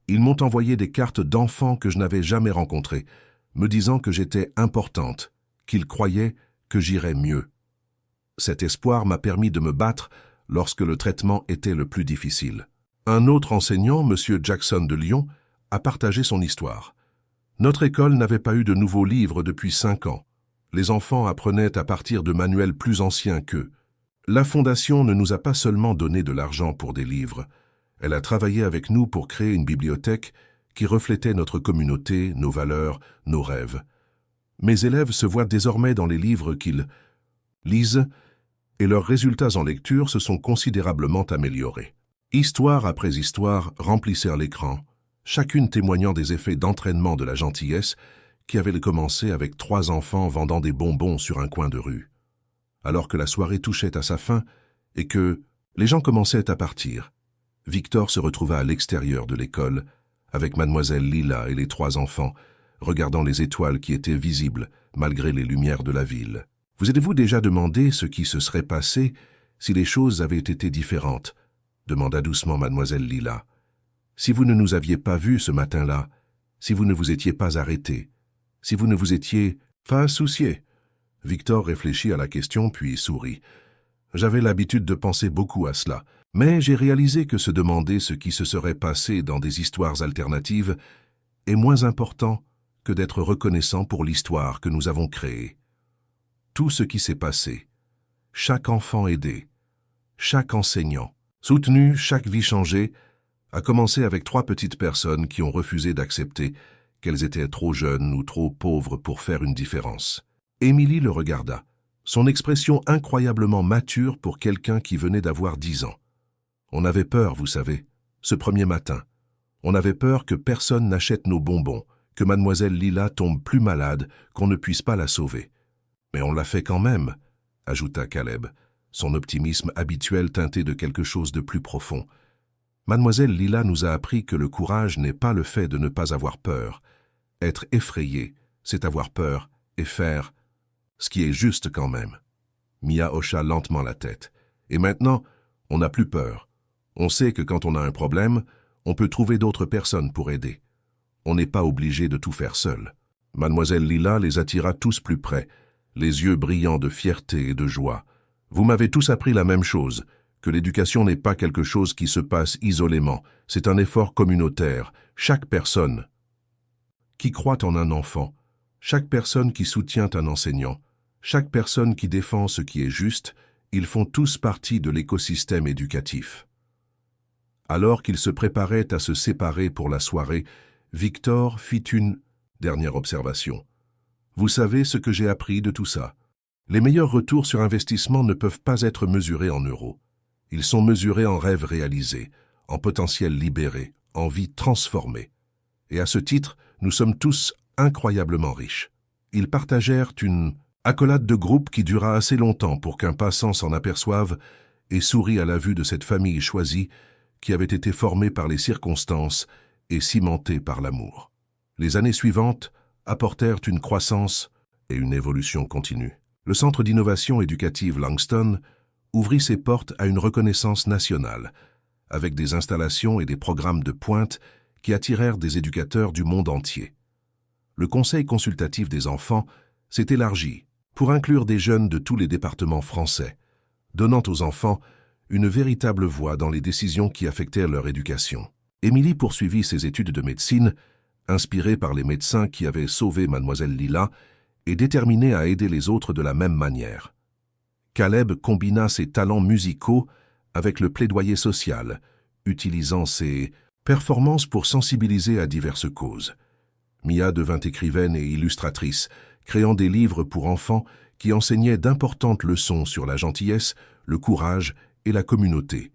Speaker 1: ils m'ont envoyé des cartes d'enfants que je n'avais jamais rencontrés, me disant que j'étais importante, qu'ils croyaient que j'irais mieux. Cet espoir m'a permis de me battre lorsque le traitement était le plus difficile. » Un autre enseignant, M. Jackson de Lyon, a partagé son histoire. « Notre école n'avait pas eu de nouveaux livres depuis 5 ans. Les enfants apprenaient à partir de manuels plus anciens qu'eux. La Fondation ne nous a pas seulement donné de l'argent pour des livres. Elle a travaillé avec nous pour créer une bibliothèque qui reflétait notre communauté, nos valeurs, nos rêves. Mes élèves se voient désormais dans les livres qu'ils lisent et leurs résultats en lecture se sont considérablement améliorés. Histoire après histoire remplissèrent l'écran, chacune témoignant des effets d'entraînement de la gentillesse qui avait commencé avec 3 enfants vendant des bonbons sur un coin de rue. Alors que la soirée touchait à sa fin et que les gens commençaient à partir, Victor se retrouva à l'extérieur de l'école avec mademoiselle Lila et les 3 enfants, regardant les étoiles qui étaient visibles malgré les lumières de la ville. Vous êtes-vous déjà demandé ce qui se serait passé si les choses avaient été différentes? Demanda doucement mademoiselle Lila. Si vous ne nous aviez pas vus ce matin-là, si vous ne vous étiez pas arrêtés, si vous ne vous étiez pas souciés. Victor réfléchit à la question puis sourit. J'avais l'habitude de penser beaucoup à cela, mais j'ai réalisé que se demander ce qui se serait passé dans des histoires alternatives est moins important que d'être reconnaissant pour l'histoire que nous avons créée. Tout ce qui s'est passé, chaque enfant aidé, chaque enseignant, soutenu, chaque vie changée, a commencé avec 3 petites personnes qui ont refusé d'accepter qu'elles étaient trop jeunes ou trop pauvres pour faire une différence. Émilie le regarda, son expression incroyablement mature pour quelqu'un qui venait d'avoir 10 ans. On avait peur, vous savez, ce premier matin. On avait peur que personne n'achète nos bonbons, que mademoiselle Lila tombe plus malade, qu'on ne puisse pas la sauver. Mais on l'a fait quand même, ajouta Caleb, son optimisme habituel teinté de quelque chose de plus profond. Mademoiselle Lila nous a appris que le courage n'est pas le fait de ne pas avoir peur. Être effrayé, c'est avoir peur et faire ce qui est juste quand même. Mia hocha lentement la tête. Et maintenant, on n'a plus peur. On sait que quand on a un problème, on peut trouver d'autres personnes pour aider. On n'est pas obligé de tout faire seul. Mademoiselle Lila les attira tous plus près, les yeux brillants de fierté et de joie. Vous m'avez tous appris la même chose, que l'éducation n'est pas quelque chose qui se passe isolément, c'est un effort communautaire. Chaque personne qui croit en un enfant, chaque personne qui soutient un enseignant, chaque personne qui défend ce qui est juste, ils font tous partie de l'écosystème éducatif. Alors qu'ils se préparaient à se séparer pour la soirée, Victor fit une dernière observation. Vous savez ce que j'ai appris de tout ça? Les meilleurs retours sur investissement ne peuvent pas être mesurés en euros. Ils sont mesurés en rêves réalisés, en potentiel libéré, en vie transformée. Et à ce titre, nous sommes tous incroyablement riches. Ils partagèrent une accolade de groupe qui dura assez longtemps pour qu'un passant s'en aperçoive et sourit à la vue de cette famille choisie qui avait été formée par les circonstances et cimentée par l'amour. Les années suivantes apportèrent une croissance et une évolution continue. Le Centre d'innovation éducative Langston ouvrit ses portes à une reconnaissance nationale, avec des installations et des programmes de pointe qui attirèrent des éducateurs du monde entier. Le Conseil consultatif des enfants s'est élargi pour inclure des jeunes de tous les départements français, donnant aux enfants une véritable voix dans les décisions qui affectaient leur éducation. Émilie poursuivit ses études de médecine, inspirée par les médecins qui avaient sauvé Mademoiselle Lila et déterminée à aider les autres de la même manière. Caleb combina ses talents musicaux avec le plaidoyer social, utilisant ses performances pour sensibiliser à diverses causes. Mia devint écrivaine et illustratrice, créant des livres pour enfants qui enseignaient d'importantes leçons sur la gentillesse, le courage et la communauté.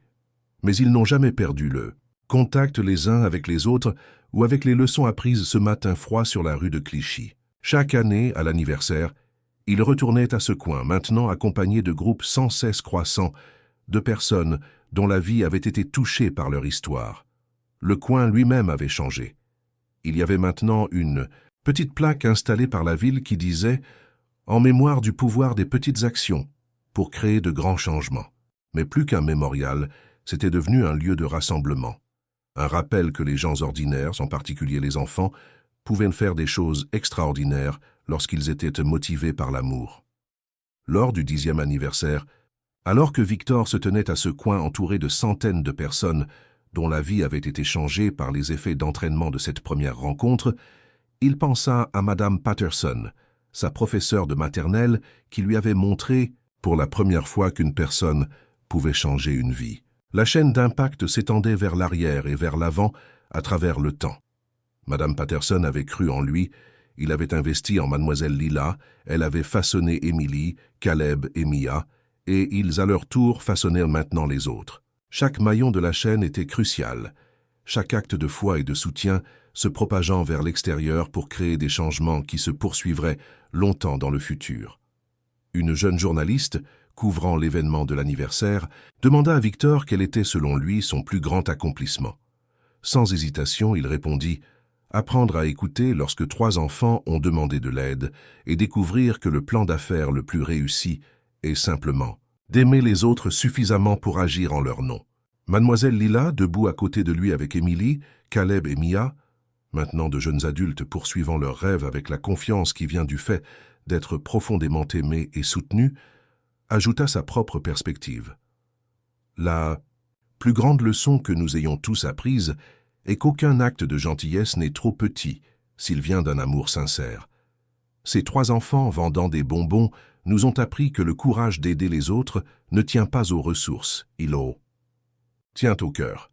Speaker 1: Mais ils n'ont jamais perdu le contact les uns avec les autres ou avec les leçons apprises ce matin froid sur la rue de Clichy. Chaque année, à l'anniversaire, ils retournaient à ce coin, maintenant accompagnés de groupes sans cesse croissants, de personnes dont la vie avait été touchée par leur histoire. Le coin lui-même avait changé. Il y avait maintenant une petite plaque installée par la ville qui disait « En mémoire du pouvoir des petites actions » pour créer de grands changements. Mais plus qu'un mémorial, c'était devenu un lieu de rassemblement. Un rappel que les gens ordinaires, en particulier les enfants, pouvaient faire des choses extraordinaires lorsqu'ils étaient motivés par l'amour. Lors du 10e anniversaire, alors que Victor se tenait à ce coin entouré de centaines de personnes dont la vie avait été changée par les effets d'entraînement de cette première rencontre, il pensa à Madame Patterson, sa professeure de maternelle qui lui avait montré pour la première fois qu'une personne pouvait changer une vie. La chaîne d'impact s'étendait vers l'arrière et vers l'avant à travers le temps. Madame Patterson avait cru en lui, il avait investi en Mademoiselle Lila, elle avait façonné Émilie, Caleb et Mia, et ils à leur tour façonnaient maintenant les autres. Chaque maillon de la chaîne était crucial, chaque acte de foi et de soutien se propageant vers l'extérieur pour créer des changements qui se poursuivraient longtemps dans le futur. Une jeune journaliste, couvrant l'événement de l'anniversaire, demanda à Victor quel était selon lui son plus grand accomplissement. Sans hésitation, il répondit « Apprendre à écouter lorsque 3 enfants ont demandé de l'aide et découvrir que le plan d'affaires le plus réussi est simplement d'aimer les autres suffisamment pour agir en leur nom. » Mademoiselle Lila, debout à côté de lui avec Émilie, Caleb et Mia, maintenant de jeunes adultes poursuivant leurs rêves avec la confiance qui vient du fait d'être profondément aimés et soutenus, ajouta sa propre perspective. La plus grande leçon que nous ayons tous apprise est qu'aucun acte de gentillesse n'est trop petit s'il vient d'un amour sincère. Ces 3 enfants vendant des bonbons nous ont appris que le courage d'aider les autres ne tient pas aux ressources, il tient au cœur.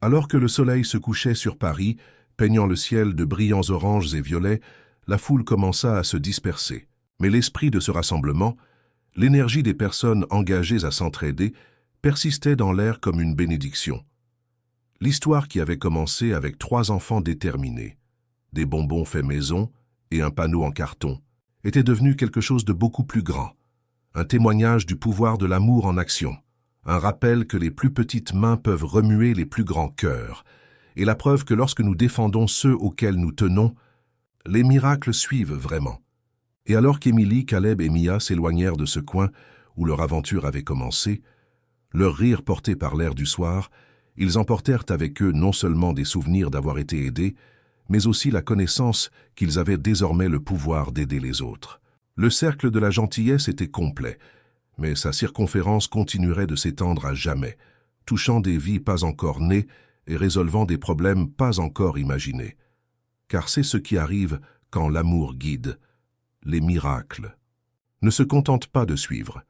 Speaker 1: Alors que le soleil se couchait sur Paris, peignant le ciel de brillants oranges et violets, la foule commença à se disperser. Mais l'esprit de ce rassemblement, l'énergie des personnes engagées à s'entraider, persistait dans l'air comme une bénédiction. L'histoire qui avait commencé avec 3 enfants déterminés, des bonbons faits maison et un panneau en carton, était devenue quelque chose de beaucoup plus grand, un témoignage du pouvoir de l'amour en action, un rappel que les plus petites mains peuvent remuer les plus grands cœurs, et la preuve que lorsque nous défendons ceux auxquels nous tenons, les miracles suivent vraiment. Et alors qu'Émilie, Caleb et Mia s'éloignèrent de ce coin où leur aventure avait commencé, leur rire porté par l'air du soir, ils emportèrent avec eux non seulement des souvenirs d'avoir été aidés, mais aussi la connaissance qu'ils avaient désormais le pouvoir d'aider les autres. Le cercle de la gentillesse était complet, mais sa circonférence continuerait de s'étendre à jamais, touchant des vies pas encore nées et résolvant des problèmes pas encore imaginés. Car c'est ce qui arrive quand l'amour guide. Les miracles ne se contentent pas de suivre.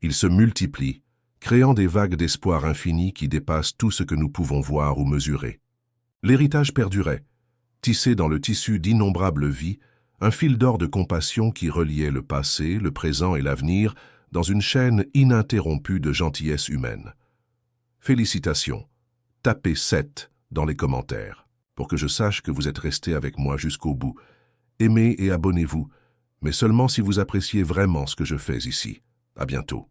Speaker 1: Ils se multiplient, créant des vagues d'espoir infini qui dépassent tout ce que nous pouvons voir ou mesurer. L'héritage perdurait, tissé dans le tissu d'innombrables vies, un fil d'or de compassion qui reliait le passé, le présent et l'avenir dans une chaîne ininterrompue de gentillesse humaine. Félicitations. Tapez 7 dans les commentaires pour que je sache que vous êtes restés avec moi jusqu'au bout. Aimez et abonnez-vous, mais seulement si vous appréciez vraiment ce que je fais ici. À bientôt.